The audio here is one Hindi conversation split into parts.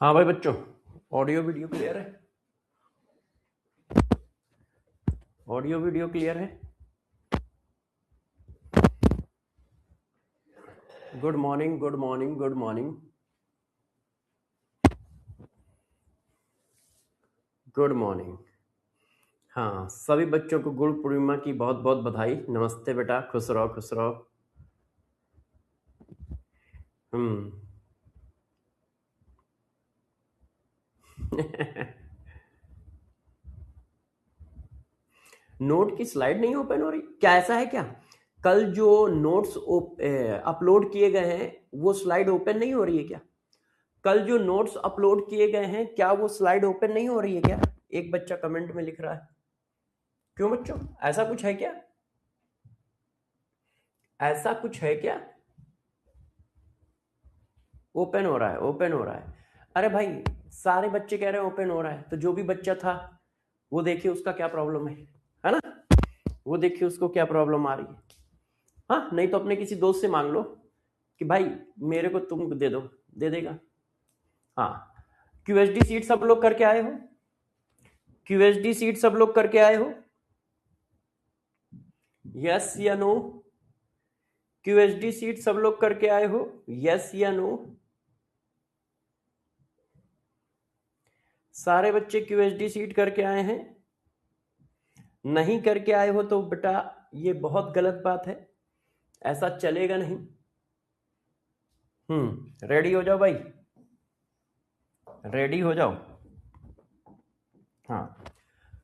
हाँ भाई बच्चों, ऑडियो वीडियो क्लियर है। ऑडियो वीडियो क्लियर है। Good morning, good morning, good morning, good morning. हाँ, सभी बच्चों को गुरु पूर्णिमा की बहुत बहुत बधाई। नमस्ते बेटा, खुश रहो, खुश रहो। हम्म। नोट की स्लाइड नहीं ओपन हो रही क्या? ऐसा है क्या? कल जो नोट्स अपलोड किए गए हैं वो स्लाइड ओपन नहीं हो रही है क्या? कल जो नोट्स अपलोड किए गए हैं क्या वो स्लाइड ओपन नहीं हो रही है क्या? एक बच्चा कमेंट में लिख रहा है। क्यों बच्चों, ऐसा कुछ है क्या? ऐसा कुछ है क्या? ओपन हो रहा है, ओपन हो रहा है। अरे भाई, सारे बच्चे कह रहे हैं ओपन हो रहा है, तो जो भी बच्चा था वो देखिए उसका क्या प्रॉब्लम है ना? वो देखिए उसको क्या प्रॉब्लम आ रही है। हाँ, नहीं तो अपने किसी दोस्त से मांग लो कि भाई मेरे को तुम दे दो, दे देगा। हाँ, क्यूएसडी सीट सब लोग करके आए हो? क्यूएसडी सीट सब लोग करके आए हो? यस या नो? क्यूएसडी सीट सब लोग करके आए हो? यस या नो? सारे बच्चे क्यूएसडी सीट करके आए हैं? नहीं करके आए हो तो बेटा ये बहुत गलत बात है, ऐसा चलेगा नहीं। रेडी हो जाओ भाई, रेडी हो जाओ। हाँ,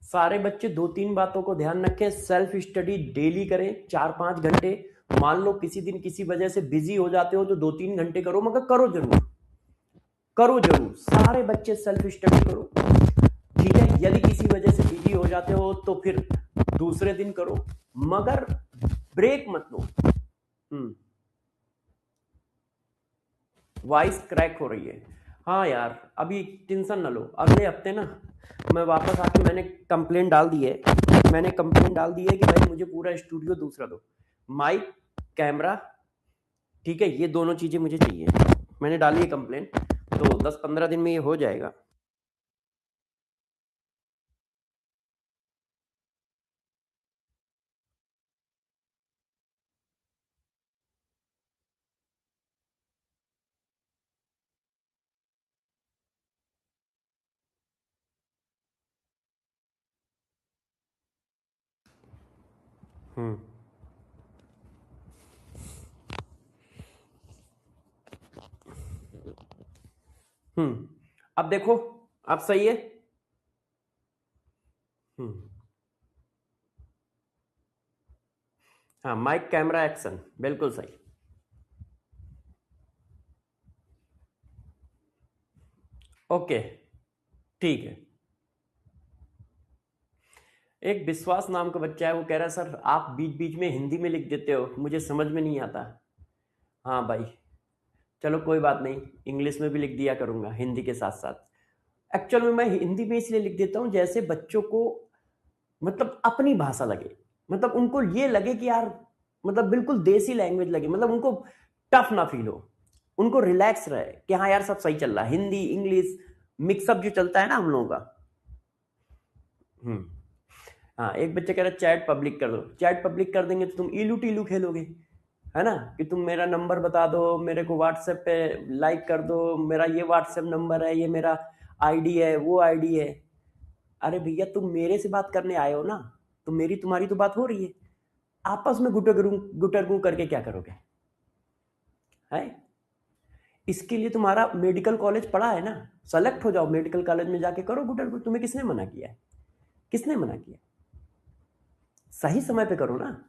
सारे बच्चे दो तीन बातों को ध्यान रखें। सेल्फ स्टडी डेली करें 4-5 घंटे। मान लो किसी दिन किसी वजह से बिजी हो जाते हो तो 2-3 घंटे करो, मगर करो जरूर, करो जरूर। सारे बच्चे सेल्फ स्टडी करो, ठीक है? यदि किसी वजह से बिजी हो जाते हो तो फिर दूसरे दिन करो, मगर ब्रेक मत लो। वॉइस क्रैक हो रही है। हाँ यार, अभी टेंशन ना लो, अगले हफ्ते ना मैं वापस आके मैंने कंप्लेंट डाल दी है। मैंने कंप्लेंट डाल दी है कि भाई मुझे पूरा स्टूडियो दूसरा दो, माइक, कैमरा, ठीक है? ये दोनों चीज़ें मुझे चाहिए। मैंने डाली है कंप्लेंट, तो 10-15 दिन में ये हो जाएगा। हम्म अब देखो, अब सही है। हम्म हाँ, माइक, कैमरा, एक्शन, बिल्कुल सही। ओके, ठीक है। एक विश्वास नाम का बच्चा है, वो कह रहा है सर आप बीच बीच में हिंदी में लिख देते हो, मुझे समझ में नहीं आता। हाँ भाई, चलो कोई बात नहीं, इंग्लिश में भी लिख दिया करूंगा हिंदी के साथ साथ। एक्चुअल में मैं हिंदी में इसलिए लिख देता हूँ जैसे बच्चों को मतलब अपनी भाषा लगे, मतलब उनको ये लगे कि यार मतलब बिल्कुल देसी लैंग्वेज लगे, मतलब उनको टफ ना फील हो, उनको रिलैक्स रहे कि हाँ यार सब सही चल रहा है। हिंदी इंग्लिश मिक्सअप जो चलता है ना हम लोगों का। हम्म हाँ, एक बच्चे कह रहा है चैट पब्लिक कर दो। चैट पब्लिक कर देंगे तो तुम इलू टीलू खेलोगे, है ना? कि तुम मेरा नंबर बता दो, मेरे को व्हाट्सएप पे लाइक कर दो, मेरा ये व्हाट्सएप नंबर है, ये मेरा आईडी है, वो आईडी है। अरे भैया, तुम मेरे से बात करने आए हो ना, तो मेरी तुम्हारी तो बात हो रही है। आपस में गुटरगू करके क्या करोगे? है, इसके लिए तुम्हारा मेडिकल कॉलेज पढ़ा है ना, सेलेक्ट हो जाओ, मेडिकल कॉलेज में जाके करो गुटरगू। तुम्हें किसने मना किया है? किसने मना किया? सही समय पे करो ना,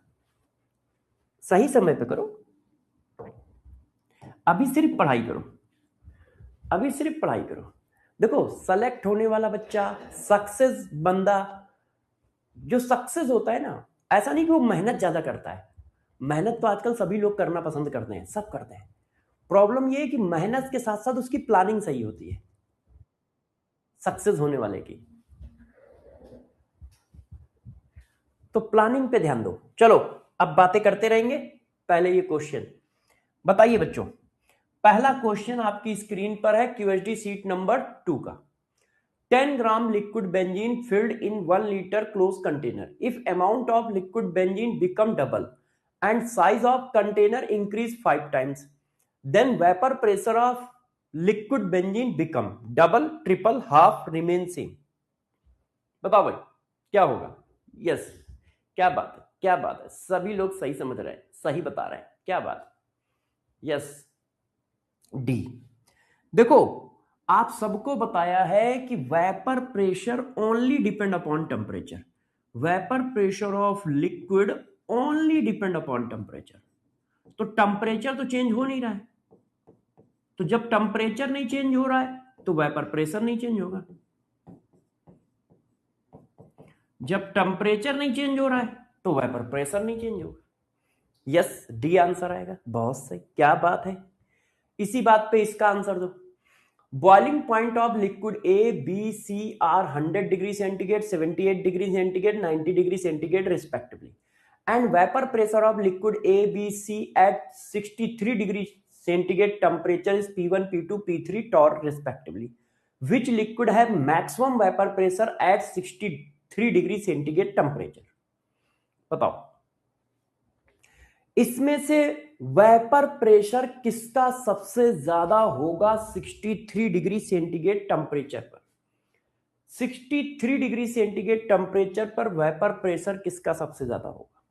सही समय पे करो। अभी सिर्फ पढ़ाई करो, अभी सिर्फ पढ़ाई करो। देखो, सेलेक्ट होने वाला बच्चा, सक्सेस बंदा, जो सक्सेस होता है ना, ऐसा नहीं कि वो मेहनत ज्यादा करता है। मेहनत तो आजकल सभी लोग करना पसंद करते हैं, सब करते हैं। प्रॉब्लम ये है कि मेहनत के साथ साथ उसकी प्लानिंग सही होती है सक्सेस होने वाले की। तो प्लानिंग पे ध्यान दो। चलो, अब बातें करते रहेंगे। पहले ये क्वेश्चन बताइए बच्चों, पहला क्वेश्चन आपकी स्क्रीन पर है क्यूएसडी सीट नंबर 2 का। 10 ग्राम liquid benzene filled in 1 liter closed container. If amount of liquid benzene become double and size of container increase 5 times, then vapor pressure of liquid benzene become double, triple, half, remain same. बताओ भाई क्या होगा? यस, क्या बात है, क्या बात है, सभी लोग सही समझ रहे हैं, सही बता रहे हैं, क्या बात है। Yes, D. देखो आप सबको बताया है कि vapour pressure only depend upon temperature, vapour pressure of liquid only depend upon temperature. तो टेम्परेचर तो चेंज हो नहीं रहा है, तो जब टेम्परेचर नहीं चेंज हो रहा है तो वेपर प्रेशर नहीं चेंज होगा। जब टेम्परेचर नहीं चेंज हो रहा है तो वेपर प्रेशर नहीं चेंज होगा। यस, डी आंसर आएगा। बहुत सही, क्या बात है। इसी बात पे इसका आंसर दो। Boiling point of liquid A B C are 100 degree centigrade, 78 degree centigrade, 90 degree centigrade respectively, and vapour pressure of liquid A B C at 63 degree centigrade temperature is P1, P2, P3 torr respectively. Which liquid have maximum vapor pressure at 63 degree centigrade temperature? बताओ इसमें से वेपर प्रेशर किसका सबसे ज्यादा होगा 63 डिग्री सेंटीग्रेड टेम्परेचर पर? 63 डिग्री सेंटीग्रेड टेम्परेचर पर वेपर प्रेशर किसका सबसे ज्यादा होगा?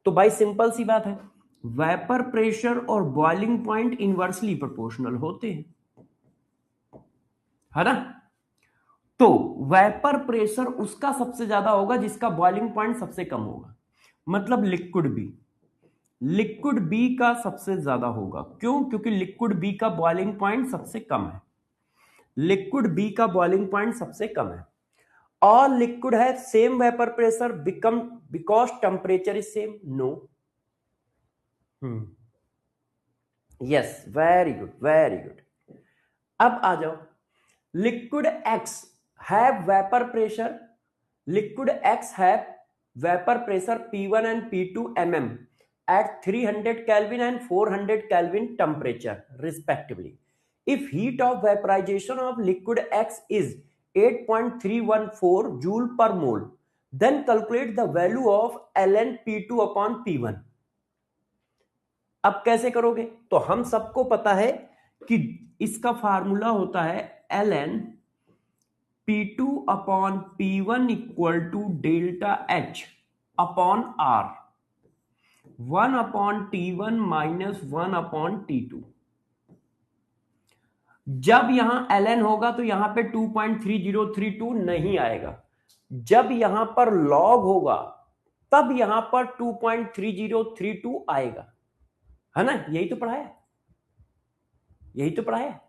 तो भाई सिंपल सी बात है, वेपर प्रेशर और बॉइलिंग पॉइंट इनवर्सली प्रोपोर्शनल होते हैं, है ना। तो वेपर प्रेशर उसका सबसे ज्यादा होगा जिसका बॉइलिंग पॉइंट सबसे कम होगा, मतलब लिक्विड बी का सबसे ज्यादा होगा। क्यों? क्योंकि लिक्विड बी का बॉइलिंग पॉइंट सबसे कम है, लिक्विड बी का बॉइलिंग पॉइंट सबसे कम है। ऑल लिक्विड है same vapour pressure become because temperature is same? No. Yes, very good, very good. अब आ जाओ, liquid x have vapour pressure, liquid x have vapour pressure P1 and P2 mm at 300 Kelvin and 400 Kelvin temperature respectively. If heat of vaporization of liquid X is 8.314 joule per mole, then calculate the value of ln P2 upon P1. अब कैसे करोगे? तो हम सबको पता है कि इसका फार्मूला होता है ln P2 upon P1 equal to delta H upon R, 1 upon T1 minus 1 upon T2। जब यहां ln होगा तो यहां पे 2.3032 नहीं आएगा, जब यहां पर log होगा तब यहां पर 2.3032 आएगा, है ना। यही तो पढ़ाया, यही तो पढ़ाया।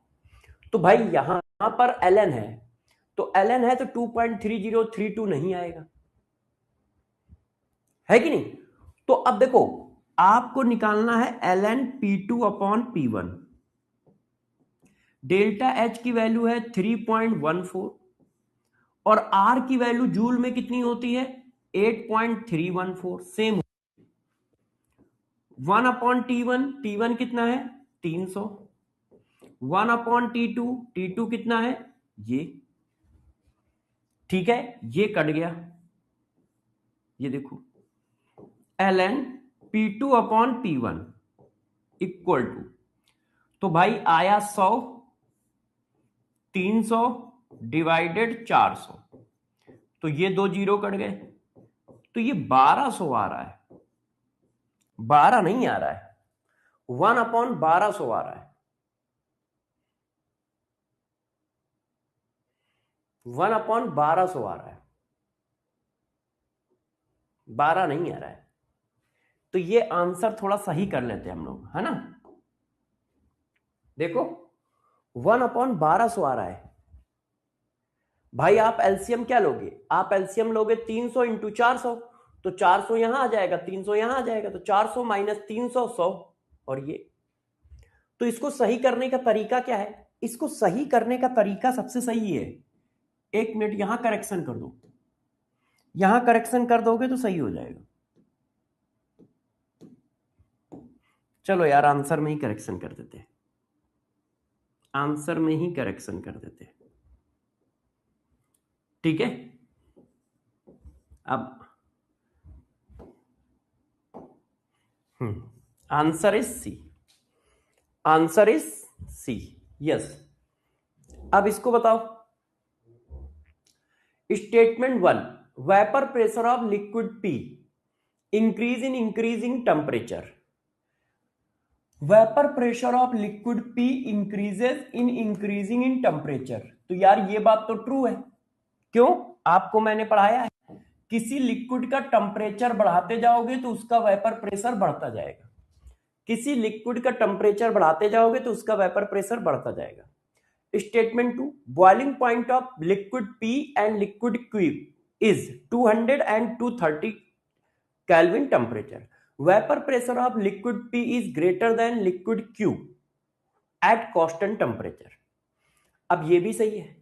तो भाई यहां पर ln है तो ln है तो 2.3032 नहीं आएगा, है कि नहीं। तो अब देखो आपको निकालना है ln P2 upon P1। Delta H की वैल्यू है 3.14 और R की वैल्यू जूल में कितनी होती है? 8.314। सेम 1 अपॉन T1, T1 कितना है? 300। 1 अपॉन T2, T2 कितना है? ये, ठीक है, ये कट गया, ये देखो ln P2 upon P1 equal to, तो भाई आया 100, 300 डिवाइडेड 400, तो ये दो जीरो कट गए, तो ये 1200 आ रहा है, 12 नहीं आ रहा है, 1 अपॉन 1200 आ रहा है, 1 अपॉन 1200 आ रहा है, 12 नहीं आ रहा है। तो ये आंसर थोड़ा सही कर लेते हैं हम लोग, है ना। देखो 1 अपॉन 1200 आ रहा है। भाई आप एलसीएम क्या लोगे? आप एलसीएम लोगे 300 इंटू 400, तो 400 यहां आ जाएगा, 300 यहां आ जाएगा, तो 400 माइनस 300 100, और ये। तो इसको सही करने का तरीका क्या है? इसको सही करने का तरीका सबसे सही है, एक मिनट यहां करेक्शन कर दो, यहां करेक्शन कर दोगे तो सही हो जाएगा। चलो यार आंसर में ही करेक्शन कर देते हैं, आंसर में ही करेक्शन कर देते। ठीक है, अब answer is C, answer is C, yes. अब इसको बताओ, statement 1, vapour pressure of liquid P increase in increasing temperature. Vapour pressure of liquid P increases in increasing in temperature. तो यार ये बात तो ट्रू है, क्यों? आपको मैंने पढ़ाया है, किसी लिक्विड का टेम्परेचर बढ़ाते जाओगे तो उसका वेपर प्रेशर बढ़ता जाएगा, किसी लिक्विड का टेम्परेचर बढ़ाते जाओगे तो उसका वेपर प्रेशर बढ़ता जाएगा। Statement 2, boiling point of liquid P and liquid Q is 200 and 230 Kelvin temperature. Vapor pressure of liquid P is greater than liquid Q at constant temperature. अब ये भी सही है,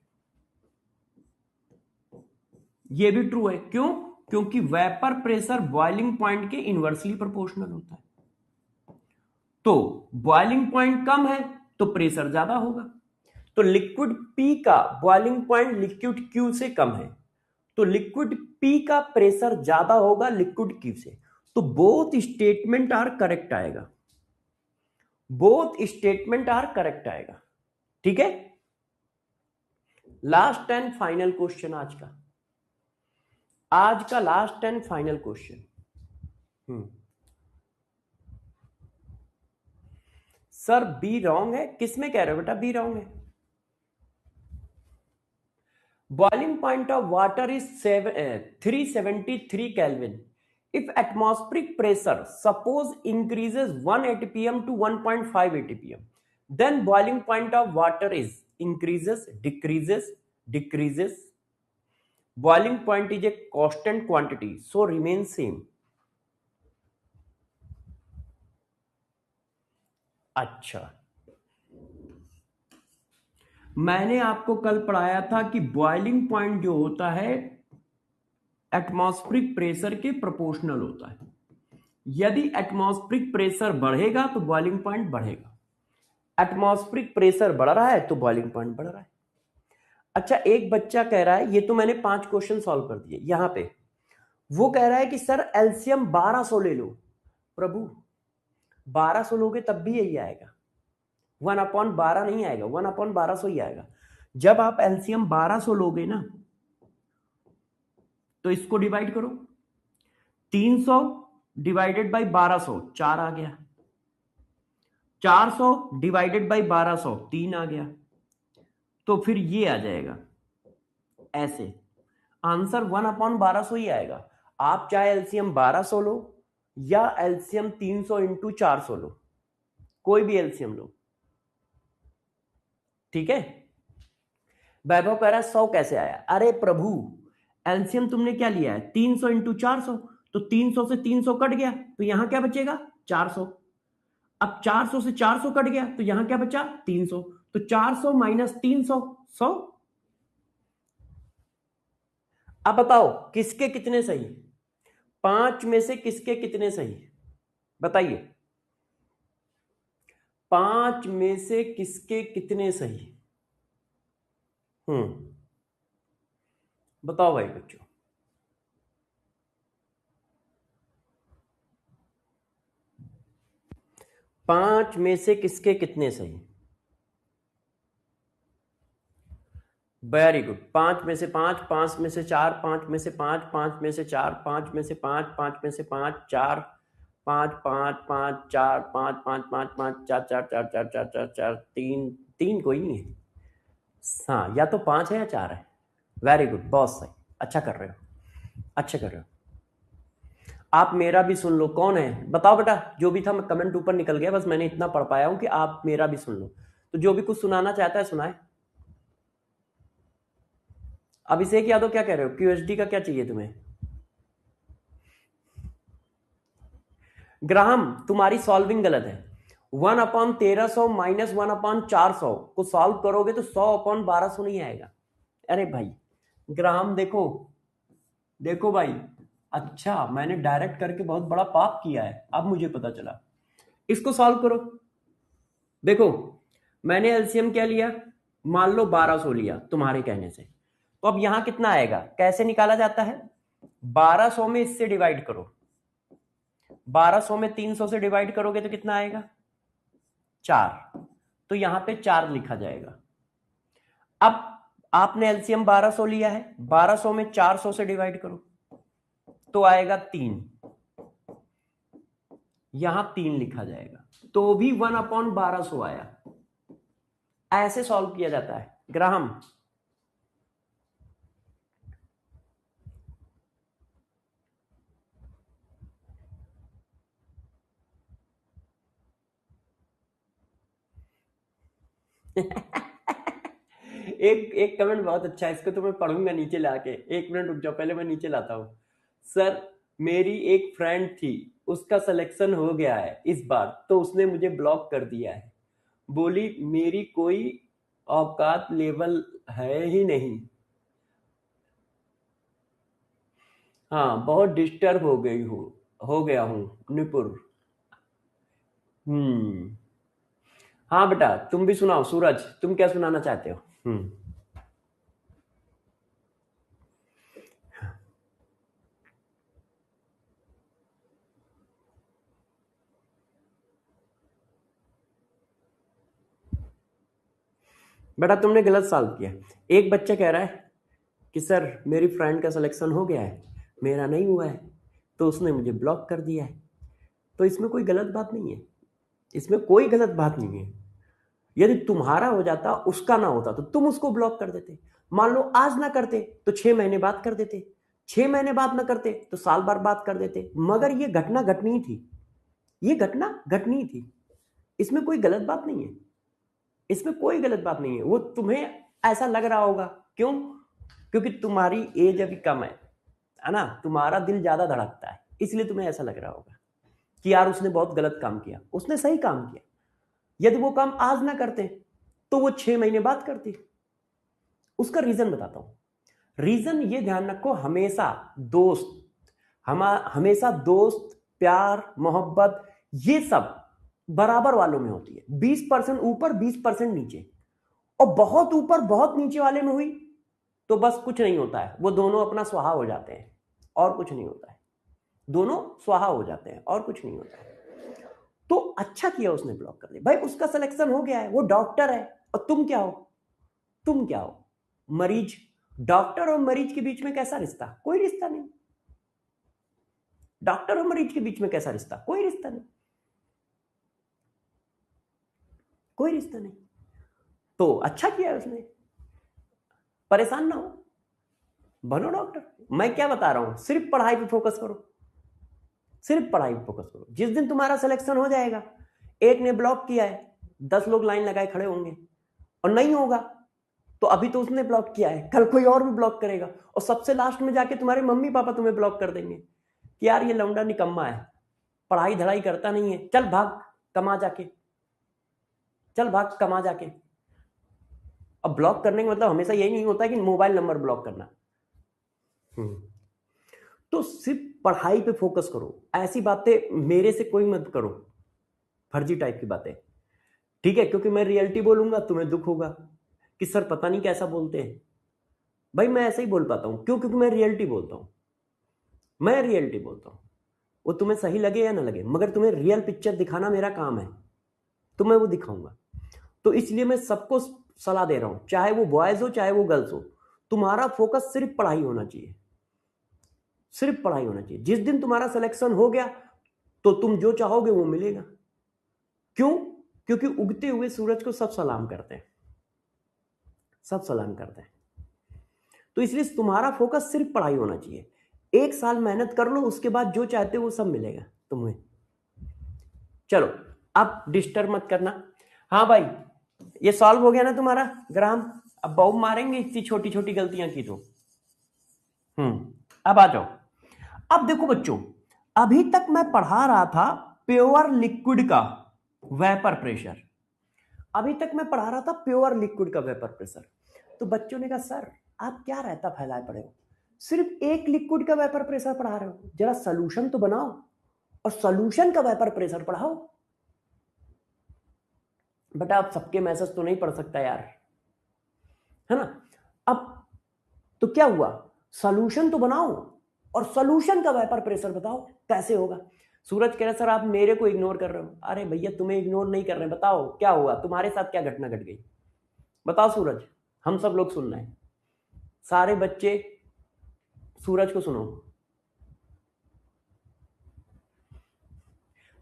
ये भी ट्रू है, क्यों? क्योंकि वेपर प्रेशर बॉइलिंग पॉइंट के इनवर्सली प्रोपोर्शनल होता है। तो बॉइलिंग पॉइंट कम है तो प्रेशर ज्यादा होगा। तो लिक्विड पी का बॉइलिंग पॉइंट लिक्विड क्यू से कम है, तो लिक्विड पी का प्रेशर ज्यादा होगा लिक्विड क्यू से। तो बोथ स्टेटमेंट आर करेक्ट आएगा, बोथ स्टेटमेंट आर करेक्ट आएगा। ठीक है, लास्ट एंड फाइनल क्वेश्चन आज का, आज का last and final question. Sir be wrong है, किसमें कह रहे हो बेटा बी रॉन्ग है? Boiling point of water is 373 Kelvin. If atmospheric pressure suppose increases 1 atpm to 1.5 atpm, then boiling point of water is increases, decreases, decreases. Boiling point is a constant quantity, so remains same. अच्छा, मैंने आपको कल पढ़ाया था कि बॉइलिंग पॉइंट जो होता है एटमॉस्फेरिक प्रेशर के प्रोपोर्शनल होता है। यदि एटमॉस्फेरिक प्रेशर बढ़ेगा तो बॉइलिंग पॉइंट बढ़ेगा, एटमॉस्फेरिक प्रेशर बढ़ रहा है तो बॉइलिंग पॉइंट बढ़ रहा है। अच्छा, एक बच्चा कह रहा है, ये तो मैंने 5 क्वेश्चन सॉल्व कर दिए यहां पे, वो कह रहा है कि सर एलसीएम 1200 ले लो। प्रभु 1200 लोगे तब भी यही आएगा, 1/12 नहीं आएगा, 1/1200 ही आएगा। जब आप एलसीएम 1200 लोगे ना तो इसको डिवाइड करो, 300 डिवाइडेड बाई 1200 4 आ गया, 400 डिवाइडेड बाई 1200 3 आ गया, तो फिर ये आ जाएगा ऐसे, आंसर 1/1200 ही आएगा। आप चाहे एलसीएम 1200 लो या एलसीएम 300 इंटू 400 लो, कोई भी एलसीएम लो। ठीक है, वैभव कह रहा है 100 कैसे आया? अरे प्रभु एलसीएम तुमने क्या लिया है 300 इंटू 400, तो 300 से 300 कट गया तो यहां क्या बचेगा 400। अब 400 से 400 कट गया तो यहां क्या बचा 300, तो 400 माइनस 300 100। अब बताओ किसके कितने सही, 5 में से किसके कितने सही बताइए, 5 में से किसके कितने सही? बताओ भाई बच्चों, पांच में से किसके कितने सही? वेरी गुड, 5 में से 5, 5 में से 4, 5 में से 5, 5 में से 4, 5 में से 5, 5 में से 5, 4, 5, 5, 5, 4, 5, 5, 5, 5, 4, 4, 4, 4, 4, 4, 4, 3, 3 कोई नहीं है, हाँ या तो 5 है या 4 है। वेरी गुड, बहुत सही, अच्छा कर रहे हो, अच्छा कर रहे हो। आप मेरा भी सुन लो, कौन है बताओ बेटा, जो भी था मैं कमेंट ऊपर निकल गया, बस मैंने इतना पढ़ पाया हूं कि आप मेरा भी सुन लो, तो जो भी कुछ सुनाना चाहता है सुनाए। अभिषेक यादव क्या कह रहे हो, क्यूएसडी का क्या चाहिए तुम्हें? ग्राहम तुम्हारी सॉल्विंग गलत है, 1/1300 माइनस 1/400 को सॉल्व करोगे तो 100/1200 नहीं आएगा। अरे भाई ग्राहम देखो, देखो भाई, अच्छा मैंने डायरेक्ट करके बहुत बड़ा पाप किया है, अब मुझे पता चला। इसको सॉल्व करो, देखो मैंने एलसीएम क्या लिया, मान लो 1200 लिया तुम्हारे कहने से, तो अब यहां कितना आएगा, कैसे निकाला जाता है, 1200 में इससे डिवाइड करो, 1200 में 300 से डिवाइड करोगे तो कितना आएगा, 4, तो यहां पे 4 लिखा जाएगा। अब आपने एलसीएम 1200 लिया है, 1200 में 400 से डिवाइड करो तो आएगा 3, यहां 3 लिखा जाएगा, तो भी 1/1200 आया। ऐसे सॉल्व किया जाता है ग्राहम। एक एक कमेंट बहुत अच्छा है, इसको तो मैं पढ़ूंगा नीचे लाके, एक मिनट रुक जाओ, पहले मैं नीचे लाता हूँ। सर मेरी एक फ्रेंड थी, उसका सिलेक्शन हो गया है इस बार, तो उसने मुझे ब्लॉक कर दिया है, बोली मेरी कोई औकात लेवल है ही नहीं। हाँ बहुत डिस्टर्ब हो गया हूँ निपुर। हम्म। हाँ बेटा तुम भी सुनाओ, सूरज तुम क्या सुनाना चाहते हो। बेटा तुमने गलत सॉल्व किया। एक बच्चा कह रहा है कि सर मेरी फ्रेंड का सिलेक्शन हो गया है, मेरा नहीं हुआ है, तो उसने मुझे ब्लॉक कर दिया है। तो इसमें कोई गलत बात नहीं है, इसमें कोई गलत बात नहीं है। यदि तुम्हारा हो जाता, उसका ना होता, तो तुम उसको ब्लॉक कर देते। मान लो आज ना करते तो 6 महीने बाद कर देते, 6 महीने बाद ना करते तो साल भर बाद कर देते, मगर ये घटना घटनी थी, ये घटना घटनी थी। इसमें कोई गलत बात नहीं है, इसमें कोई गलत बात नहीं है। वो तुम्हें ऐसा लग रहा होगा, क्यों, क्योंकि तुम्हारी एज अभी कम है ना, तुम्हारा दिल ज्यादा धड़कता है, इसलिए तुम्हें ऐसा लग रहा होगा कि यार उसने बहुत गलत काम किया। उसने सही काम किया, यदि वो काम आज ना करते तो वो 6 महीने बाद करते। उसका रीजन बताता हूं। रीजन ये ध्यान रखो, हमेशा दोस्त, हमेशा दोस्त, प्यार, मोहब्बत, ये सब बराबर वालों में होती है। 20% ऊपर 20% नीचे, और बहुत ऊपर बहुत नीचे वाले में हुई तो बस कुछ नहीं होता है, वो दोनों अपना स्वाहा हो जाते हैं और कुछ नहीं होता है, दोनों स्वाहा हो जाते हैं और कुछ नहीं होता है। तो अच्छा किया उसने ब्लॉक कर दिया भाई, उसका सिलेक्शन हो गया है, वो डॉक्टर है, और तुम क्या हो, तुम क्या हो, मरीज। डॉक्टर और मरीज के बीच में कैसा रिश्ता, कोई रिश्ता नहीं। डॉक्टर और मरीज के बीच में कैसा रिश्ता, कोई रिश्ता नहीं, कोई रिश्ता नहीं। तो अच्छा किया उसने, परेशान ना हो, बनो डॉक्टर। मैं क्या बता रहा हूं, सिर्फ पढ़ाई पे फोकस करो, सिर्फ पढ़ाई पे फोकस करो। जिस दिन तुम्हारा सिलेक्शन हो जाएगा, एक ने ब्लॉक किया है, 10 लोग लाइन लगाए खड़े होंगे, और नहीं होगा तो अभी तो उसने ब्लॉक किया है, कल कोई और भी ब्लॉक करेगा, और सबसे लास्ट में जाके तुम्हारे मम्मी पापा तुम्हें ब्लॉक कर देंगे कि यार ये लौंडा निकम्मा है, पढ़ाई धड़ाई करता नहीं है, चल भाग कमा जाके, चल भाग कमा जाके। अब ब्लॉक करने का मतलब हमेशा यही नहीं होता कि मोबाइल नंबर ब्लॉक करना। तो सिर्फ पढ़ाई पे फोकस करो, ऐसी बातें मेरे से कोई मत करो, फर्जी टाइप की बातें, ठीक है, क्योंकि मैं रियलिटी बोलूंगा तुम्हें दुख होगा कि सर पता नहीं कैसा बोलते हैं। भाई मैं ऐसे ही बोल पाता हूं, क्यों, क्योंकि मैं रियलिटी बोलता हूं, मैं रियलिटी बोलता हूं। वो तुम्हें सही लगे या ना लगे, मगर तुम्हें रियल पिक्चर दिखाना मेरा काम है, तो मैं वो दिखाऊंगा। तो इसलिए मैं सबको सलाह दे रहा हूं, चाहे वो बॉयज हो चाहे वो गर्ल्स हो, तुम्हारा फोकस सिर्फ पढ़ाई होना चाहिए, सिर्फ पढ़ाई होना चाहिए। जिस दिन तुम्हारा सिलेक्शन हो गया तो तुम जो चाहोगे वो मिलेगा। क्यों, क्योंकि उगते हुए सूरज को सब सलाम करते हैं, सब सलाम करते हैं। तो इसलिए तुम्हारा फोकस सिर्फ पढ़ाई होना चाहिए। 1 साल मेहनत कर लो, उसके बाद जो चाहते हो वो सब मिलेगा तुम्हें। चलो अब डिस्टर्ब मत करना। हाँ भाई ये सॉल्व हो गया ना तुम्हारा ग्राम, अब बहु मारेंगे इतनी छोटी छोटी गलतियां की तो। अब आ जाओ। अब देखो बच्चों, अभी तक मैं पढ़ा रहा था प्योर लिक्विड का वेपर प्रेशर, अभी तक मैं पढ़ा रहा था प्योर लिक्विड का वेपर प्रेशर। तो बच्चों ने कहा सर आप क्या रहता फैलाए पड़े हो, सिर्फ एक लिक्विड का वेपर प्रेशर पढ़ा रहे हो, जरा सोल्यूशन तो बनाओ और सोल्यूशन का वेपर प्रेशर पढ़ाओ। बेटा अब सबके मैसेज तो नहीं पढ़ सकता यार, है ना। अब तो क्या हुआ, सॉल्यूशन तो बनाओ और सॉल्यूशन का वेपर प्रेशर बताओ कैसे होगा। सूरज कह रहे सर आप मेरे को इग्नोर कर रहे हो। अरे भैया तुम्हें इग्नोर नहीं कर रहे, बताओ क्या हुआ, तुम्हारे साथ क्या घटना घट गई, बताओ सूरज, हम सब लोग सुन रहे हैं, सारे बच्चे सूरज को सुनो।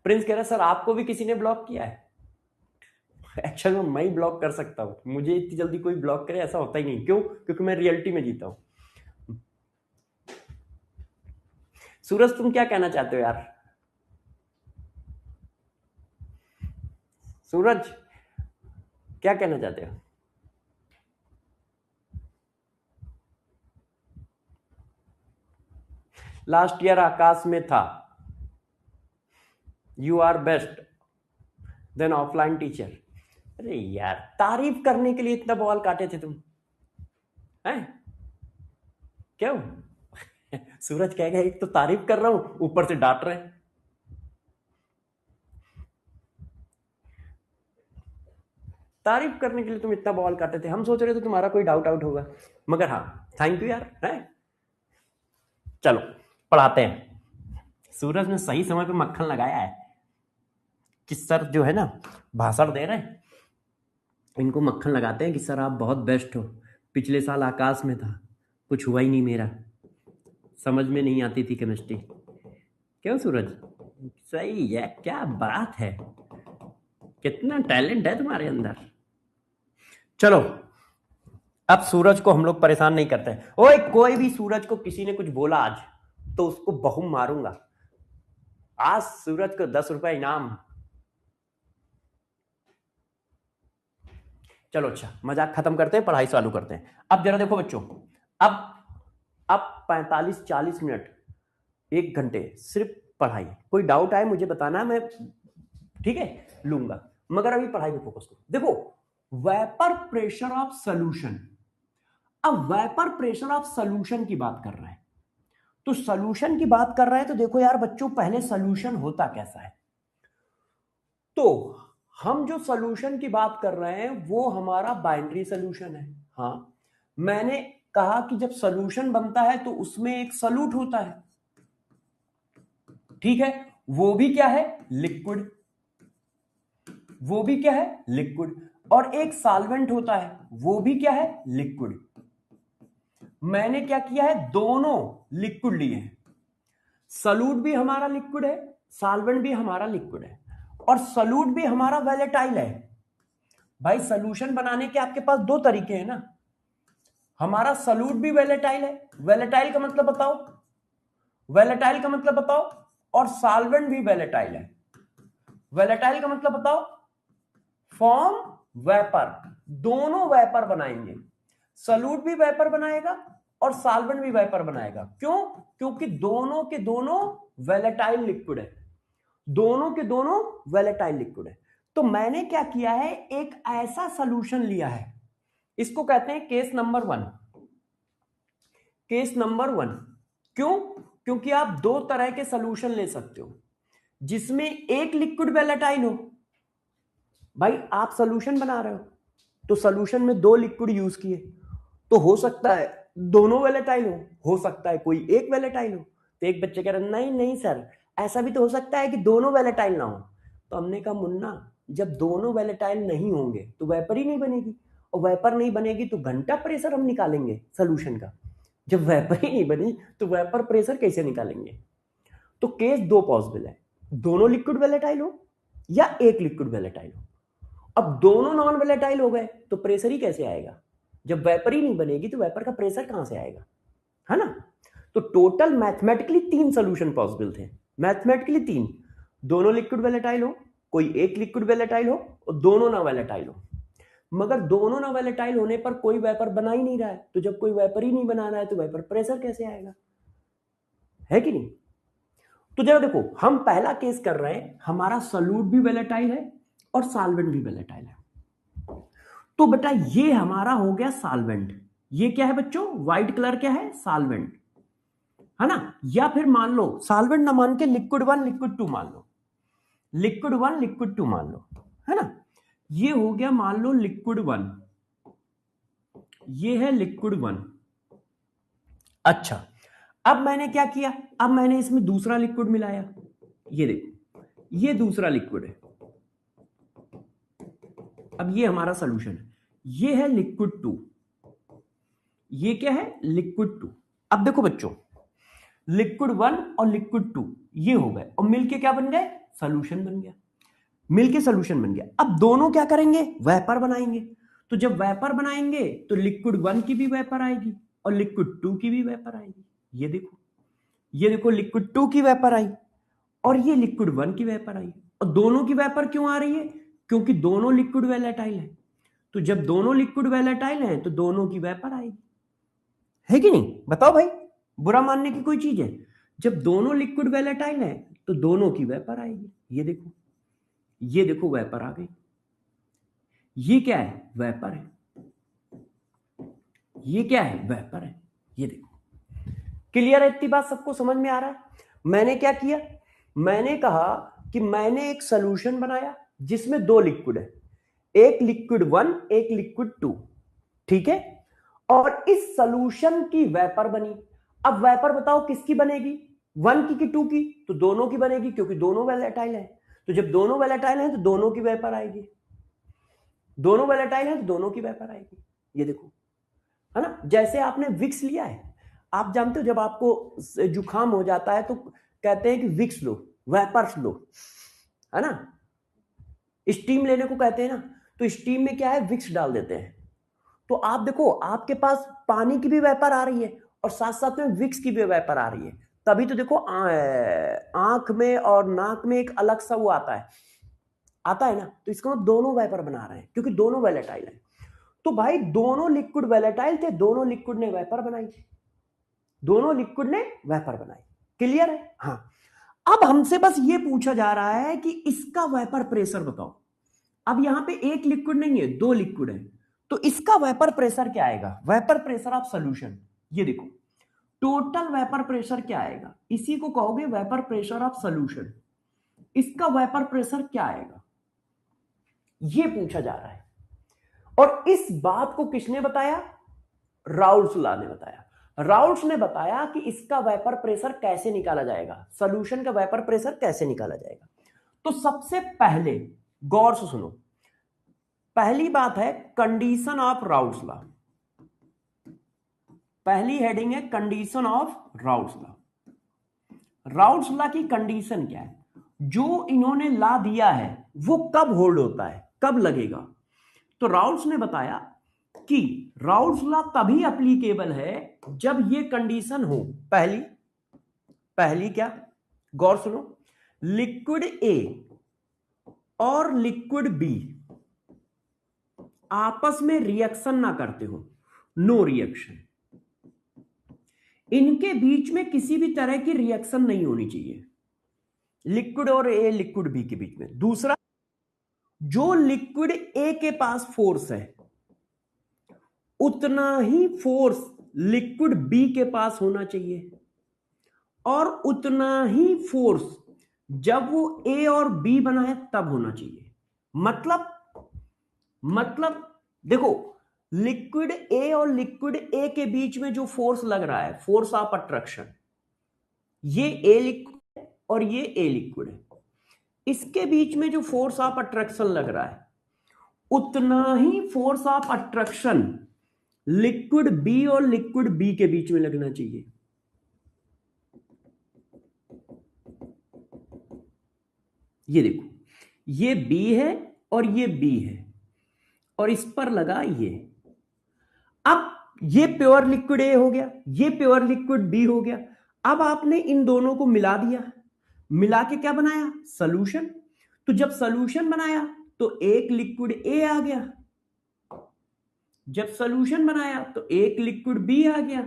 प्रिंस कह रहा सर आपको भी किसी ने ब्लॉक किया है। एक्चुअली मैं ही ब्लॉक कर सकता हूं, मुझे इतनी जल्दी कोई ब्लॉक करे ऐसा होता ही नहीं। क्यों? क्योंकि मैं रियलिटी में जीता हूं। सूरज तुम क्या कहना चाहते हो यार? सूरज क्या कहना चाहते हो? लास्ट ईयर आकाश में था, you are best then offline teacher. अरे यार तारीफ करने के लिए इतना बवाल काटे थे तुम, हैं? क्यों? सूरज कहेगा एक तो तारीफ कर रहा हूं ऊपर से डांट रहे हैं। तारीफ करने के लिए तुम इतना बवाल काटे थे, हम सोच रहे थे तुम्हारा कोई डाउट आउट होगा, मगर हाँ थैंक यू यार, है। चलो पढ़ाते हैं। सूरज ने सही समय पे मक्खन लगाया है कि सर जो है ना भाषण दे रहे हैं, इनको मक्खन लगाते हैं कि सर आप बहुत बेस्ट हो, पिछले साल आकाश में था, कुछ हुआ ही नहीं मेरा, समझ में नहीं आती थी केमिस्ट्री। क्यों सूरज? सही है, क्या बात है, कितना टैलेंट है तुम्हारे अंदर। चलो अब सूरज को हम लोग परेशान नहीं करते हैं। ओए कोई भी सूरज को किसी ने कुछ बोला आज तो उसको बहु मारूंगा। आज सूरज को 10 रुपए इनाम। चलो अच्छा मजाक खत्म करते हैं, पढ़ाई चालू करते हैं। अब जरा देखो बच्चों, अब 45-40 मिनट 1 घंटे सिर्फ पढ़ाई। कोई डाउट आए मुझे बताना, मैं ठीक है लूंगा, मगर अभी पढ़ाई पे फोकस करो। देखो वेपर प्रेशर ऑफ सॉल्यूशन, अब वेपर प्रेशर ऑफ सॉल्यूशन की बात कर रहे हैं, तो सॉल्यूशन की बात कर रहे हैं तो देखो यार बच्चों पहले सॉल्यूशन होता कैसा है। तो हम जो सॉल्यूशन की बात कर रहे हैं वो हमारा बाइनरी सॉल्यूशन है। हाँ मैंने कहा कि जब सॉल्यूशन बनता है तो उसमें एक सॉल्यूट होता है, ठीक है, वो भी क्या है, लिक्विड, वो भी क्या है, लिक्विड, और एक सॉल्वेंट होता है वो भी क्या है, लिक्विड। मैंने क्या किया है, दोनों लिक्विड लिए हैं, सॉल्यूट भी हमारा लिक्विड है, सॉल्वेंट भी हमारा लिक्विड है, और सॉल्यूट भी हमारा वोलेटाइल है। भाई सॉल्यूशन बनाने के आपके पास 2 तरीके हैं ना, हमारा सॉल्यूट भी वोलेटाइल है, वोलेटाइल का मतलब बताओ, वोलेटाइल का मतलब बताओ, और सॉल्वेंट भी वोलेटाइल है, वोलेटाइल का मतलब बताओ, फॉर्म वेपर, दोनों वेपर बनाएंगे, सॉल्यूट भी वेपर बनाएगा और सॉल्वेंट भी वेपर बनाएगा। क्यों? क्योंकि दोनों के दोनों वोलेटाइल लिक्विड है, दोनों के दोनों वोलेटाइल लिक्विड है। तो मैंने क्या किया है, एक ऐसा सॉल्यूशन लिया है, इसको कहते हैं केस नंबर 1, केस नंबर 1। क्यों? क्योंकि आप 2 तरह के सॉल्यूशन ले सकते हो जिसमें एक लिक्विड वोलेटाइल हो। भाई आप सॉल्यूशन बना रहे हो तो सॉल्यूशन में 2 लिक्विड यूज किए, तो हो सकता है दोनों वोलेटाइल हो सकता है कोई एक वोलेटाइल हो। तो एक बच्चे कह रहे नहीं नहीं सर ऐसा भी तो हो सकता है कि दोनों वोलेटाइल ना हो। तो हमने कहा मुन्ना जब दोनों वोलेटाइल नहीं होंगे तो वेपर ही नहीं बनेगी, और वेपर नहीं बनेगी तो घंटा प्रेशर हम निकालेंगे सॉल्यूशन का, जब वेपर ही नहीं बनी तो वेपर प्रेशर कैसे निकालेंगे। तो केस 2 पॉसिबल है, दोनों लिक्विड वोलेटाइल हो या एक लिक्विड वोलेटाइल हो। अब दोनों नॉन वोलेटाइल हो गए तो प्रेशर ही कैसे आएगा, जब वेपर ही नहीं बनेगी तो वेपर का प्रेशर कहां से आएगा, है ना। तो टोटल मैथमेटिकली 3 सॉल्यूशन पॉसिबल थे, मैथमेटिकली 3, दोनों लिक्विड वोलेटाइल हो, कोई एक लिक्विड वोलेटाइल हो और दोनों ना वोलेटाइल हो। मगर दोनों ना वोलेटाइल होने पर कोई वेपर बना ही नहीं रहा है, तो जब कोई वेपर ही नहीं बना रहा है तो वेपर प्रेशर कैसे आएगा, है कि नहीं। तो जरा देखो हम पहला केस कर रहे हैं, हमारा सॉल्यूट भी वोलेटाइल है और सॉल्वेंट भी वोलेटाइल है। तो बेटा ये हमारा हो गया सॉल्वेंट, ये क्या है बच्चों, व्हाइट कलर क्या है, सॉल्वेंट, है ना। या फिर मान लो सॉल्वेंट ना मान के लिक्विड 1 लिक्विड 2 मान लो, लिक्विड 1 लिक्विड 2 मान लो, है ना। ये हो गया मान लो लिक्विड 1, ये है लिक्विड 1। अच्छा, अब मैंने क्या किया, अब मैंने इसमें दूसरा लिक्विड मिलाया, ये देखो ये दूसरा लिक्विड है। अब ये हमारा सॉल्यूशन है, ये है लिक्विड 2, ये क्या है लिक्विड 2। अब देखो बच्चों, लिक्विड 1 और लिक्विड 2 ये हो गए और मिलके क्या बन गए, सॉल्यूशन बन गया, मिलके सॉल्यूशन बन गया। अब दोनों क्या करेंगे, वेपर बनाएंगे। तो जब वेपर बनाएंगे तो लिक्विड 1 की भी वेपर आएगी और लिक्विड 2 की भी वेपर आएगी। ये देखो, ये देखो लिक्विड 2 की वेपर आई और ये लिक्विड 1 की वेपर आई। और दोनों की वेपर क्यों आ रही है, क्योंकि दोनों लिक्विड वोलेटाइल है। तो जब दोनों लिक्विड वोलेटाइल हैं तो दोनों की वेपर आएगी, है कि नहीं, बताओ भाई, बुरा मानने की कोई चीज है। जब दोनों लिक्विड वोलेटाइल हैं तो दोनों की वेपर आएगी। ये देखो, ये देखो वेपर आ गई, ये क्या है वेपर है, ये क्या है वेपर है। ये देखो, क्लियर है, इतनी बात सबको समझ में आ रहा है। मैंने क्या किया, मैंने कहा कि मैंने एक सॉल्यूशन बनाया जिसमें दो लिक्विड है, एक लिक्विड 1 एक लिक्विड 2, ठीक है। और इस सॉल्यूशन की वेपर बनी। अब वेपर बताओ किसकी बनेगी, 1 की 2 की, तो दोनों की बनेगी क्योंकि दोनों वोलेटाइल है। तो जब दोनों वोलेटाइल हैं तो दोनों की वेपर आएगी, दोनों वोलेटाइल हैं तो दोनों की वेपर आएगी। ये देखो, है ना। जैसे आपने विक्स लिया है, आप जानते हो जब आपको जुकाम हो जाता है तो कहते हैं कि विक्स लो, वेपर्स लो, है ना। स्टीम लेने को कहते हैं ना, तो स्टीम में क्या है विक्स डाल देते हैं। तो आप देखो आपके पास पानी की भी वेपर आ रही है और साथ साथ में विक्स की भी वेपर आ रही है। तभी तो देखो आंख में और नाक में एक अलग सा वो आता है ना। तो इसका मतलब दोनों वेपर बना रहे हैं क्योंकि दोनों वोलेटाइल है। तो भाई दोनों लिक्विड वोलेटाइल थे, दोनों लिक्विड ने वेपर बनाई, दोनों लिक्विड ने वेपर बनाई। क्लियर है, हाँ। अब हमसे बस ये पूछा जा रहा है कि इसका वेपर प्रेशर बताओ। अब यहां पे एक लिक्विड नहीं है, दो लिक्विड है, तो इसका वेपर प्रेशर क्या आएगा, वेपर प्रेशर ऑफ सॉल्यूशन। ये देखो टोटल वेपर प्रेशर क्या आएगा, इसी को कहोगे वेपर प्रेशर ऑफ सॉल्यूशन। इसका वेपर प्रेशर क्या आएगा, ये पूछा जा रहा है। और इस बात को किसने बताया, राउल्स लॉ ने बताया। राउल्स ने बताया कि इसका वेपर प्रेशर कैसे निकाला जाएगा, सॉल्यूशन का वेपर प्रेशर कैसे निकाला जाएगा। तो सबसे पहले गौर से सुनो, पहली बात है कंडीशन ऑफ राउल्स लॉ। पहली हेडिंग है condition of Raoult's law. Raoult's law की कंडीशन क्या है, जो इन्होंने लॉ दिया है वो कब होल्ड होता है, कब लगेगा। तो राउल्स ने बताया कि राउल्स लॉ तभी एप्लीकेबल है जब ये कंडीशन हो, पहली क्या, गौर सुनो, लिक्विड ए और लिक्विड बी आपस में रिएक्शन ना करते हो, नो रिएक्शन, इनके बीच में किसी भी तरह की रिएक्शन नहीं होनी चाहिए, लिक्विड और ए लिक्विड बी के बीच में। दूसरा, जो लिक्विड ए के पास फोर्स है उतना ही फोर्स लिक्विड बी के पास होना चाहिए, और उतना ही फोर्स जब वो ए और बी बनाए तब होना चाहिए। मतलब देखो, लिक्विड ए और लिक्विड ए के बीच में जो फोर्स लग रहा है, फोर्स ऑफ अट्रैक्शन, ये ए लिक्विड है और ये ए लिक्विड है, इसके बीच में जो फोर्स ऑफ अट्रैक्शन लग रहा है उतना ही force of attraction liquid B और लिक्विड बी के बीच में लगना चाहिए। ये देखो, ये बी है और ये बी है और इस पर लगा ये। अब ये प्योर लिक्विड ए हो गया, ये प्योर लिक्विड बी हो गया। अब आपने इन दोनों को मिला दिया, मिला के क्या बनाया, सॉल्यूशन। तो जब सॉल्यूशन बनाया तो एक लिक्विड ए आ गया, जब सॉल्यूशन बनाया तो एक लिक्विड बी आ गया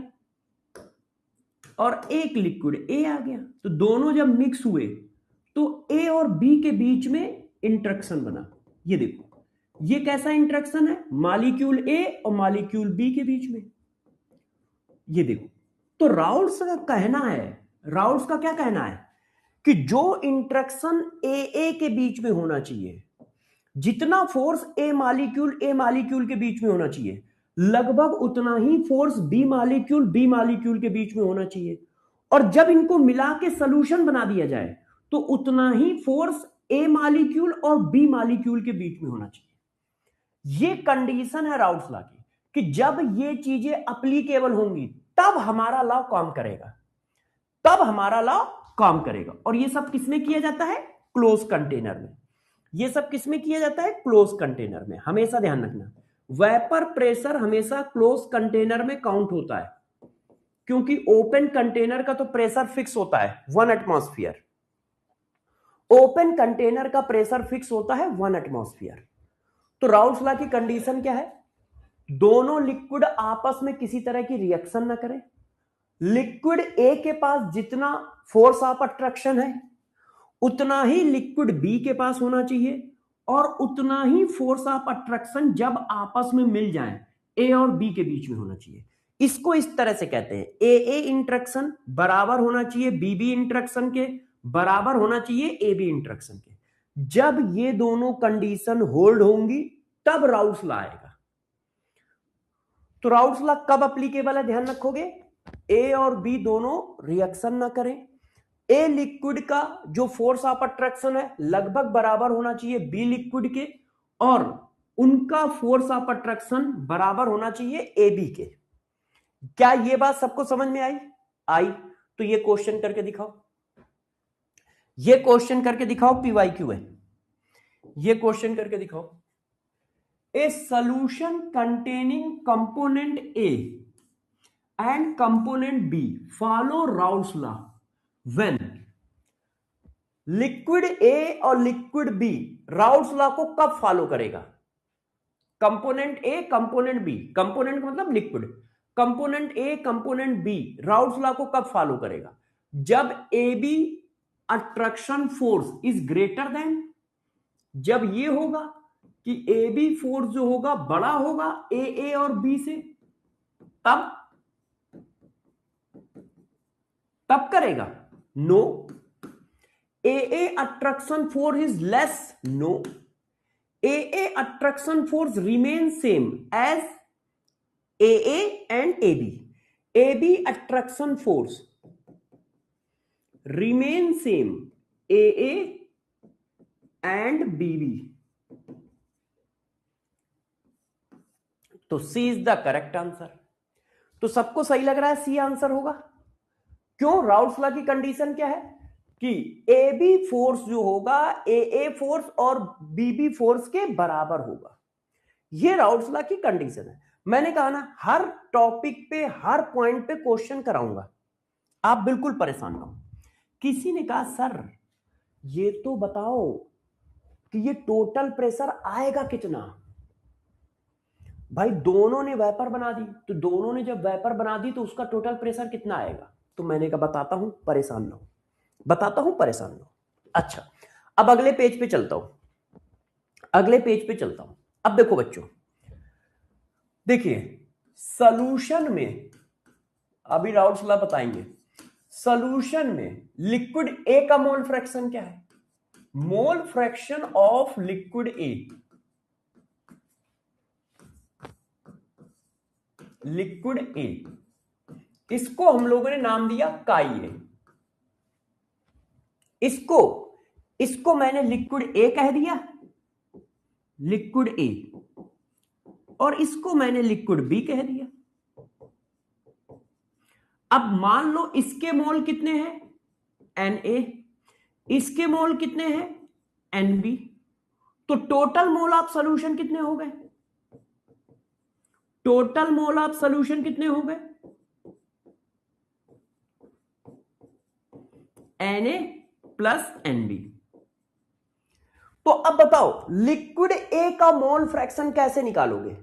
और एक लिक्विड ए आ गया। तो दोनों जब मिक्स हुए तो ए और बी के बीच में इंटरेक्शन बना। ये देखो, ये कैसा इंटरेक्शन है, मॉलिक्यूल ए और मॉलिक्यूल बी के बीच में। ये देखो, तो राउल्स का कहना है, राउल्स का क्या कहना है कि जो इंटरेक्शन ए के बीच में होना चाहिए जितना फोर्स ए मालिक्यूल के बीच में होना चाहिए, लगभग उतना ही फोर्स बी मालिक्यूल के बीच में होना चाहिए। और जब इनको मिला के सोल्यूशन बना दिया जाए तो उतना ही फोर्स ए मालिक्यूल और बी मालिक्यूल के बीच में होना चाहिए। ये कंडीशन है राउल्स लॉ की कि जब ये चीजें अप्लीकेबल होंगी तब हमारा लॉ काम करेगा, तब हमारा लॉ काम करेगा। और ये सब किसमें किया जाता है? क्लोज कंटेनर में। ये सब किसमें किया जाता है? क्लोज कंटेनर में। हमेशा ध्यान रखना, वेपर प्रेशर हमेशा क्लोज कंटेनर में काउंट होता है, क्योंकि ओपन कंटेनर का तो प्रेशर फिक्स होता है 1 एटमॉस्फेयर। ओपन कंटेनर का प्रेशर फिक्स होता है 1 एटमॉस्फेयर। तो राउल्स लॉ की कंडीशन क्या है? दोनों लिक्विड आपस में किसी तरह की रिएक्शन ना करें। लिक्विड ए के पास जितना फोर्स ऑफ अट्रैक्शन है उतना ही लिक्विड बी के पास होना चाहिए, और उतना ही फोर्स ऑफ अट्रैक्शन जब आपस में मिल जाए ए और बी के बीच में होना चाहिए। इसको इस तरह से कहते हैं, ए इंट्रैक्शन बराबर होना चाहिए बी इंट्रैक्शन के, बराबर होना चाहिए ए बी इंट्रैक्शन के। जब ये दोनों कंडीशन होल्ड होंगी तब राउल्स लॉ आएगा। तो राउल्स लॉ कब अप्लीकेबल है ध्यान रखोगे? ए और बी दोनों रिएक्शन ना करें, ए लिक्विड का जो फोर्स ऑफ अट्रैक्शन है लगभग बराबर होना चाहिए बी लिक्विड के, और उनका फोर्स ऑफ अट्रैक्शन बराबर होना चाहिए ए बी के। क्या ये बात सबको समझ में आई? तो ये क्वेश्चन करके दिखाओ, ये क्वेश्चन करके दिखाओ, पीवाईक्यू है, ये क्वेश्चन करके दिखाओ। A solution containing component A and component B follow Raoult's law when liquid A और लिक्विड बी राउल्स लॉ को कब फॉलो करेगा? Component A component B, component मतलब liquid, component A component B Raoult's law को कब फॉलो करेगा? जब A B attraction force is greater than, जब ये होगा कि ए बी फोर्स जो होगा बड़ा होगा ए और बी से, तब करेगा। No. A attraction force is less, no. A attraction force remain same as A and A B attraction force remain same A and B. तो C is the correct answer. तो सबको सही लग रहा है सी आंसर होगा। क्यों? राउल्स लॉ की कंडीशन क्या है कि ए बी फोर्स जो होगा ए फोर्स और बी फोर्स के बराबर होगा। ये राउल्स लॉ की कंडीशन है। मैंने कहा ना हर टॉपिक पे हर पॉइंट पे क्वेश्चन कराऊंगा, आप बिल्कुल परेशान ना हो। किसी ने कहा सर ये तो बताओ कि ये टोटल प्रेशर आएगा कितना? भाई दोनों ने वेपर बना दी, तो दोनों ने जब वेपर बना दी तो उसका टोटल प्रेशर कितना आएगा? तो मैंने कहा बताता हूं, परेशान ना हो, बताता हूं, परेशान ना हो। अच्छा, अब अगले पेज पे चलता हूं, अगले पेज पे चलता हूं। अब देखो बच्चों, देखिए सॉल्यूशन में, अभी राउल्स लॉ बताएंगे, सॉल्यूशन में लिक्विड ए का मोल फ्रैक्शन क्या है? Mole fraction of liquid A, liquid A, इसको हम लोगों ने नाम दिया काई ए। इसको मैंने लिक्विड ए कह दिया, लिक्विड ए, और इसको मैंने लिक्विड बी कह दिया। अब मान लो इसके मोल कितने हैं? Na, इसके मोल कितने हैं? Nb। तो टोटल मोल ऑफ सॉल्यूशन कितने हो गए? टोटल मोल ऑफ सॉल्यूशन कितने हो गए? Na plus Nb। तो अब बताओ लिक्विड ए का मोल फ्रैक्शन कैसे निकालोगे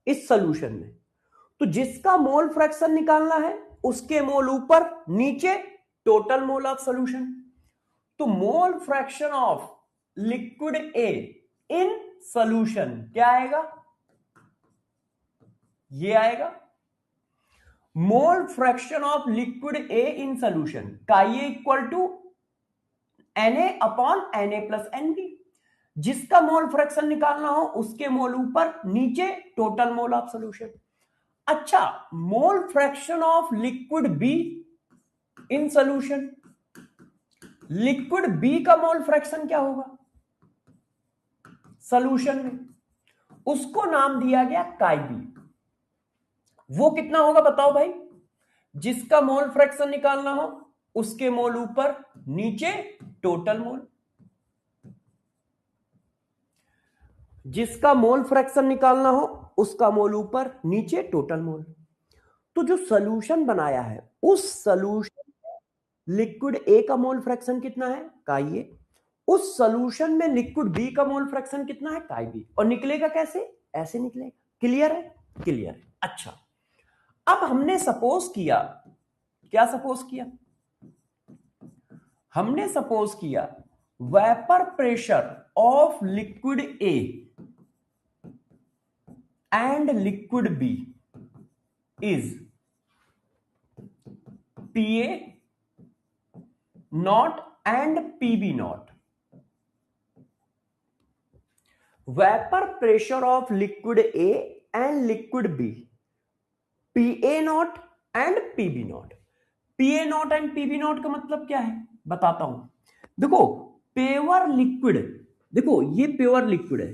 इस सॉल्यूशन में? तो जिसका मोल फ्रैक्शन निकालना है उसके मोल ऊपर, नीचे टोटल मोल ऑफ सॉल्यूशन। तो mole fraction of liquid A in solution क्या आएगा? ये आएगा mole fraction of liquid A in solution का ये equal to Na upon Na plus Nb। जिसका मोल फ्रैक्शन निकालना हो उसके मोल ऊपर, नीचे टोटल मोल ऑफ सॉल्यूशन। अच्छा, mole fraction of liquid B in solution, liquid B का मोल फ्रैक्शन क्या होगा सॉल्यूशन में, उसको नाम दिया गया काई बी। वो कितना होगा बताओ भाई, जिसका मोल फ्रैक्शन निकालना हो उसके मोल ऊपर, नीचे टोटल मोल। जिसका मोल फ्रैक्शन निकालना हो उसका मोल ऊपर, नीचे टोटल मोल। तो जो सॉल्यूशन बनाया है उस सॉल्यूशन लिक्विड ए का मोल फ्रैक्शन कितना है काई ए, उस सॉल्यूशन में लिक्विड बी का मोल फ्रैक्शन कितना है काई बी, और निकलेगा कैसे, ऐसे निकलेगा। क्लियर है, क्लियर है। अच्छा, अब हमने सपोज किया, क्या सपोज किया, हमने सपोज किया vapour pressure of liquid A and liquid B is PA naught and PB naught. Vapour pressure of liquid A and liquid B, PA naught and PB naught. PA naught and PB naught का मतलब क्या है बताता हूं। देखो प्योर लिक्विड, देखो ये प्योर लिक्विड है,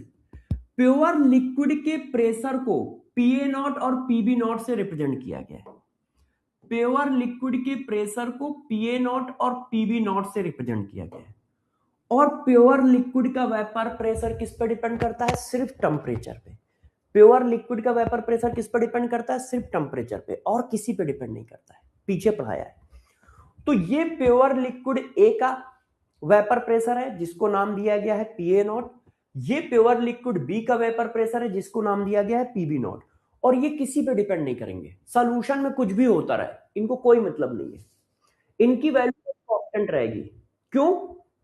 प्योर लिक्विड के प्रेशर को पीए नॉट और पीबी नॉट से रिप्रेजेंट किया गया है। प्योर लिक्विड के प्रेशर को पीए नॉट और पीबी नॉट से रिप्रेजेंट किया गया है। और प्योर लिक्विड का वेपर प्रेशर किस पर डिपेंड करता है, सिर्फ टेम्परेचर पे। प्योर लिक्विड का वेपर प्रेशर किस पर डिपेंड करता है, सिर्फ टेम्परेचर पे, और किसी पे डिपेंड नहीं करता है, पीछे पढ़ाया है। तो ये प्योर लिक्विड ए का वेपर प्रेशर है जिसको नाम दिया गया है पीए नॉट, ये प्योर लिक्विड बी का वेपर प्रेशर है जिसको नाम दिया गया है पीबी नॉट, और ये किसी पे डिपेंड नहीं करेंगे। सॉल्यूशन में कुछ भी होता रहे इनको कोई मतलब नहीं है, इनकी वैल्यू कांस्टेंट रहेगी। क्यों,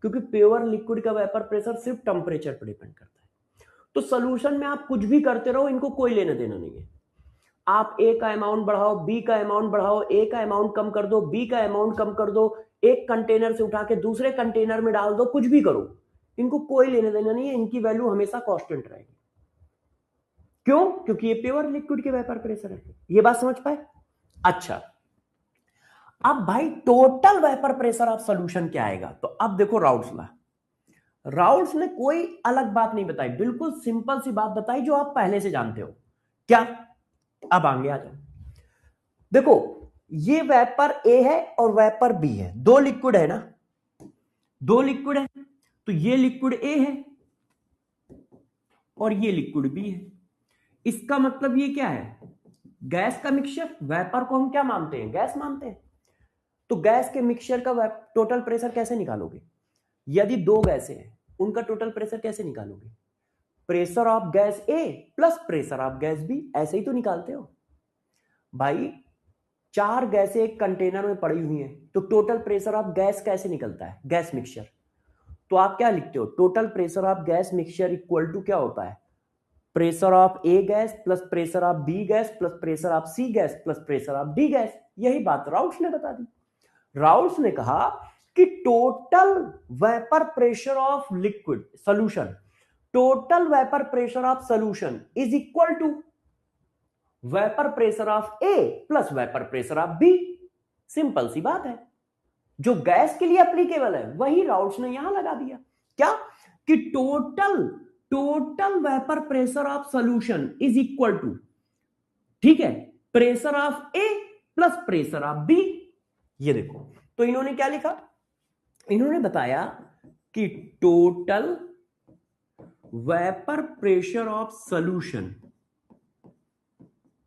क्योंकि प्योर लिक्विड का वेपर प्रेशर सिर्फ टेम्परेचर पर डिपेंड करता है। तो सॉल्यूशन में आप कुछ भी करते रहो, इनको कोई लेना देना नहीं है। आप ए का अमाउंट बढ़ाओ, बी का अमाउंट बढ़ाओ, ए का अमाउंट कम कर दो, बी का अमाउंट कम कर दो, एक कंटेनर से उठा के दूसरे कंटेनर में डाल दो, कुछ भी करो, इनको कोई लेने देना नहीं है, इनकी वैल्यू हमेशा कांस्टेंट रहेगी। क्यों, क्योंकि ये प्योर लिक्विड के वेपर प्रेशर है। ये बात समझ पाए। अच्छा, अब भाई total vapour pressure of solution क्या आएगा, तो अब देखो राउल्स लॉ, राउल्स ने कोई अलग बात नहीं बताई, बिल्कुल सिंपल सी बात बताई जो आप पहले से जानते हो। क्या, अब आगे आ जाओ। देखो ये वेपर ए है और वेपर बी है, दो लिक्विड है ना, दो लिक्विड है, तो ये लिक्विड ए है और ये लिक्विड बी है। इसका मतलब ये क्या है, गैस का मिक्सचर। वेपर को हम क्या मानते हैं, गैस मानते हैं। तो गैस के मिक्सचर का टोटल प्रेशर कैसे निकालोगे, यदि दो गैसें हैं उनका टोटल प्रेशर कैसे निकालोगे, pressure of gas A plus pressure of gas B, ऐसे ही तो निकालते हो भाई। चार गैसें एक कंटेनर में पड़ी हुई हैं, तो टोटल प्रेशर ऑफ गैस कैसे निकलता है, गैस मिक्सचर। तो आप क्या लिखते हो, total pressure of gas mixture equal to क्या होता है, pressure of A gas plus pressure of B gas plus pressure of C gas plus pressure of D gas. यही बात राउल्स ने बता दी। राउल्स ने कहा कि total vapour pressure of liquid solution, total vapour pressure of solution is equal to vapour pressure of A plus vapour pressure of B. Simple सी बात है, जो गैस के लिए एप्लीकेबल है वही राउल्स ने यहां लगा दिया। क्या, कि total vapour pressure of solution is equal to, ठीक है, pressure of A plus pressure of B. ये देखो, तो इन्होंने क्या लिखा, इन्होंने बताया कि total vapour pressure of solution,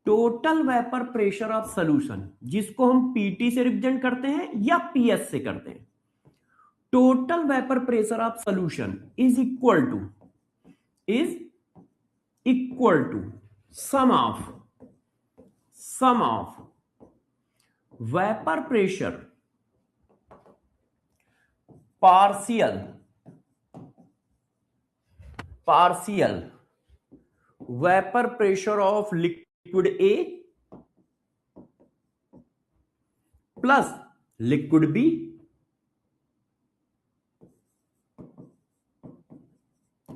total vapour pressure of solution जिसको हम पीटी से रिप्रेजेंट करते हैं या पीएस से करते हैं, total vapour pressure of solution is equal to sum of vapour pressure partial vapour pressure of liquid A plus liquid B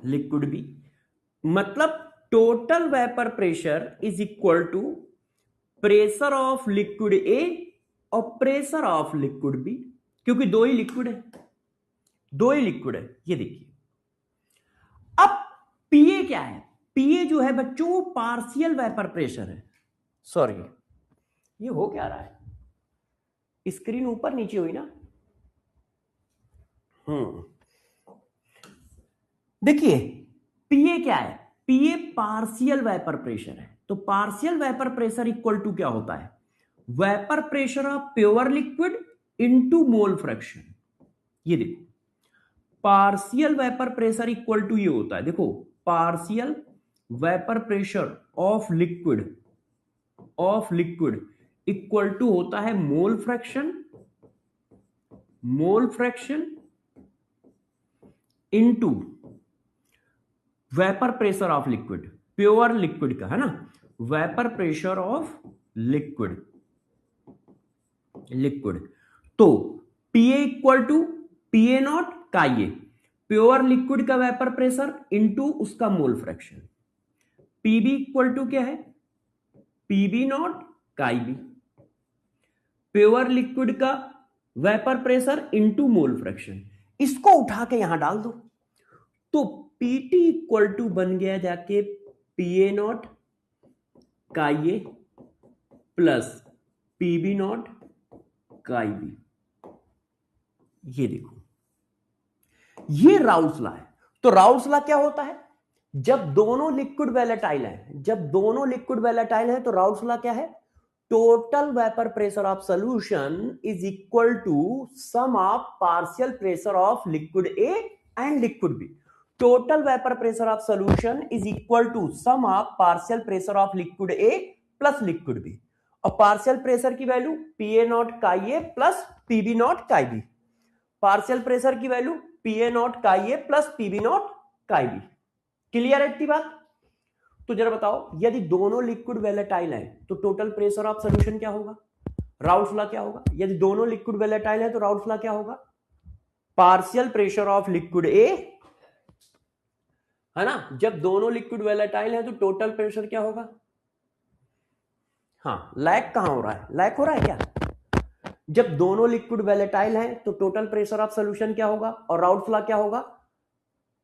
liquid B, मतलब total vapour pressure is equal to pressure of liquid A और प्रेशर ऑफ लिक्विड बी, क्योंकि दो ही लिक्विड है, दो ही लिक्विड है। ये देखिए, अब पीए क्या है? पीए जो है बच्चों वो पार्शियल वेपर प्रेशर है। सॉरी, ये हो क्या रहा है? स्क्रीन ऊपर नीचे हुई ना। देखिए पीए क्या है? पीए पार्शियल वेपर प्रेशर है। तो partial vapour pressure equal to क्या होता है? Vapour pressure of pure liquid into mole fraction. ये देखो, partial vapour pressure equal to ये होता है, देखो partial vapour pressure of liquid equal to होता है mole fraction into vapour pressure of liquid, pure liquid का है ना, वेपर प्रेशर ऑफ लिक्विड। तो PA equal to PA naught का ये प्योर लिक्विड का वेपर प्रेशर इनटू उसका mole fraction. PB equal to क्या है? पीबी नॉट का बी, प्योर लिक्विड का vapour pressure into mole fraction. इसको उठा के यहां डाल दो, तो पीटी इक्वल टू बन गया जाके पीए नॉट का ये प्लस पीबी नॉट का बी। ये देखो, ये राउल्स लॉ है। तो राउल्स लॉ क्या होता है? जब दोनों लिक्विड वैलेटाइल है, तो राउल्स लॉ क्या है? Total vapour pressure of solution is equal to sum of partial pressure of liquid A and liquid B. Total vapour pressure of solution is equal to sum of partial pressure of liquid A plus liquid B. और पार्शियल प्रेशर की वैल्यू पीए नॉट का ए प्लस पीबी नॉट का बी। पार्शियल प्रेशर की वैल्यू पीए नॉट का ए प्लस पीबी नॉट का बी। क्लियर है इतनी बात? तो जरा बताओ, यदि दोनों लिक्विड वैलेटाइल है तो टोटल प्रेशर ऑफ सॉल्यूशन क्या होगा? राउल्स लॉ क्या होगा? यदि दोनों लिक्विड वैलेटाइल है तो राउल्स लॉ क्या होगा? पार्शियल प्रेशर ऑफ लिक्विड ए, है ना? जब दोनों लिक्विड वैलेटाइल है तो टोटल प्रेशर क्या होगा? हाँ, लैग कहां हो रहा है? लैग हो रहा है क्या? जब दोनों लिक्विड वैलेटाइल हैं तो टोटल प्रेशर ऑफ सॉल्यूशन क्या होगा? और राउल्स लॉ क्या होगा?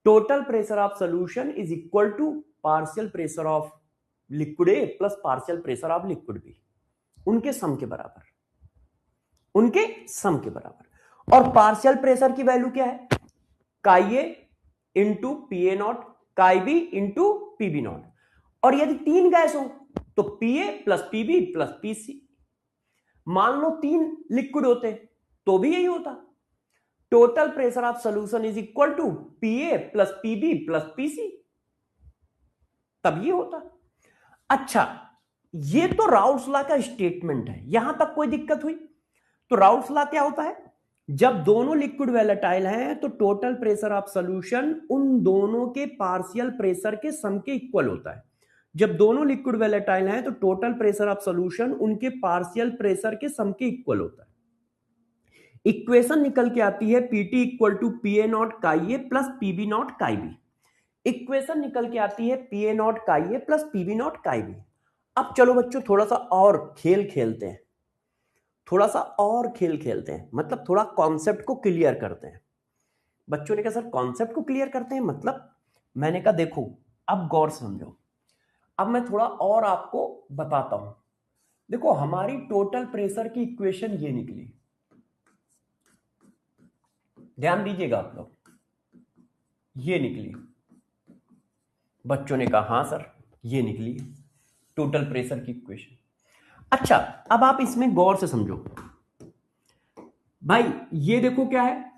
Total pressure of solution is equal to partial pressure of liquid A plus partial pressure of liquid B, उनके सम के बराबर, और पार्शियल प्रेशर की वैल्यू क्या है? Chi A into PA nought, chi B into PB nought. और यदि तीन गैस हो तो PA plus PB plus PC. मान लो तीन लिक्विड होते तो भी यही होता, total pressure of solution is equal to PA plus PB plus PC, तब ये होता। अच्छा, ये तो राउल्स लॉ का स्टेटमेंट है, यहां तक कोई दिक्कत हुई? तो राउल्स लॉ क्या होता है? जब दोनों लिक्विड वैलेटाइल हैं तो टोटल प्रेशर ऑफ सॉल्यूशन उन दोनों के पार्शियल प्रेशर के सम के इक्वल होता है। जब दोनों लिक्विड वैलेटाइल हैं तो टोटल प्रेशर ऑफ सॉल्यूशन उनके पार्शियल प्रेशर के सम के इक्वल होता है। इक्वेशन निकल के आती है PT equal to PA nought chi A plus PB nought chi B. Equation निकल के आती है PA nought chi A plus PB nought chi B. अब चलो बच्चों, थोड़ा सा और खेल खेलते हैं, मतलब थोड़ा कॉन्सेप्ट को क्लियर करते हैं। बच्चों ने कहा सर कॉन्सेप्ट को क्लियर करते हैं मतलब? मैंने कहा देखो, अब गौर समझो, अब मैं थोड़ा और आपको बताता हूं। देखो, हमारी टोटल प्रेशर की इक्वेशन ये निकली, ध्यान दीजिएगा आप लोग, ये निकली। बच्चों ने कहा हाँ सर ये निकली टोटल प्रेशर की इक्वेशन। अच्छा, अब आप इसमें गौर से समझो भाई, ये देखो क्या है?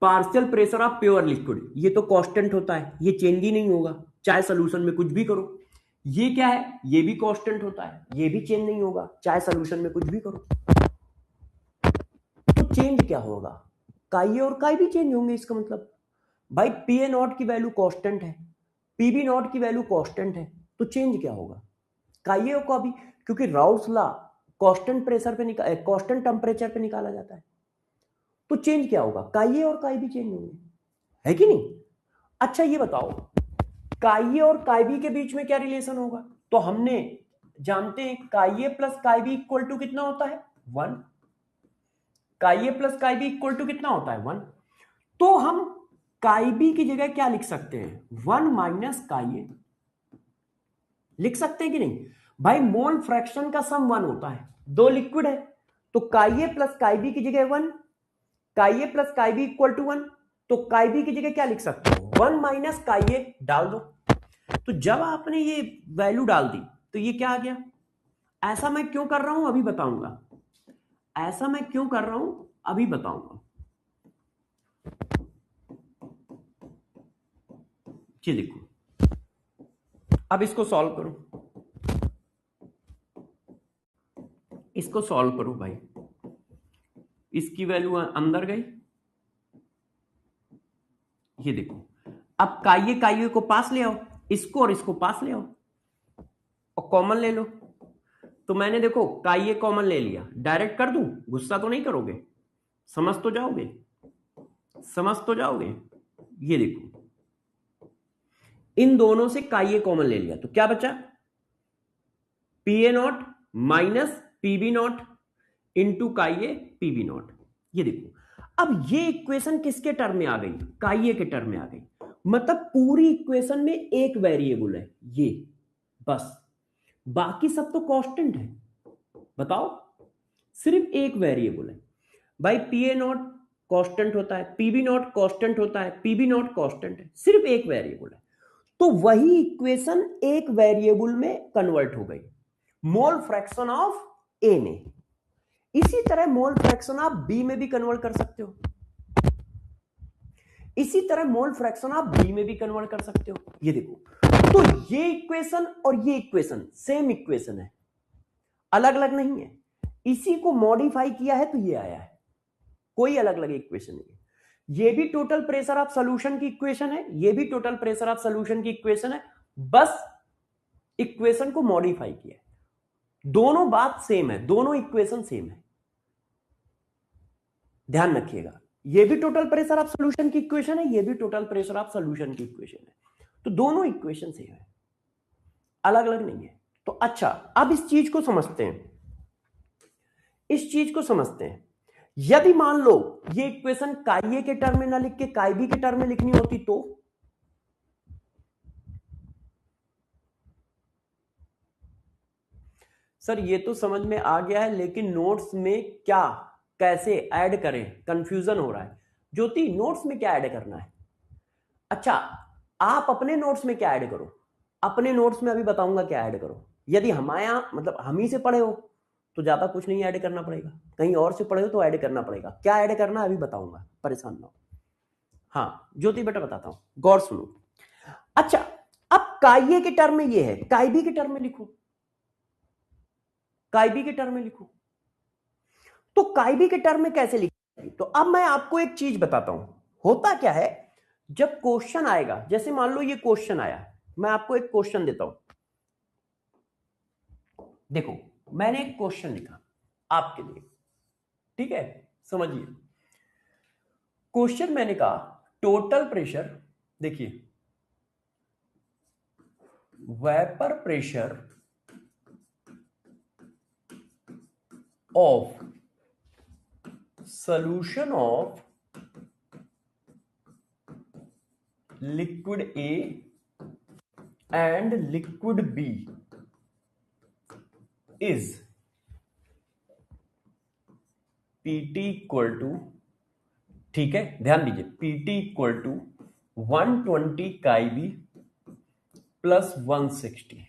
Partial pressure of pure liquid, ये तो कांस्टेंट होता है, ये चेंज ही नहीं होगा चाहे सॉल्यूशन में कुछ भी करो। ये क्या है? ये भी कांस्टेंट होता है, ये भी चेंज नहीं होगा चाहे सॉल्यूशन में कुछ भी करो। तो चेंज क्या होगा? काई और काई भी चेंज होंगे। इसका मतलब भाई पीए नॉट की वैल्यू कांस्टेंट है, पीबी नॉट की वैल्यू कांस्टेंट है, तो चेंज क्या होगा? काई और का भी, क्योंकि राउल्स लॉ कांस्टेंट प्रेशर पे कांस्टेंट टेंपरेचर पे निकाला जाता है। तो चेंज क्या होगा? काई ए और काई भी चेंज होंगे, है कि नहीं? अच्छा ये बताओ काई ए और काई बी के बीच में क्या रिलेशन होगा? तो हमने जानते हैं chi A plus chi B equal to कितना होता है? 1। Chi A plus chi B equal to कितना होता है? 1। तो हम काई बी की जगह क्या लिख सकते हैं? 1 माइनस काई ए लिख सकते हैं कि नहीं भाई? मोल फ्रैक्शन का सम 1 होता है, दो लिक्विड है, तो काई ए प्लस काई बी की जगह 1, chi A plus chi B equal to 1, तो काई बी की जगह क्या लिख सकते हो? 1 माइनस काई ए डाल दो। तो जब आपने ये वैल्यू डाल दी तो ये क्या आ गया? ऐसा मैं क्यों कर रहा हूं अभी बताऊंगा, ऐसा मैं क्यों कर रहा हूं अभी बताऊंगा। ये देखो, अब इसको सॉल्व करो, इसको सॉल्व करो भाई। इसकी वैल्यू अंदर गई, ये देखो। अब काइए को पास ले आओ, इसको और इसको पास ले आओ और कॉमन ले लो। तो मैंने देखो काइए कॉमन ले लिया, डायरेक्ट कर दूं? गुस्सा तो नहीं करोगे? समझ तो जाओगे? समझ तो जाओगे? ये देखो इन दोनों से काइए कॉमन ले लिया तो क्या बचा? P A nought minus PB nought into chi A PB nought. ये देखो अब ये इक्वेशन किसके टर्म में आ गई? काइए के टर्म में आ गई। मतलब पूरी इक्वेशन में एक वेरिएबल है ये, बस बाकी सब तो कांस्टेंट है। बताओ, सिर्फ एक वेरिएबल है भाई। पी ए नॉट कांस्टेंट होता है, पीबी नॉट कांस्टेंट होता है, पीबी नॉट कांस्टेंट है, सिर्फ एक वेरिएबल है। तो वही इक्वेशन एक वेरिएबल में कन्वर्ट हो गई मोल फ्रैक्शन ऑफ ए में। इसी तरह मोल फ्रैक्शन आप बी में भी कन्वर्ट कर सकते हो, इसी तरह मोल फ्रैक्शन आप बी में भी कन्वर्ट कर सकते हो। ये देखो, तो ये इक्वेशन और ये इक्वेशन सेम इक्वेशन है, अलग अलग नहीं है। इसी को मॉडिफाई किया है तो ये आया है, कोई अलग अलग इक्वेशन नहीं है। ये भी टोटल प्रेशर ऑफ सॉल्यूशन की इक्वेशन है, ये भी टोटल प्रेशर ऑफ सॉल्यूशन की इक्वेशन है, बस इक्वेशन को मॉडिफाई किया है। दोनों बात सेम है, दोनों इक्वेशन सेम है, ध्यान रखिएगा। ये भी टोटल प्रेशर ऑफ सॉल्यूशन की इक्वेशन है, ये भी टोटल प्रेशर ऑफ सॉल्यूशन की इक्वेशन है, तो दोनों इक्वेशन सेम है, अलग अलग नहीं है। तो अच्छा, अब इस चीज को समझते हैं, इस चीज को समझते हैं। यदि मान लो ये इक्वेशन काई ए के टर्म में ना लिख के काई बी के टर्म में लिखनी होती तो सर ये तो समझ में आ गया है, लेकिन नोट्स में क्या कैसे ऐड करें कंफ्यूजन हो रहा है। ज्योति, नोट्स में क्या ऐड करना है? अच्छा, आप अपने नोट्स में क्या ऐड करो? अपने नोट्स में अभी बताऊंगा क्या ऐड करो। यदि हमारे यहां मतलब हम ही से पढ़े हो तो ज्यादा कुछ नहीं ऐड करना पड़ेगा, कहीं और से पढ़े हो तो ऐड करना पड़ेगा। क्या ऐड करना है अभी बताऊंगा, परेशान ना हो। हाँ ज्योति बेटा बताता हूं, गौर सुनो। अच्छा, अब काइए के टर्म में ये है, काइबी के टर्म में लिखो, काइबी के टर्म में लिखो। तो काइबी के टर्म में कैसे लिखेंगे? तो अब मैं आपको एक चीज बताता हूं। होता क्या है, जब क्वेश्चन आएगा, जैसे मान लो ये क्वेश्चन आया, मैं आपको एक क्वेश्चन देता हूं। देखो मैंने एक क्वेश्चन लिखा आपके लिए, ठीक है? समझिए, क्वेश्चन मैंने कहा टोटल प्रेशर, देखिए vapour pressure of solution of liquid A and liquid B is PT equal to, ठीक है ध्यान दीजिए, PT equal to 120 काई बी प्लस 160,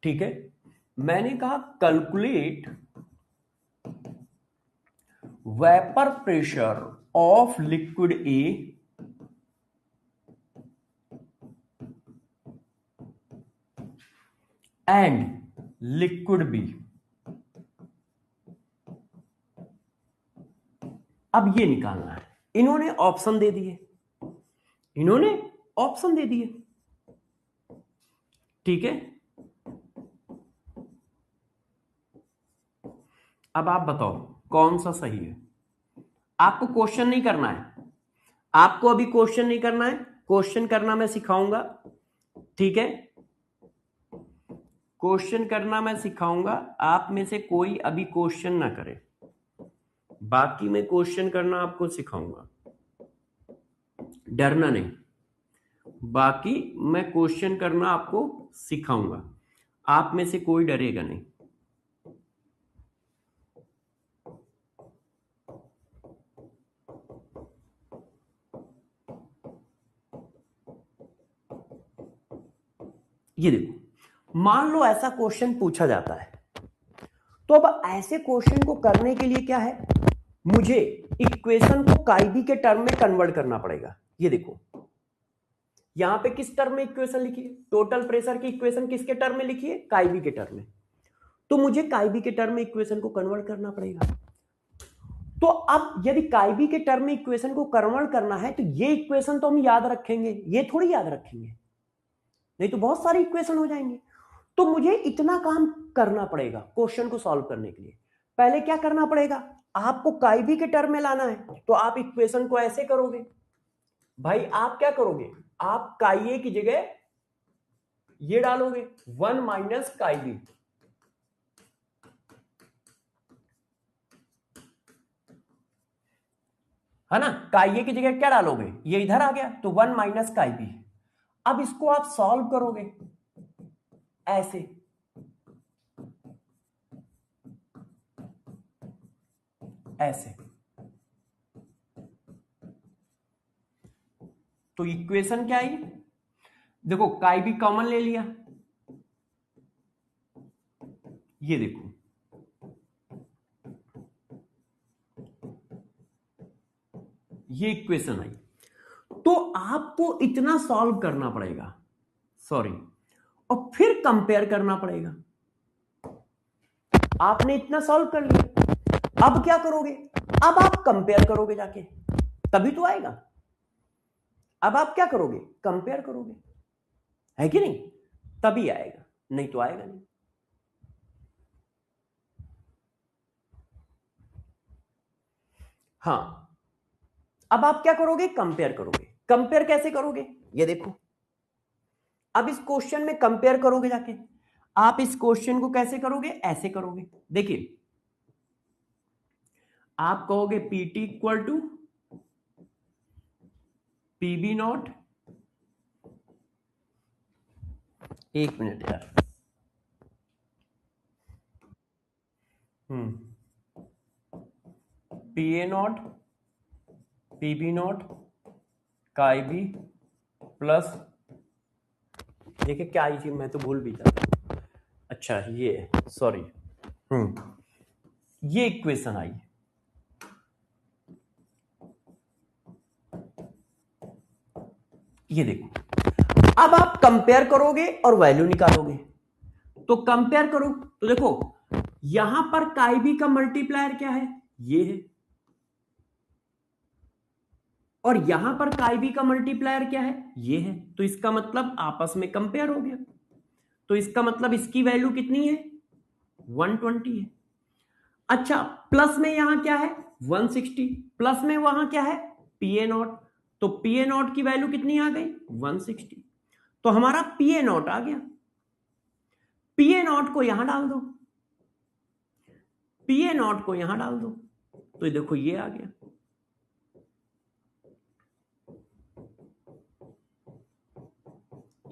ठीक है? मैंने कहा calculate vapour pressure of liquid A and liquid B. अब ये निकालना है। इन्होंने ऑप्शन दे दिए, इन्होंने ऑप्शन दे दिए, ठीक है? अब आप बताओ कौन सा सही है। आपको क्वेश्चन नहीं करना है, आपको अभी क्वेश्चन नहीं करना है, क्वेश्चन करना मैं सिखाऊंगा, ठीक है, क्वेश्चन करना मैं सिखाऊंगा, आप में से कोई अभी क्वेश्चन ना करे, बाकी मैं क्वेश्चन करना आपको सिखाऊंगा, डरना नहीं, बाकी मैं क्वेश्चन करना आपको सिखाऊंगा, आप में से कोई डरेगा नहीं। ये देखो, मान लो ऐसा क्वेश्चन पूछा जाता है, तो अब ऐसे क्वेश्चन को करने के लिए क्या है, मुझे इक्वेशन को काइबी के टर्म में कन्वर्ट करना पड़ेगा। ये देखो, यहां पे किस टर्म में इक्वेशन लिखी है, टोटल प्रेशर की इक्वेशन किसके टर्म में लिखी है, काइबी के टर्म में, तो मुझे काइबी के टर्म में इक्वेशन को कन्वर्ट करना पड़ेगा। तो अब यदि काइबी के टर्म में इक्वेशन को कन्वर्ट करना है, तो ये इक्वेशन तो हम याद रखेंगे, ये थोड़ी याद रखेंगे, नहीं तो बहुत सारी इक्वेशन हो जाएंगे। तो मुझे इतना काम करना पड़ेगा क्वेश्चन को सॉल्व करने के लिए। पहले क्या करना पड़ेगा, आपको काइबी के टर्म में लाना है, तो आप इक्वेशन को ऐसे करोगे भाई, आप क्या करोगे, आप काई की जगह ये डालोगे 1 माइनस काइबी, है ना, काई की जगह क्या डालोगे, ये इधर आ गया तो 1 माइनस काइबी। अब इसको आप सॉल्व करोगे ऐसे, ऐसे, तो इक्वेशन क्या आई, देखो काइबी कॉमन ले लिया, ये देखो ये इक्वेशन आई। तो आपको इतना सॉल्व करना पड़ेगा, सॉरी, और फिर कंपेयर करना पड़ेगा। आपने इतना सॉल्व कर लिया, अब क्या करोगे, अब आप कंपेयर करोगे जाके, तभी तो आएगा। अब आप क्या करोगे, कंपेयर करोगे, है कि नहीं, तभी आएगा, नहीं तो आएगा नहीं। हाँ, अब आप क्या करोगे, कंपेयर करोगे। कंपेयर कैसे करोगे, ये देखो, अब इस क्वेश्चन में कंपेयर करोगे जाके, आप इस क्वेश्चन को कैसे करोगे, ऐसे करोगे। देखिए, आप कहोगे PT equal to PB nought, एक मिनट यार, P A nought PB nought chi B plus, देखिए क्या आई थी, मैं तो भूल भी जाता, अच्छा ये, सॉरी, ये इक्वेशन आई, ये देखो। अब आप कंपेयर करोगे और वैल्यू निकालोगे, तो कंपेयर करो तो देखो, यहां पर काई का मल्टीप्लायर क्या है, ये है, और यहां पर काई का मल्टीप्लायर क्या है, ये है, तो इसका मतलब आपस में कंपेयर हो गया, तो इसका मतलब इसकी वैल्यू कितनी है, 120 है। अच्छा, प्लस में यहां क्या है, 160, प्लस में वहां क्या है, पीए नॉट, तो पीए नॉट की वैल्यू कितनी आ गई, 160, तो हमारा पीए नॉट आ गया। पीए नॉट को यहां डाल दो, पीए नॉट को यहां डाल दो, तो देखो ये आ गया,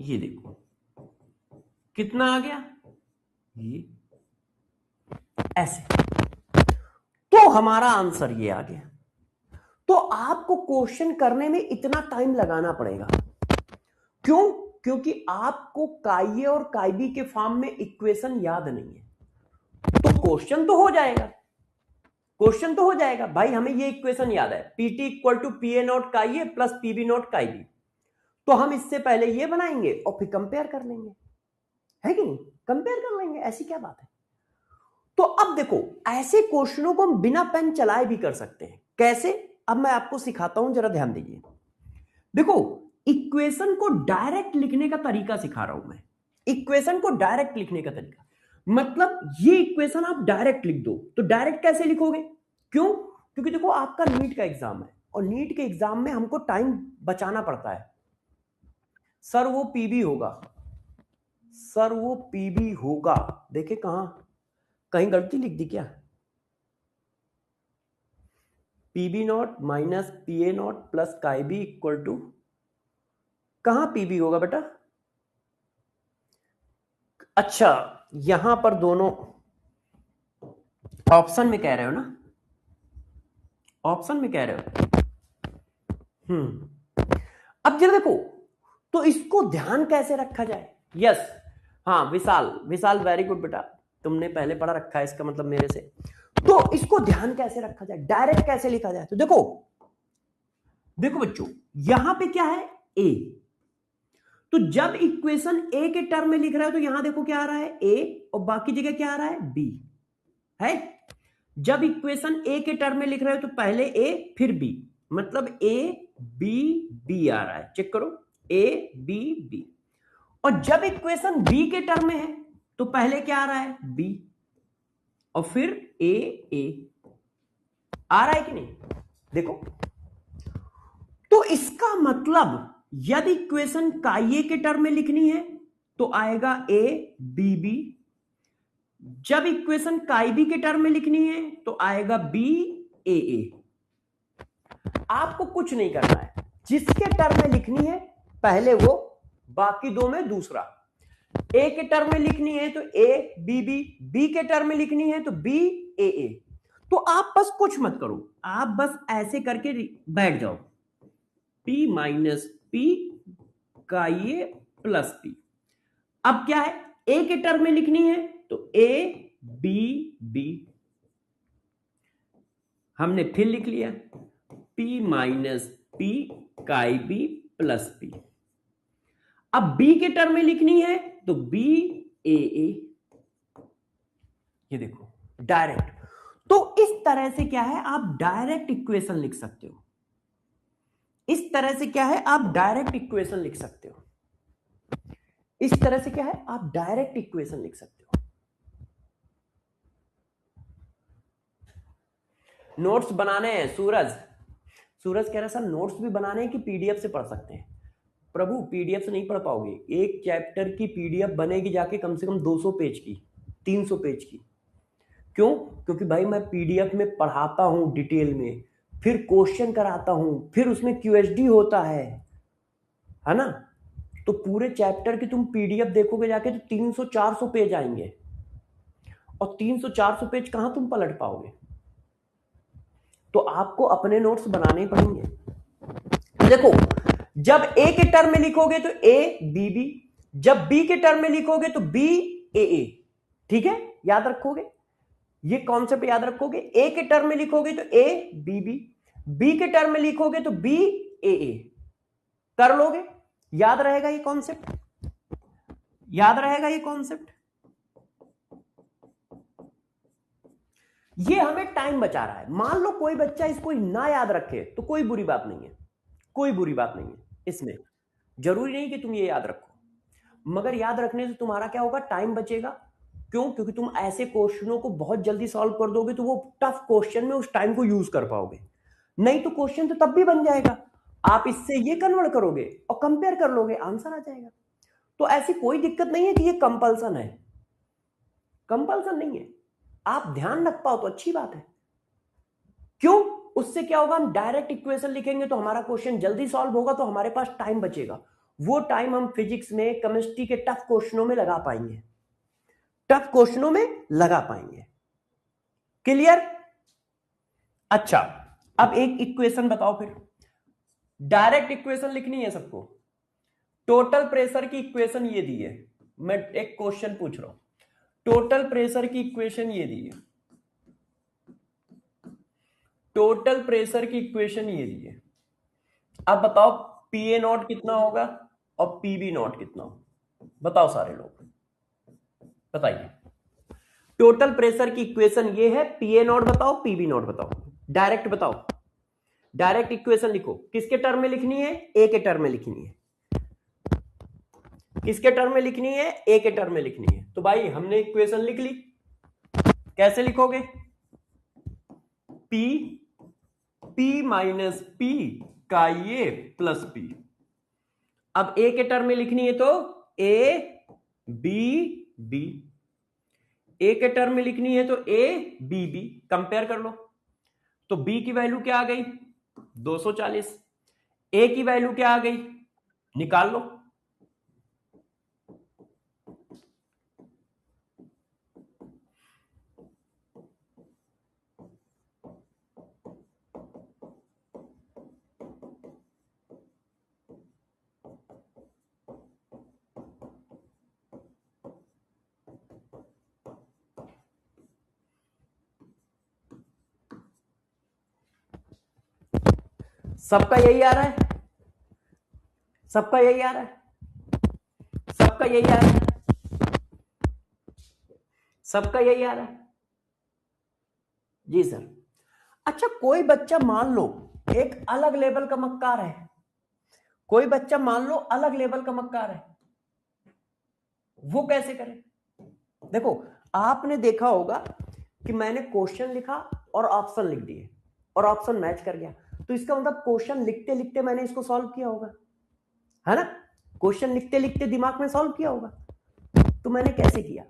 ये देखो कितना आ गया, ये ऐसे, तो हमारा आंसर ये आ गया। तो आपको क्वेश्चन करने में इतना टाइम लगाना पड़ेगा, क्यों, क्योंकि आपको काई और काई के फॉर्म में इक्वेशन याद नहीं है। तो क्वेश्चन तो हो जाएगा, क्वेश्चन तो हो जाएगा भाई, हमें ये इक्वेशन याद है, PT equal to P A nought chi A plus PB nought chi B, तो हम इससे पहले ये बनाएंगे और फिर कंपेयर कर लेंगे, है कि नहीं, कंपेयर कर लेंगे, ऐसी क्या बात है। तो अब देखो, ऐसे क्वेश्चनों को हम बिना पेन चलाए भी कर सकते हैं, कैसे, अब मैं आपको सिखाता हूं, जरा ध्यान दीजिए। देखो, इक्वेशन को डायरेक्ट लिखने का तरीका सिखा रहा हूं मैं, इक्वेशन को डायरेक्ट लिखने का तरीका, मतलब ये इक्वेशन आप डायरेक्ट लिख दो, तो डायरेक्ट कैसे लिखोगे, क्यों, क्योंकि देखो आपका नीट का एग्जाम है, और नीट के एग्जाम में हमको टाइम बचाना पड़ता है, सर वो पीबी होगा, सर वो पीबी होगा। देखे कहां, कहीं गलती लिख दी क्या? PB nought minus PA nought plus chi B equal to, कहां पीबी होगा बेटा? अच्छा, यहां पर दोनों ऑप्शन में कह रहे हो ना, ऑप्शन में कह रहे हो। अब जरा देखो, तो इसको ध्यान कैसे रखा जाए? यस, हाँ विशाल, विशाल वेरी गुड बेटा, तुमने पहले पढ़ा रखा है, इसका मतलब मेरे से। तो इसको ध्यान कैसे रखा जाए, डायरेक्ट कैसे लिखा जाए? तो देखो, देखो बच्चों, यहां पे क्या है? ए। तो जब इक्वेशन ए के टर्म में लिख रहे हो तो यहां देखो क्या आ रहा है? ए, और बाकी जगह क्या आ रहा है? बी है। जब इक्वेशन ए के टर्म में लिख रहे हो तो पहले ए फिर बी, मतलब ए बी बी आ रहा है। चेक करो, ए बी बी। और जब इक्वेशन बी के टर्म में है तो पहले क्या आ रहा है? बी, और फिर ए ए आ रहा है कि नहीं? देखो, तो इसका मतलब यदि इक्वेशन काई ए के टर्म में लिखनी है तो आएगा ए बी बी, जब इक्वेशन काई बी के टर्म में लिखनी है तो आएगा बी ए ए। आपको कुछ नहीं करना है, जिसके टर्म में लिखनी है पहले वो, बाकी दो में दूसरा। ए के टर्म में लिखनी है तो ए बी बी, बी के टर्म में लिखनी है तो बी ए ए। तो आप बस कुछ मत करो, आप बस ऐसे करके बैठ जाओ, P माइनस पी का ये प्लस पी। अब क्या है? ए के टर्म में लिखनी है तो ए बी बी, हमने फिर लिख लिया P माइनस पी काई बी प्लस पी। अब बी के टर्म में लिखनी है तो बी ए ए, ये देखो डायरेक्ट। तो इस तरह से क्या है, आप डायरेक्ट इक्वेशन लिख सकते हो। इस तरह से क्या है, आप डायरेक्ट इक्वेशन लिख सकते हो। इस तरह से क्या है, आप डायरेक्ट इक्वेशन लिख सकते हो। नोट्स बनाने हैं सूरज, सूरज कह रहा सर नोट्स भी बनाने हैं कि पीडीएफ से पढ़ सकते हैं? प्रभु पीडीएफ से नहीं पढ़ पाओगे, एक चैप्टर की पीडीएफ बनेगी जाके कम से कम 200 पेज की, 300 पेज की। क्यों? क्योंकि भाई मैं पीडीएफ में पढ़ाता हूं डिटेल में, फिर क्वेश्चन कराता हूं, फिर उसमें क्यूएसडी होता है ना। तो पूरे चैप्टर की तुम पीडीएफ देखोगे जाके तो 300-400 पेज आएंगे, और 300-400 पेज कहां तुम पलट पाओगे? तो आपको अपने नोट्स बनाने ही पड़ेंगे। देखो, जब ए के टर्म में लिखोगे तो ए बी बी, जब बी के टर्म में लिखोगे तो बी ए ए। ठीक है, याद रखोगे ये कॉन्सेप्ट, याद रखोगे। ए के टर्म में लिखोगे तो ए बी बी, बी के टर्म में लिखोगे तो बी ए ए। कर लोगे, याद रहेगा ये कॉन्सेप्ट, याद रहेगा ये कॉन्सेप्ट। ये हमें टाइम बचा रहा है। मान लो कोई बच्चा इसको ना याद रखे तो कोई बुरी बात नहीं है, कोई बुरी बात नहीं है इसमें। जरूरी नहीं कि तुम ये याद रखो, मगर याद रखने से तुम्हारा क्या होगा, टाइम बचेगा। क्यों? क्योंकि तुम ऐसे क्वेश्चनों को बहुत जल्दी सॉल्व कर दोगे तो वो टफ क्वेश्चन में उस टाइम को यूज कर पाओगे। नहीं तो क्वेश्चन तो तब भी बन जाएगा, आप इससे ये कन्वर्ट करोगे और कंपेयर कर लोगे, आंसर आ जाएगा। तो ऐसी कोई दिक्कत नहीं है कि ये कंपल्सन है, कंपल्सन नहीं है। आप ध्यान रख पाओ तो अच्छी बात है। क्यों? उससे क्या होगा, हम डायरेक्ट इक्वेशन लिखेंगे तो हमारा क्वेश्चन जल्दी सॉल्व होगा, तो हमारे पास टाइम बचेगा। वो टाइम हम फिजिक्स में, केमिस्ट्री के टफ क्वेश्चनों में लगा पाएंगे, टफ क्वेश्चनों में लगा पाएंगे। क्लियर? अच्छा, अब एक इक्वेशन बताओ फिर, डायरेक्ट इक्वेशन लिखनी है सबको। टोटल प्रेशर की इक्वेशन ये दी है, मैं एक क्वेश्चन पूछ रहा हूं। टोटल प्रेशर की इक्वेशन ये दी है, टोटल प्रेशर की इक्वेशन ये दी है। अब बताओ पीए नॉट कितना होगा और पीबी नॉट कितना होगा? बताओ सारे लोग बताइए। टोटल प्रेशर की इक्वेशन ये है, पीए नॉट बताओ, पीबी नॉट बताओ, डायरेक्ट बताओ। डायरेक्ट इक्वेशन लिखो, किसके टर्म में लिखनी है? ए के टर्म में लिखनी है। किसके टर्म में लिखनी है? ए के टर्म में लिखनी है। तो भाई हमने इक्वेशन लिख ली, कैसे लिखोगे? पी माइनस पी का ये प्लस पी। अब ए के टर्म में लिखनी है तो ए बी बी, ए के टर्म में लिखनी है तो ए बी बी, कंपेयर कर लो। तो बी की वैल्यू क्या आ गई 240, ए की वैल्यू क्या आ गई निकाल लो। सबका यही आ रहा है, सबका यही आ रहा है, सबका यही आ रहा है, सबका यही आ रहा है जी सर। अच्छा कोई बच्चा मान लो एक अलग लेवल का मक्कार है, कोई बच्चा मान लो अलग लेवल का मक्कार है, वो कैसे करे? देखो आपने देखा होगा कि मैंने क्वेश्चन लिखा और ऑप्शन लिख दिए और ऑप्शन मैच कर गया, तो इसका मतलब क्वेश्चन लिखते लिखते मैंने इसको सॉल्व किया होगा, है ना? क्वेश्चन लिखते लिखते दिमाग में सॉल्व किया होगा। तो मैंने कैसे किया?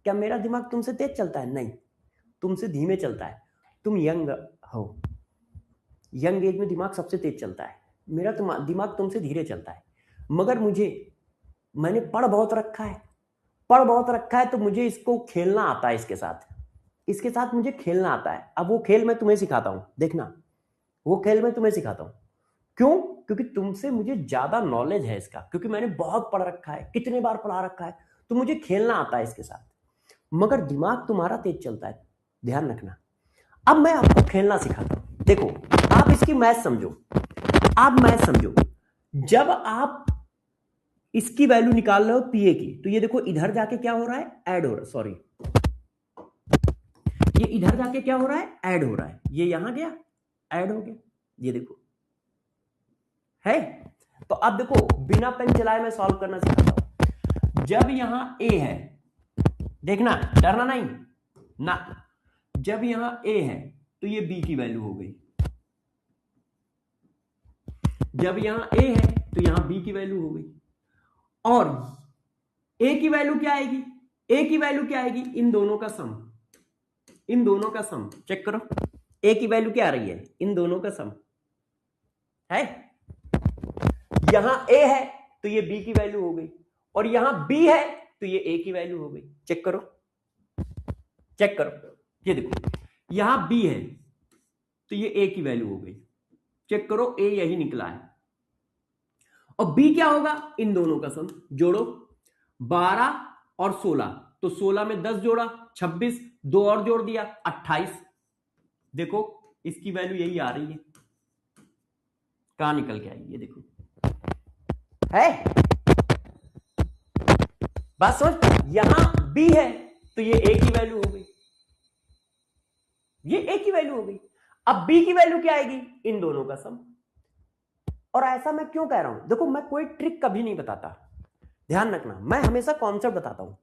क्या मेरा दिमाग तुमसे तेज चलता है? नहीं, तुमसे धीमे चलता है। तुम यंग हो, यंग एज में दिमाग सबसे तेज चलता है, मेरा दिमाग तुमसे धीरे चलता है। मगर मैंने पढ़ बहुत रखा है, पढ़ बहुत रखा है, तो मुझे इसको खेलना आता है, इसके साथ मुझे खेलना आता है। अब वो खेल मैं तुम्हें सिखाता हूं, देखना वो खेल मैं तुम्हें सिखाता हूं। क्यों? क्योंकि तुमसे मुझे ज्यादा नॉलेज है इसका, क्योंकि मैंने बहुत पढ़ रखा है, कितने बार पढ़ा रखा है, तो मुझे खेलना आता है इसके साथ। मगर दिमाग तुम्हारा तेज चलता है, ध्यान रखना। अब मैं आपको खेलना सिखाता हूं। देखो आप इसकी मैथ समझो, आप मैथ समझो। जब आप इसकी वैल्यू निकाल रहे हो पीए की, तो ये देखो इधर जाके क्या हो रहा है, ऐड हो रहा है, सॉरी ये इधर जाके क्या हो रहा है, ऐड हो रहा है, ये यहां गया ऐड हो गया, ये देखो है। तो अब देखो बिना पेन चलाए मैं सॉल्व करना सिखाता हूं। जब यहां ए है, देखना डरना नहीं ना, जब यहां ए है तो ये बी की वैल्यू हो गई, जब यहां ए है तो यहां बी की वैल्यू हो गई, और ए की वैल्यू क्या आएगी, ए की वैल्यू क्या आएगी, इन दोनों का सम, इन दोनों का सम चेक करो, ए की वैल्यू क्या आ रही है, इन दोनों का सम है। यहां ए है तो ये बी की वैल्यू हो गई, और यहां बी है तो ये ए की वैल्यू हो गई। चेक करो, चेक करो, ये देखो यहां बी है तो ये ए की वैल्यू हो गई, चेक करो ए यही निकला है, और बी क्या होगा, इन दोनों का सम जोड़ो, 12 और 16, तो 16 में 10 जोड़ा 26, 2 और जोड़ दिया 28, देखो इसकी वैल्यू यही आ रही है, कहां निकल के आई, ये देखो है बात समझ। यहां बी है तो ये ए की वैल्यू हो गई, ये ए की वैल्यू हो गई। अब बी की वैल्यू क्या आएगी, इन दोनों का सम। और ऐसा मैं क्यों कह रहा हूं, देखो मैं कोई ट्रिक कभी नहीं बताता, ध्यान रखना, मैं हमेशा कॉन्सेप्ट बताता हूं,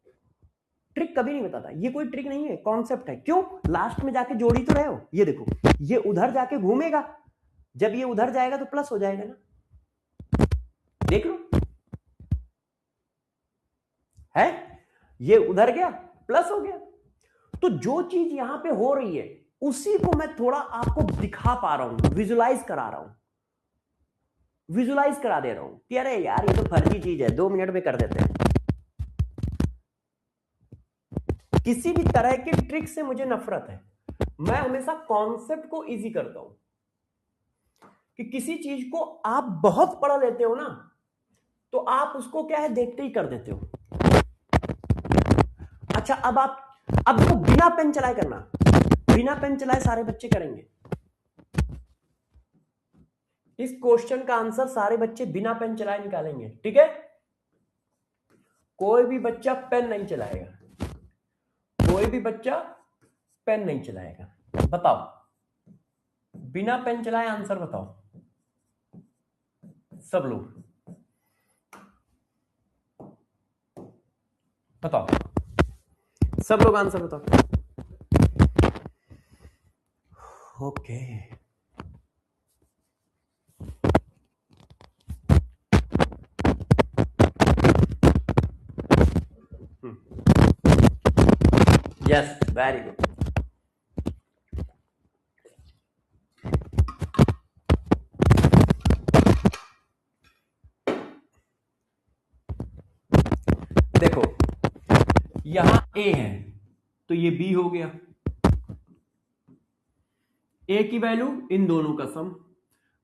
ट्रिक कभी नहीं बताता। ये कोई ट्रिक नहीं है, कॉन्सेप्ट है। क्यों? लास्ट में जाके जोड़ ही तो रहे हो, ये देखो ये उधर जाके घूमेगा, जब ये उधर जाएगा तो प्लस हो जाएगा ना, देख लो है, ये उधर गया प्लस हो गया। तो जो चीज यहां पे हो रही है उसी को मैं थोड़ा आपको दिखा पा रहा हूं, विजुलाइज करा रहा हूं, विजुलाइज करा दे रहा हूं कि अरे यार ये तो फर्जी चीज है, 2 मिनट में कर देते हैं। किसी भी तरह के ट्रिक से मुझे नफरत है, मैं हमेशा कॉन्सेप्ट को इजी करता हूं, कि किसी चीज को आप बहुत पढ़ लेते हो ना, तो आप उसको क्या है देखते ही कर देते हो। अच्छा अब देखो बिना पेन चलाए करना, बिना पेन चलाए सारे बच्चे करेंगे, इस क्वेश्चन का आंसर सारे बच्चे बिना पेन चलाए निकालेंगे, ठीक है? कोई भी बच्चा पेन नहीं चलाएगा, कोई भी बच्चा पेन नहीं चलाएगा। बताओ बिना पेन चलाए आंसर बताओ सब लोग, बताओ सब लोग आंसर बताओ। Okay yes, very good. देखो यहां ए है तो ये बी हो गया, ए की वैल्यू इन दोनों का सम।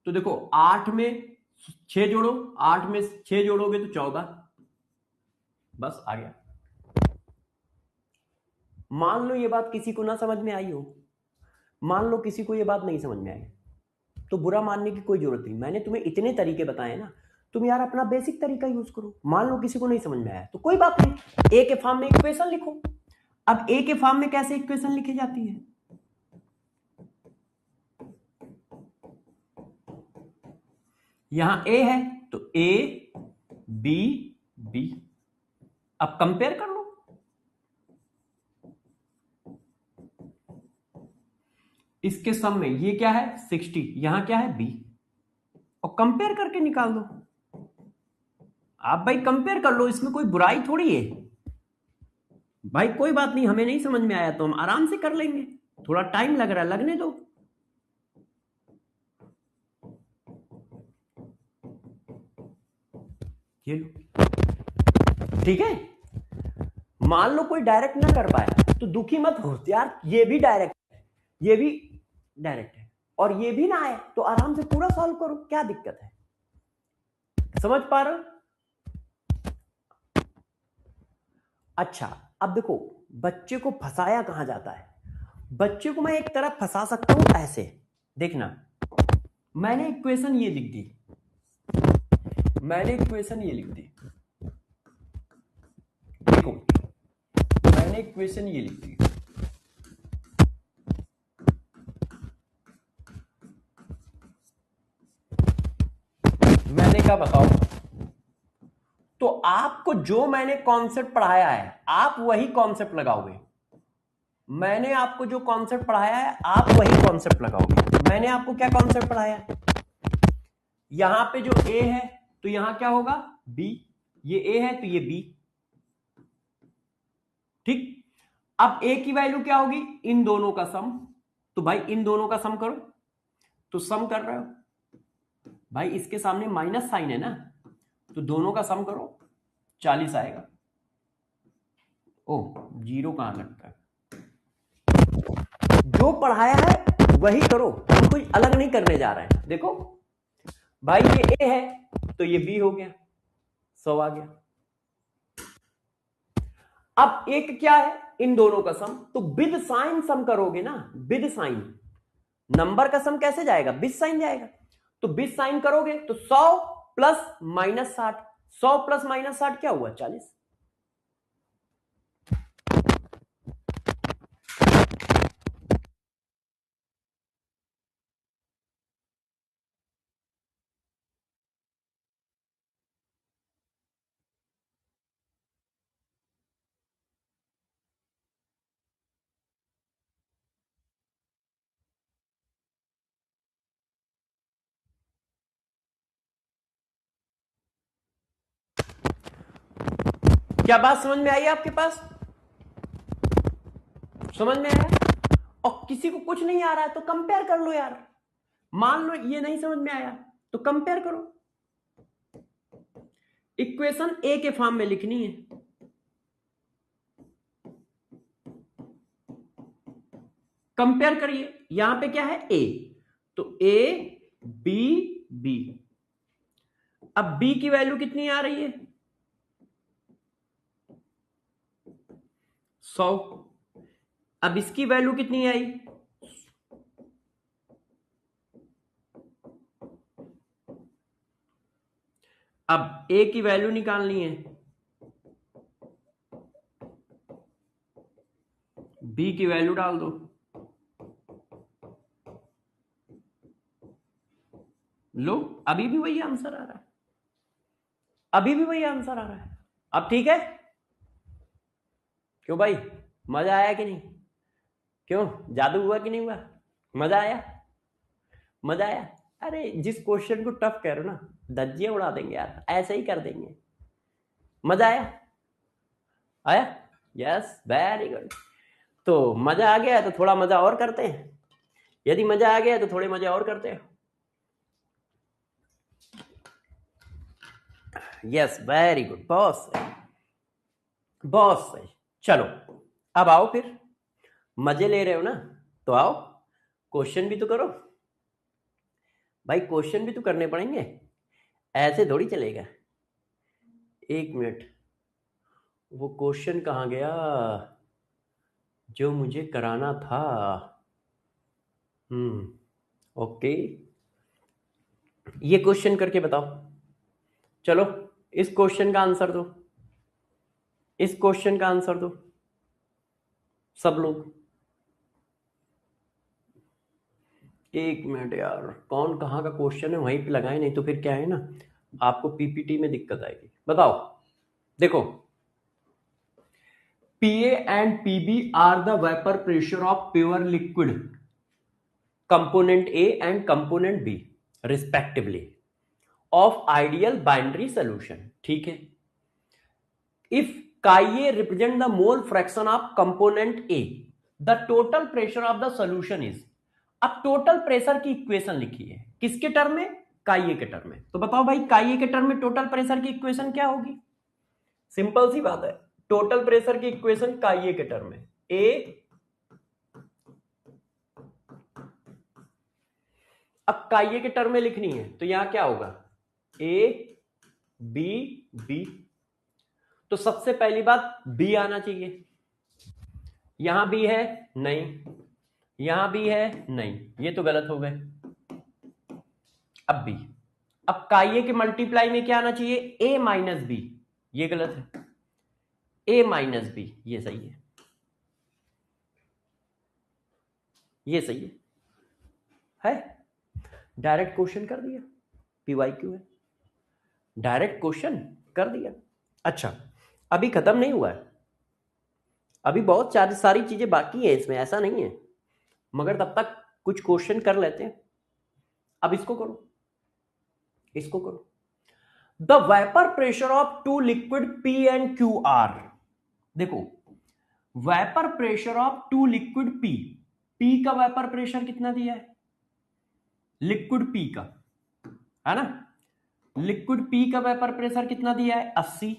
तो देखो 8 में 6 जोड़ो, 8 में 6 जोड़ोगे तो 14, बस आ गया। मान लो ये बात किसी को ना समझ में आई हो, मान लो किसी को ये बात नहीं समझ में आई, तो बुरा मानने की कोई जरूरत नहीं। मैंने तुम्हें इतने तरीके बताए ना, तुम यार अपना बेसिक तरीका यूज करो। मान लो किसी को नहीं समझ में आया तो कोई बात नहीं, ए के फॉर्म में इक्वेशन लिखो। अब ए के फॉर्म में कैसे इक्वेशन लिखी जाती है? यहां ए है तो ए बी बी। अब कंपेयर कर लो, इसके सम में ये क्या है 60, यहां क्या है बी, और कंपेयर करके निकाल दो। आप भाई कंपेयर कर लो, इसमें कोई बुराई थोड़ी है भाई। कोई बात नहीं, हमें नहीं समझ में आया तो हम आराम से कर लेंगे, थोड़ा टाइम लग रहा है, लगने दो। ये लो, ठीक है। मान लो कोई डायरेक्ट ना कर पाया तो दुखी मत हो यार, ये भी डायरेक्ट है, ये भी डायरेक्ट है, और ये भी ना आए तो आराम से पूरा सॉल्व करो, क्या दिक्कत है? समझ पा रहे हो? अच्छा अब देखो, बच्चे को फंसाया कहां जाता है? बच्चे को मैं एक तरफ फंसा सकता हूं ऐसे, देखना। मैंने इक्वेशन ये लिख दी, मैंने इक्वेशन ये लिख दी, देखो मैंने इक्वेशन ये लिख दी, मैंने कहा बताओ, तो आपको जो मैंने कॉन्सेप्ट पढ़ाया है आप वही कॉन्सेप्ट लगाओगे। मैंने आपको जो कॉन्सेप्ट पढ़ाया है आप वही कॉन्सेप्ट लगाओगे। मैंने आपको क्या कॉन्सेप्ट पढ़ाया है? यहां पे जो ए है तो यहां क्या होगा बी, ये ए है तो ये बी, ठीक। अब ए की वैल्यू क्या होगी इन दोनों का सम, तो भाई इन दोनों का सम करो, तो सम कर रहे हो भाई, इसके सामने माइनस साइन है ना, तो दोनों का सम करो 40 आएगा। ओ जीरो कहां लगता है? जो पढ़ाया है वही करो, हम कोई अलग नहीं करने जा रहे हैं। देखो भाई ये ए है तो ये बी हो गया, 100 आ गया। अब एक क्या है इन दोनों का सम, तो विद साइन सम करोगे ना, विद साइन। नंबर का सम कैसे जाएगा? विद साइन जाएगा, तो विद साइन करोगे तो 100 प्लस माइनस 60, 100 प्लस माइनस 60 क्या हुआ 40। क्या बात समझ में आई आपके पास? समझ में आया? और किसी को कुछ नहीं आ रहा है तो कंपेयर कर लो यार। मान लो ये नहीं समझ में आया तो कंपेयर करो, इक्वेशन ए के फॉर्म में लिखनी है। कंपेयर करिए, यहां पे क्या है ए, तो ए बी बी। अब बी की वैल्यू कितनी आ रही है 100। अब इसकी वैल्यू कितनी आई, अब ए की वैल्यू निकालनी है, बी की वैल्यू डाल दो, लो अभी भी वही आंसर आ रहा है, अभी भी वही आंसर आ रहा है। अब ठीक है, क्यों भाई मजा आया कि नहीं? क्यों जादू हुआ कि नहीं हुआ? मजा आया? मजा आया? अरे जिस क्वेश्चन को टफ कह रहे हो ना, धज्जियां उड़ा देंगे यार, ऐसे ही कर देंगे। मजा आया? आया? Yes very good. तो मजा आ गया है तो थोड़ा मजा और करते हैं, यदि मजा आ गया है तो थोड़े मजे और करते हैं। यस वेरी गुड, बहुत सही, बहुत सही। चलो अब आओ फिर, मजे ले रहे हो ना, तो आओ क्वेश्चन भी तो करो भाई, क्वेश्चन भी तो करने पड़ेंगे, ऐसे थोड़ी चलेगा। एक मिनट, वो क्वेश्चन कहाँ गया जो मुझे कराना था? ओके, ये क्वेश्चन करके बताओ। चलो इस क्वेश्चन का आंसर दो, इस क्वेश्चन का आंसर दो सब लोग। एक मिनट यार, कौन कहाँ का क्वेश्चन है वहीं पे लगाए, नहीं तो फिर क्या है ना, आपको पीपीटी में दिक्कत आएगी। बताओ, देखो, PA and PB are the vapour pressure of pure liquid component A and component B respectively of ideal binary solution. ठीक है, if Ka represent the mole fraction of component A, the total pressure of the solution is। अब टोटल प्रेशर की इक्वेशन लिखी है किसके टर्म में? काइए के टर्म में। तो बताओ भाई, काइए के टर्म में टोटल प्रेशर की इक्वेशन क्या होगी? सिंपल सी बात है, टोटल प्रेशर की इक्वेशन काइए के टर्म में ए। अब काइए के टर्म में लिखनी है तो यहां क्या होगा? A B B. तो सबसे पहली बात बी आना चाहिए, यहां बी है नहीं, यहां भी है नहीं, ये तो गलत हो गए। अब बी, अब काइए के मल्टीप्लाई में क्या आना चाहिए? ए माइनस बी, ये गलत है, ए माइनस बी, ये सही ये सही है डायरेक्ट क्वेश्चन कर दिया, पीवाई क्यू है, डायरेक्ट क्वेश्चन कर दिया। अच्छा, अभी खत्म नहीं हुआ है, अभी बहुत सारी चीजें बाकी है इसमें, ऐसा नहीं है, मगर तब तक कुछ क्वेश्चन कर लेते हैं। अब इसको करो, इसको करो। The vapour pressure of two liquid P and Q are. देखो, vapour pressure of two liquid P, P का वेपर प्रेशर कितना दिया है? लिक्विड पी का, है ना, लिक्विड पी का वेपर प्रेशर कितना दिया है? 80।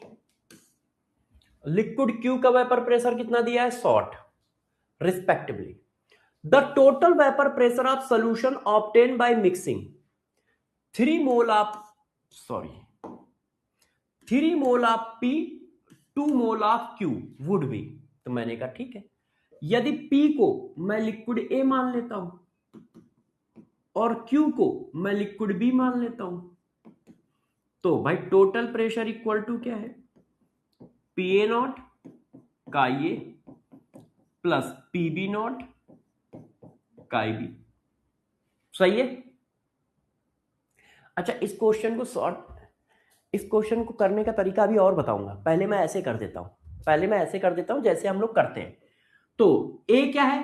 लिक्विड क्यू का वेपर प्रेशर कितना दिया है? 60 respectively. The total vapour pressure of solution obtain by mixing 3 mole of 3 mole of P 2 mole of Q would be. तो मैंने कहा ठीक है, यदि पी को मैं लिक्विड ए मान लेता हूं और क्यू को मैं लिक्विड बी मान लेता हूं, तो भाई टोटल प्रेशर इक्वल टू क्या है? P A nought chi A plus P B not chi B. सही है। अच्छा, इस क्वेश्चन को करने का तरीका भी और बताऊंगा, पहले मैं ऐसे कर देता हूं, जैसे हम लोग करते हैं। तो ए क्या है?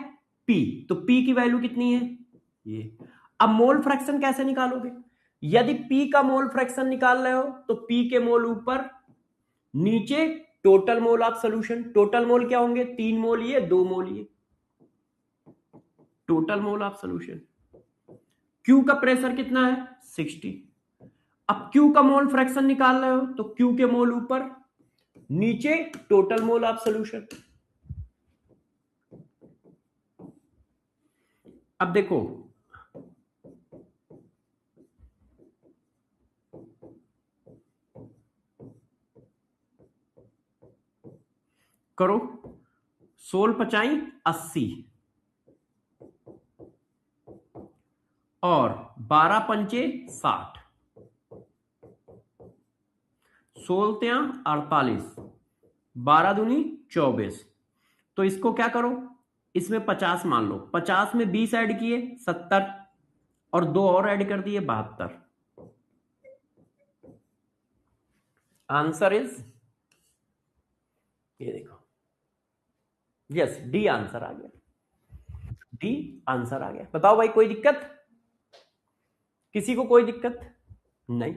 पी, तो पी की वैल्यू कितनी है? ये। अब मोल फ्रैक्शन कैसे निकालोगे? यदि पी का मोल फ्रैक्शन निकाल रहे हो तो पी के मोल ऊपर, नीचे total mole of solution. Total mole क्या होंगे? 3 मोल ये, 2 मोल ये, total mole of solution. Q का प्रेशर कितना है? 60। अब क्यू का मोल फ्रैक्शन निकाल रहे हो तो क्यू के मोल ऊपर, नीचे टोटल मोल ऑफ सॉल्यूशन। अब देखो, करो, 16 पचाई 80 और 12 पंचे 60, 16 त्या 48, 12 दूनी 24। तो इसको क्या करो, इसमें 50 मान लो, 50 में 20 ऐड किए 70 और 2 और ऐड कर दिए 72। आंसर इज, ये देखो, यस डी आंसर आ गया, डी आंसर आ गया। बताओ भाई, कोई दिक्कत? किसी को कोई दिक्कत? नहीं,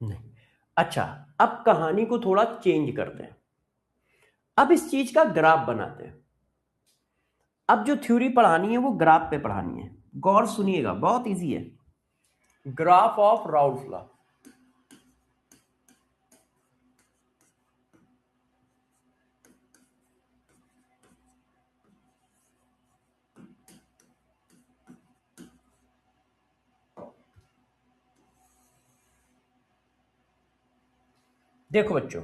नहीं। अच्छा, अब कहानी को थोड़ा चेंज करते हैं। अब इस चीज का ग्राफ बनाते हैं। अब जो थ्योरी पढ़ानी है वो ग्राफ पे पढ़ानी है, गौर सुनिएगा, बहुत इजी है। Graph of Raoult law. देखो बच्चों,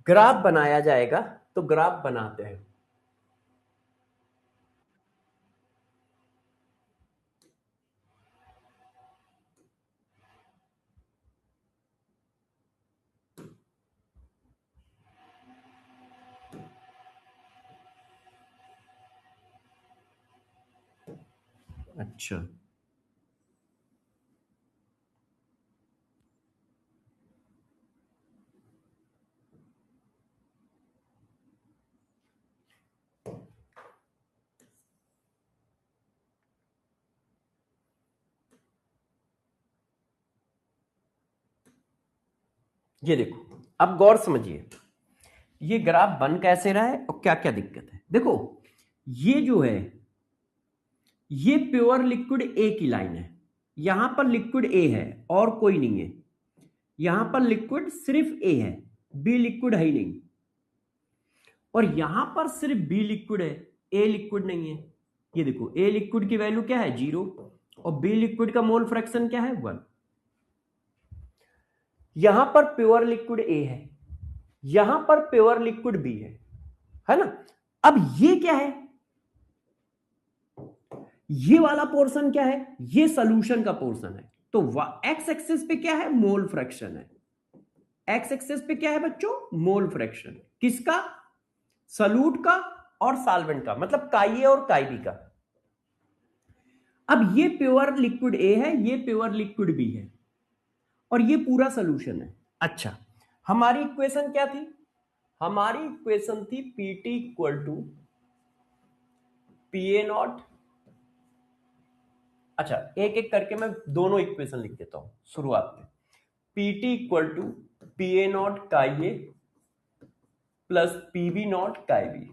ग्राफ बनाया जाएगा, तो ग्राफ बनाते हैं। अच्छा, ये देखो, अब गौर समझिए, ये ग्राफ बन कैसे रहा है और क्या क्या दिक्कत है। देखो, ये जो है ये प्योर लिक्विड ए की लाइन है, यहां पर लिक्विड ए है और कोई नहीं है, यहां पर लिक्विड सिर्फ ए है, बी लिक्विड है ही नहीं, और यहां पर सिर्फ बी लिक्विड है, ए लिक्विड नहीं है। ये देखो, ए लिक्विड की वैल्यू क्या है 0 और बी लिक्विड का मोल फ्रैक्शन क्या है 1। यहां पर प्योर लिक्विड ए है, यहां पर प्योर लिक्विड बी है ना। अब ये क्या है, ये वाला पोर्शन क्या है, ये सॉल्यूशन का पोर्शन है। तो एक्स एक्सिस पे क्या है, मोल फ्रैक्शन है। एक्स एक्सिस पे क्या है बच्चों, मोल फ्रैक्शन। किसका, सॉल्यूट का और सॉल्वेंट का, मतलब काई ए और काई बी का। अब ये प्योर लिक्विड ए है, ये प्योर लिक्विड बी है, और ये पूरा सॉल्यूशन है। अच्छा, हमारी इक्वेशन क्या थी, हमारी इक्वेशन थी PT equal to P A nought. अच्छा, एक एक करके मैं दोनों इक्वेशन लिख देता हूं शुरुआत में। PT equal to P A nought chi A plus PB nought chi B.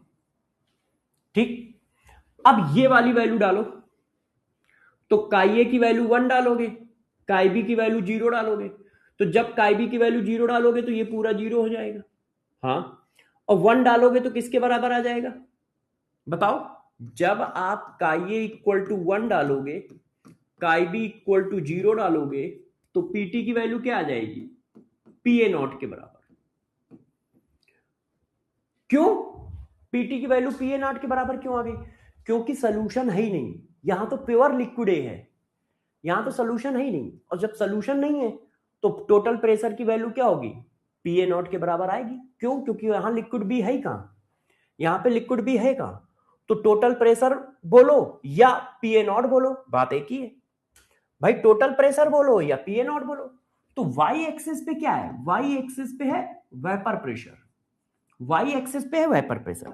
ठीक, अब ये वाली वैल्यू डालो, तो काई ए की वैल्यू 1 डालोगे, काई बी की वैल्यू 0 डालोगे, तो जब काई बी की वैल्यू 0 डालोगे तो ये पूरा 0 हो जाएगा। हाँ, और 1 डालोगे तो किसके बराबर आ जाएगा, बताओ। जब आप काई ए इक्वल टू 1 डालोगे, काई बी इक्वल टू 0 डालोगे, तो पीटी की वैल्यू क्या आ जाएगी, पी ए नॉट के बराबर। क्यों पीटी की वैल्यू पी ए नॉट के बराबर क्यों आ गई, क्योंकि सोल्यूशन है ही नहीं, यहां तो प्योर लिक्विड ए है, यहां तो सोल्यूशन है ही नहीं, और जब सोल्यूशन नहीं है तो टोटल प्रेशर की वैल्यू क्या होगी, पी ए नॉट के बराबर आएगी। क्यों, क्योंकि यहां लिक्विड बी है ही कहां, यहां पे लिक्विड बी है कहां, तो टोटल प्रेशर बोलो या पी ए नॉट बोलो, बात एक ही है भाई, टोटल प्रेशर बोलो या पी ए नॉट बोलो। तो वाई एक्सिस पे क्या है, वाई एक्सिस पे है वेपर प्रेशर, वाई एक्सिस पे है वेपर प्रेशर।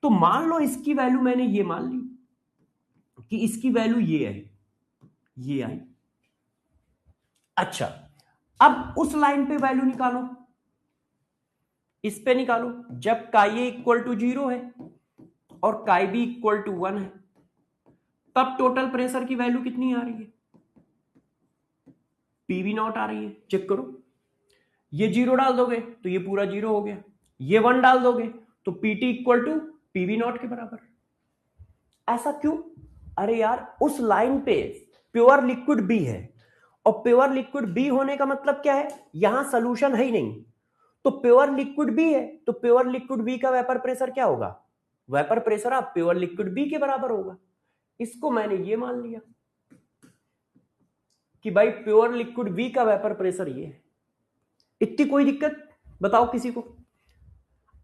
तो मान लो इसकी वैल्यू मैंने ये मान ली कि इसकी वैल्यू ये है, ये आई। अच्छा, अब उस लाइन पे वैल्यू निकालो, इस पे निकालो, जब काई ए इक्वल टू 0 है और काई बी इक्वल टू 1 है, तब टोटल प्रेशर की वैल्यू कितनी आ रही है, पीवी नॉट आ रही है। चेक करो, ये 0 डाल दोगे तो ये पूरा 0 हो गया, ये 1 डाल दोगे तो PT equal to PV nought के बराबर। ऐसा क्यों, अरे यार उस लाइन पे प्योर लिक्विड बी है, और प्योर लिक्विड बी होने का मतलब क्या है, यहां सोल्यूशन है ही नहीं, तो प्योर लिक्विड बी है, तो प्योर लिक्विड बी का वेपर प्रेशर क्या होगा, वेपर प्रेशर आप प्योर लिक्विड बी के बराबर होगा। इसको मैंने ये मान लिया कि भाई प्योर लिक्विड बी का वेपर प्रेशर ये है। इतनी कोई दिक्कत बताओ किसी को।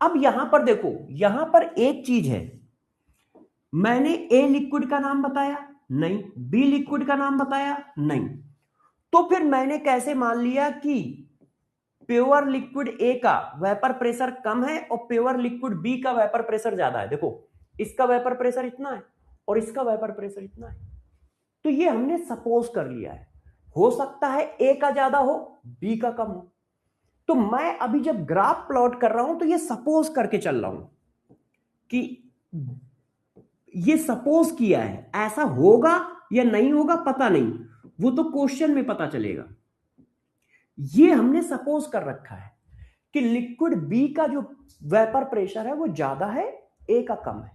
अब यहां पर देखो, यहां पर एक चीज है, मैंने ए लिक्विड का नाम बताया नहीं, बी लिक्विड का नाम बताया नहीं, तो फिर मैंने कैसे मान लिया कि प्योर लिक्विड ए का वेपर प्रेशर कम है और प्योर लिक्विड बी का वेपर प्रेशर ज्यादा है। देखो, इसका वेपर प्रेशर इतना है और इसका वेपर प्रेशर इतना है, तो ये हमने सपोज कर लिया है, हो सकता है ए का ज्यादा हो बी का कम हो। तो मैं अभी जब ग्राफ प्लॉट कर रहा हूं तो ये सपोज करके चल रहा हूं कि ये सपोज किया है, ऐसा होगा या नहीं होगा पता नहीं, वो तो क्वेश्चन में पता चलेगा। ये हमने सपोज कर रखा है कि लिक्विड बी का जो वेपर प्रेशर है वो ज्यादा है, ए का कम है।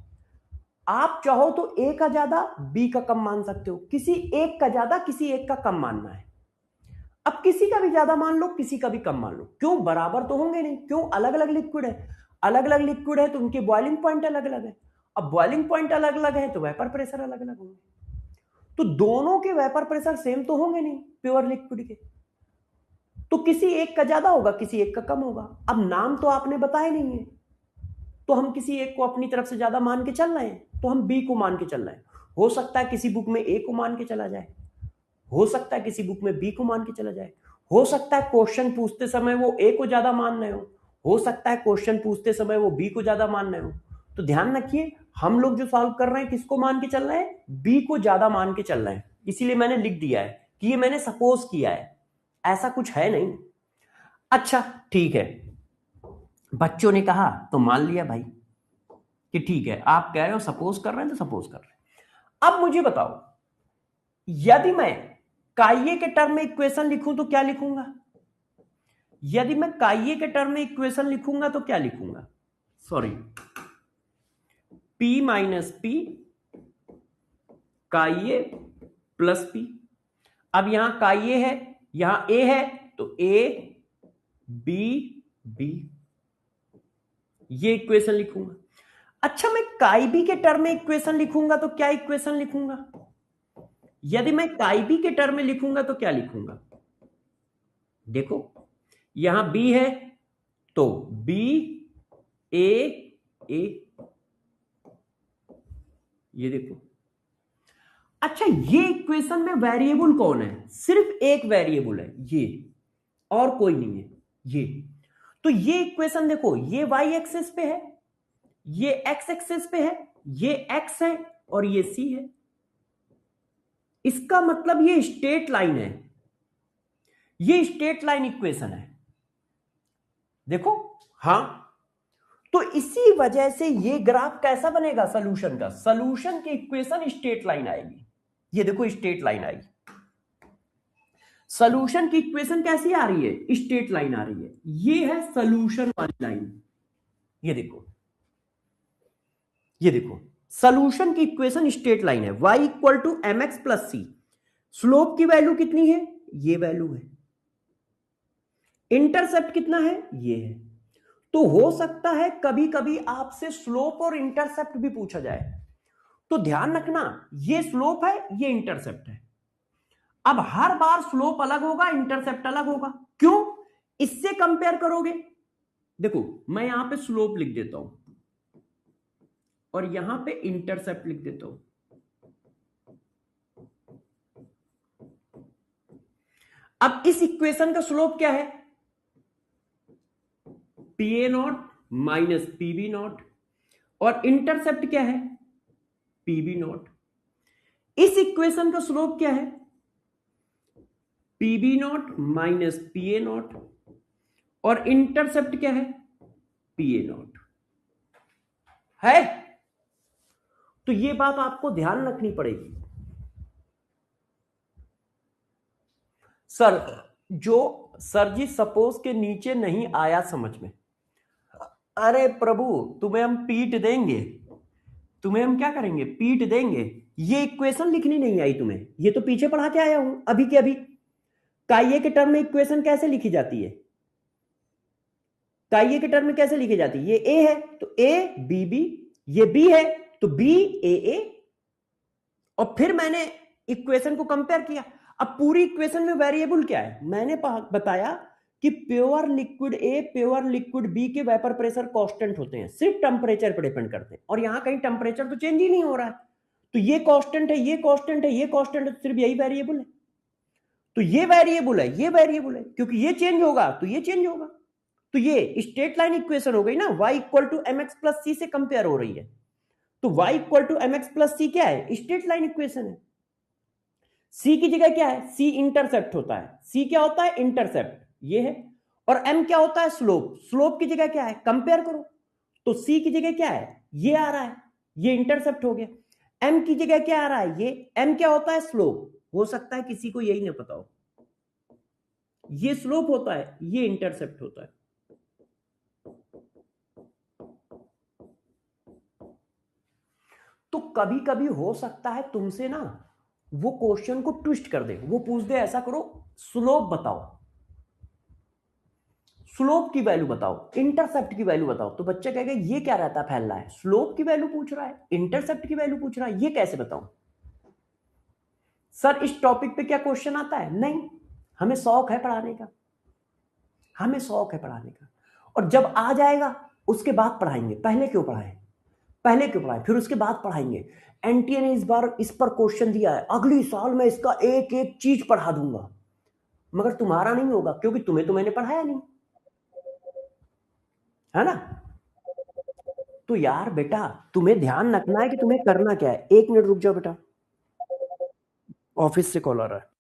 आप चाहो तो ए का ज्यादा बी का कम मान सकते हो, किसी एक का ज्यादा किसी एक का कम मानना है। अब किसी का भी ज्यादा मान लो, किसी का भी कम मान लो, क्यों बराबर तो होंगे नहीं, क्यों अलग अलग लिक्विड है, अलग अलग लिक्विड है तो उनके बॉइलिंग पॉइंट अलग अलग है। अब बॉइलिंग पॉइंट अलग अलग है तो वेपर प्रेशर अलग अलग होंगे, तो दोनों के वेपर प्रेशर सेम तो होंगे नहीं प्योर लिक्विड के, तो किसी एक का ज्यादा होगा किसी एक का कम होगा। अब नाम तो आपने बताए नहीं है, तो हम किसी एक को अपनी तरफ से ज्यादा मान के चल रहे हैं, तो हम बी को मान के चल रहे हैं। हो सकता है किसी बुक में ए को मान के चला जाए, हो सकता है किसी बुक में बी को मान के चला जाए, हो सकता है क्वेश्चन पूछते समय वो ए को ज्यादा मान रहे हो सकता है क्वेश्चन पूछते समय वो बी को ज्यादा मान रहे हो। तो ध्यान रखिए हम लोग जो सॉल्व कर रहे हैं किसको मान के चल रहे हैं, बी को ज्यादा मान के चल रहे हैं, इसीलिए मैंने लिख दिया है कि ये मैंने सपोज किया है, ऐसा कुछ है नहीं। अच्छा ठीक है, बच्चों ने कहा तो मान लिया भाई कि ठीक है, आप कह रहे हो सपोज कर रहे हैं तो सपोज कर रहे हैं। अब मुझे बताओ, यदि मैं काइये के टर्म में इक्वेशन लिखूं तो क्या लिखूंगा, यदि मैं काइये के टर्म में इक्वेशन लिखूंगा तो क्या लिखूंगा, sorry P minus P chi A plus P. अब यहां काइये है यहां ए है तो ए बी बी, ये इक्वेशन लिखूंगा। अच्छा मैं काई बी के टर्म में इक्वेशन लिखूंगा तो क्या इक्वेशन लिखूंगा, यदि मैं काई बी के टर्म में लिखूंगा तो क्या लिखूंगा, देखो यहां बी है तो बी ए ए, ये देखो। अच्छा ये इक्वेशन में वेरिएबल कौन है, सिर्फ एक वेरिएबल है ये, और कोई नहीं है ये। तो ये इक्वेशन देखो, ये वाई एक्सिस पे है, ये एक्स एक्सिस पे है, ये एक्स है और ये सी है, इसका मतलब ये स्ट्रेट लाइन है, ये स्ट्रेट लाइन इक्वेशन है, देखो। हां तो इसी वजह से ये ग्राफ कैसा बनेगा सॉल्यूशन का, सॉल्यूशन की इक्वेशन स्ट्रेट लाइन आएगी, ये देखो स्ट्रेट लाइन आएगी, सॉल्यूशन की इक्वेशन कैसी आ रही है, स्ट्रेट लाइन आ रही है, ये है सॉल्यूशन वाली लाइन, ये देखो, ये देखो सॉल्यूशन की इक्वेशन स्ट्रेट लाइन है, y equal to M X plus C, slope की वैल्यू कितनी है, ये वैल्यू है, इंटरसेप्ट कितना है, ये है। तो हो सकता है कभी कभी आपसे स्लोप और इंटरसेप्ट भी पूछा जाए, तो ध्यान रखना ये स्लोप है ये इंटरसेप्ट है। अब हर बार स्लोप अलग होगा इंटरसेप्ट अलग होगा, क्यों, इससे कंपेयर करोगे, देखो मैं यहां पे स्लोप लिख देता हूं और यहां पे इंटरसेप्ट लिख देता हूं। अब इस इक्वेशन का स्लोप क्या है, P A nought minus PB nought, और इंटरसेप्ट क्या है, पीबी नॉट। इस इक्वेशन का स्लोप क्या है, PB nought minus P A nought, और इंटरसेप्ट क्या है, पी ए नॉट है। तो ये बात आपको ध्यान रखनी पड़ेगी। सर जो सर जी सपोज के नीचे नहीं आया समझ में, अरे प्रभु तुम्हें हम पीट देंगे, तुम्हें हम क्या करेंगे, पीट देंगे। ये इक्वेशन लिखनी नहीं आई तुम्हें, ये तो पीछे पढ़ा के आया हूं अभी के अभी। काइये के टर्म में इक्वेशन कैसे लिखी जाती है, काइये के टर्म में कैसे लिखी जाती है, ये ए है तो ए बी बी, ये बी है तो बी ए ए, और फिर मैंने इक्वेशन को कंपेयर किया। अब पूरी इक्वेशन में वेरिएबल क्या है, मैंने बताया कि pure liquid A pure liquid B के वेपर प्रेशर कांस्टेंट होते हैं, सिर्फ टेंपरेचर पर डिपेंड करते हैं, और यहां कहीं टेंपरेचर तो चेंज ही नहीं हो रहा है, तो ये कांस्टेंट है ये कांस्टेंट है ये कांस्टेंट है, तो सिर्फ यही वेरिएबल है, तो ये वेरिएबल है ये वेरिएबल है, क्योंकि ये चेंज होगा तो ये चेंज होगा। तो ये स्ट्रेट लाइन इक्वेशन हो गई ना, y equal to M X plus C से कंपेयर हो रही है, तो y equal to M X plus C क्या है, स्ट्रेट लाइन इक्वेशन है। c की जगह क्या है, c इंटरसेप्ट होता है, c क्या होता है, इंटरसेप्ट, ये है, और m क्या होता है? स्लोप। स्लोप की जगह क्या है? कंपेयर करो। तो c की जगह क्या है? ये आ रहा है, ये इंटरसेप्ट हो गया। m की जगह क्या आ रहा है? ये m क्या होता है? स्लोप। हो सकता है किसी को यही नहीं पता हो, ये स्लोप होता है, ये इंटरसेप्ट होता है। तो कभी कभी हो सकता है तुमसे ना वो क्वेश्चन को ट्विस्ट कर दे, वो पूछ दे ऐसा करो स्लोप बताओ, स्लोप की वैल्यू बताओ, इंटरसेप्ट की वैल्यू बताओ। तो बच्चा कहेगा ये क्या रहता है, फैल रहा है, स्लोप की वैल्यू पूछ रहा है, इंटरसेप्ट की वैल्यू पूछ रहा है, ये कैसे बताऊं सर? इस टॉपिक पे क्या क्वेश्चन आता है? नहीं। हमें शौक है पढ़ाने का, हमें शौक है पढ़ाने का, और जब आ जाएगा उसके बाद पढ़ाएंगे। पहले क्यों पढ़ाएं? पहले क्यों पढ़ाएं, फिर उसके बाद पढ़ाएंगे। एनटीए ने इस बार इस पर क्वेश्चन दिया है, अगली साल मैं इसका एक एक चीज पढ़ा दूंगा, मगर तुम्हारा नहीं होगा क्योंकि तुम्हें तो मैंने पढ़ाया नहीं, है ना? तो यार बेटा तुम्हें ध्यान रखना है कि तुम्हें करना क्या है। एक मिनट रुक जाओ बेटा, ऑफिस से कॉल आ रहा है।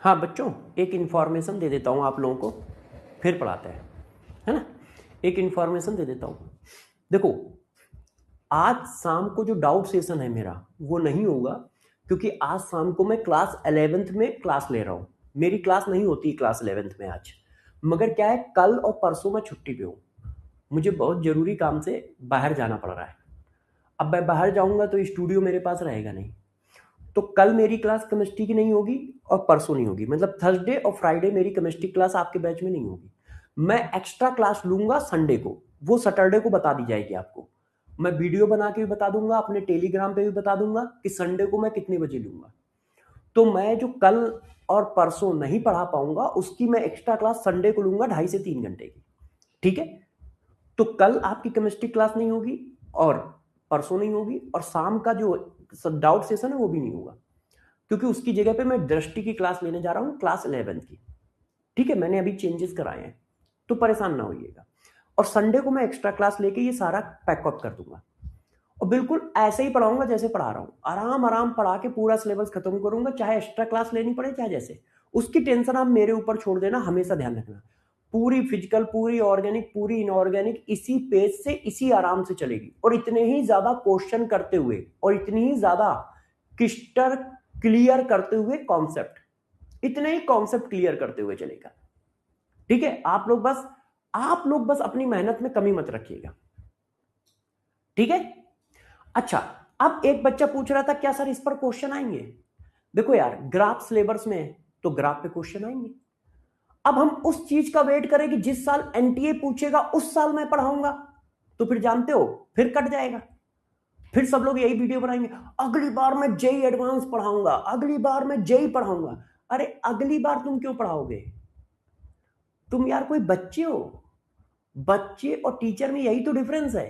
हाँ बच्चों, एक इन्फॉर्मेशन दे देता हूँ आप लोगों को, फिर पढ़ाते हैं, है ना? एक इन्फॉर्मेशन दे देता हूँ। देखो, आज शाम को जो डाउट सेशन है मेरा वो नहीं होगा, क्योंकि आज शाम को मैं क्लास 11th में क्लास ले रहा हूँ। मेरी क्लास नहीं होती क्लास 11th में आज, मगर क्या है कल और परसों मैं छुट्टी पे हूँ, मुझे बहुत जरूरी काम से बाहर जाना पड़ रहा है। अब मैं बाहर जाऊंगा तो स्टूडियो मेरे पास रहेगा नहीं, तो कल मेरी क्लास केमिस्ट्री की नहीं होगी और परसों नहीं होगी, मतलब थर्सडे और फ्राइडे मेरी केमिस्ट्री क्लास आपके बैच में नहीं होगी। मैं एक्स्ट्रा क्लास लूंगा संडे को, वो सैटरडे को बता दी जाएगी आपको। मैं वीडियो बना के भी बता दूंगा, अपने टेलीग्राम पे भी बता दूंगा कि संडे को मैं कितने बजे लूंगा। तो मैं जो कल और परसों नहीं पढ़ा पाऊंगा उसकी मैं एक्स्ट्रा क्लास संडे को लूंगा 2.5 से 3 घंटे की, ठीक है? तो कल आपकी केमिस्ट्री क्लास नहीं होगी और परसों नहीं होगी, और शाम का जो डाउट सेशन है वो भी नहीं होगा, क्योंकि उसकी जगह पे मैं दृष्टि की क्लास लेने जा रहा हूँ, क्लास 11 की, ठीक है? मैंने अभी चेंजेस कराए हैं, तो परेशान ना होइएगा। और संडे को मैं एक्स्ट्रा क्लास लेके ये सारा पैकअप कर दूंगा, और बिल्कुल ऐसे ही पढ़ाऊंगा जैसे पढ़ा रहा हूँ, आराम आराम पढ़ा के पूरा सिलेबस खत्म करूंगा, चाहे एक्स्ट्रा क्लास लेनी पड़े चाहे जैसे। उसकी टेंशन आप मेरे ऊपर छोड़ देना, हमेशा ध्यान रखना। पूरी फिजिकल, पूरी ऑर्गेनिक, पूरी इनऑर्गेनिक इसी पेज से इसी आराम से चलेगी, और इतने ही ज्यादा क्वेश्चन करते हुए और इतनी ही ज्यादा क्लिस्टर क्लियर करते हुए कॉन्सेप्ट, इतने ही कॉन्सेप्ट क्लियर करते हुए चलेगा, ठीक है? आप लोग बस अपनी मेहनत में कमी मत रखिएगा, ठीक है? अच्छा, अब एक बच्चा पूछ रहा था क्या सर इस पर क्वेश्चन आएंगे? देखो यार, ग्राफ सिलेबस में है तो ग्राफ पे क्वेश्चन आएंगे। अब हम उस चीज का वेट करें कि जिस साल एनटीए पूछेगा उस साल मैं पढ़ाऊंगा, तो फिर जानते हो फिर कट जाएगा, फिर सब लोग यही वीडियो बनाएंगे, अगली बार मैं जेई एडवांस पढ़ाऊंगा, अगली बार मैं जेई पढ़ाऊंगा। अरे अगली बार तुम क्यों पढ़ाओगे? तुम यार कोई बच्चे हो? बच्चे और टीचर में यही तो डिफरेंस है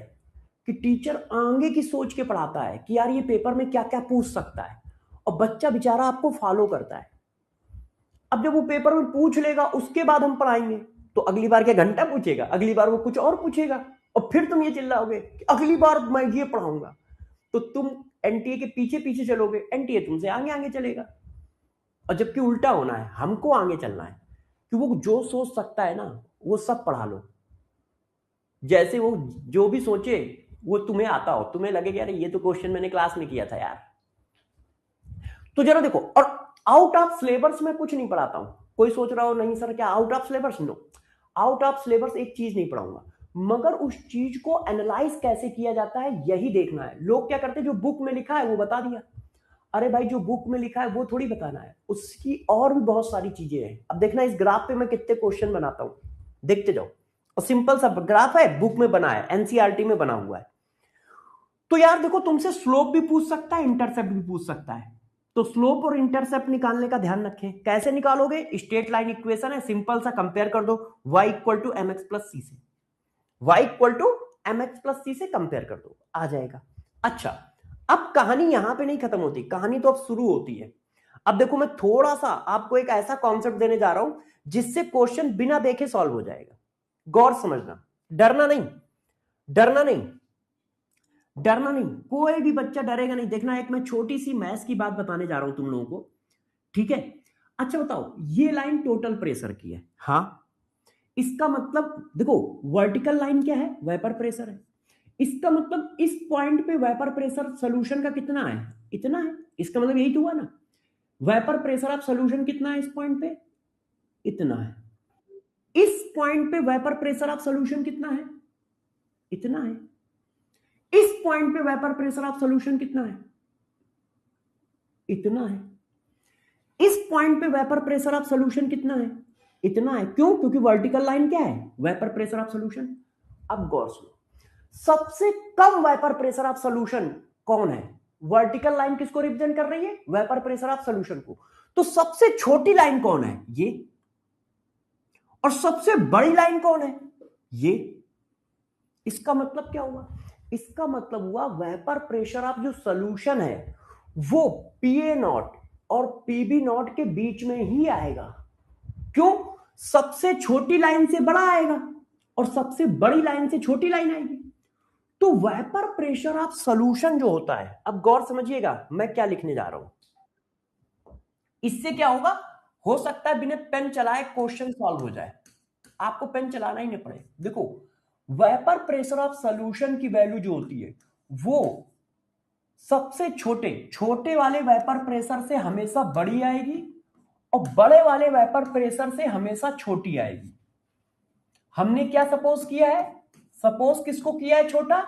कि टीचर आगे की सोच के पढ़ाता है कि यार ये पेपर में क्या क्या पूछ सकता है, और बच्चा बेचारा आपको फॉलो करता है। अब जब वो पेपर में पूछ लेगा उसके बाद हम पढ़ाएंगे, तो अगली बार क्या घंटा पूछेगा, अगली बार वो कुछ और पूछेगा, और फिर तुम ये चिल्लाओगे कि अगली बार मैं ये पढ़ाऊंगा। तो तुम एनटीए के पीछे पीछे चलोगे, एनटीए तुमसे आगे आगे चलेगा। और जबकि उल्टा होना है, हमको आगे चलना है कि वो जो सोच सकता है ना वो सब पढ़ा लो, जैसे वो जो भी सोचे वो तुम्हें आता हो, तुम्हें लगे कि यार ये तो क्वेश्चन मैंने क्लास में किया था यार। तो जरा देखो, और आउट ऑफ सिलेबस में कुछ नहीं पढ़ाता हूं। कोई सोच रहा हो नहीं सर क्या out of syllabus? No, out of syllabus एक चीज नहीं पढ़ाऊंगा, मगर उस चीज को एनालाइज कैसे किया जाता है यही देखना है। लोग क्या करते हैं, जो बुक में लिखा है वो बता दिया। अरे भाई, जो बुक में लिखा है वो थोड़ी बताना है, उसकी और भी बहुत सारी चीजें हैं। अब देखना इस ग्राफ पे मैं कितने क्वेश्चन बनाता हूं, देखते जाओ। और सिंपल सा ग्राफ है, बुक में बना है, एनसीईआरटी में बना हुआ है। तो यार देखो, तुमसे स्लोप भी पूछ सकता है, इंटरसेप्ट भी पूछ सकता है। तो स्लोप और इंटरसेप्ट निकालने का ध्यान रखें। कैसे निकालोगे? स्ट्रेट लाइन इक्वेशन है, सिंपल सा, कंपेयर कर दो y equal to M X plus C से। y equal to M X plus C से कंपेयर कर दो, आ जाएगा। अच्छा, अब कहानी यहां पे नहीं खत्म होती, कहानी तो अब शुरू होती है। अब देखो, मैं थोड़ा सा आपको एक ऐसा कॉन्सेप्ट देने जा रहा हूं जिससे क्वेश्चन बिना देखे सॉल्व हो जाएगा। गौर समझना, डरना नहीं, डरना नहीं, डरना नहीं, कोई भी बच्चा डरेगा नहीं। देखना, एक मैं छोटी सी मैथ्स की बात बताने जा रहा हूं तुम लोगों को, ठीक है? अच्छा बताओ, ये लाइन टोटल प्रेशर की है, हाँ। इसका मतलब देखो, वर्टिकल लाइन क्या है? वेपर प्रेशर है। इसका मतलब इस पॉइंट पे वेपर प्रेशर सोल्यूशन का कितना है? इतना है। इसका मतलब यही तो हुआ ना, वेपर प्रेशर ऑफ सोल्यूशन कितना है इस पॉइंट पे? इतना है। इस पॉइंट पे वेपर प्रेशर ऑफ सोल्यूशन कितना है? इतना है। इस पॉइंट पे वेपर प्रेशर ऑफ सोल्यूशन कितना है? इतना है। इस पॉइंट पे वेपर प्रेशर ऑफ सोल्यूशन कितना है? इतना है। क्यों? क्योंकि वर्टिकल लाइन क्या है? Vapour pressure of solution. अब गौर सुनो, सबसे कम वेपर प्रेशर ऑफ सोल्यूशन कौन है? वर्टिकल लाइन किसको रिप्रेजेंट कर रही है? वेपर प्रेशर ऑफ सोल्यूशन को। तो सबसे छोटी लाइन कौन है? ये। और सबसे बड़ी लाइन कौन है? ये। इसका मतलब क्या हुआ? इसका मतलब हुआ वेपर प्रेशर ऑफ जो सोल्यूशन है वो पीए नॉट और पीबी नॉट के बीच में ही आएगा। क्यों? सबसे छोटी लाइन से बड़ा आएगा और सबसे बड़ी लाइन से छोटी लाइन आएगी। तो वेपर प्रेशर ऑफ सोल्यूशन जो होता है, अब गौर समझिएगा मैं क्या लिखने जा रहा हूं। इससे क्या होगा? हो सकता है बिना पेन चलाए क्वेश्चन सॉल्व हो जाए, आपको पेन चलाना ही नहीं पड़े। देखो, वेपर प्रेशर ऑफ सोल्यूशन की वैल्यू जो होती है वो सबसे छोटे छोटे वाले वेपर प्रेशर से हमेशा बड़ी आएगी और बड़े वाले वेपर प्रेशर से हमेशा छोटी आएगी। हमने क्या सपोज किया है? सपोज किसको किया है छोटा?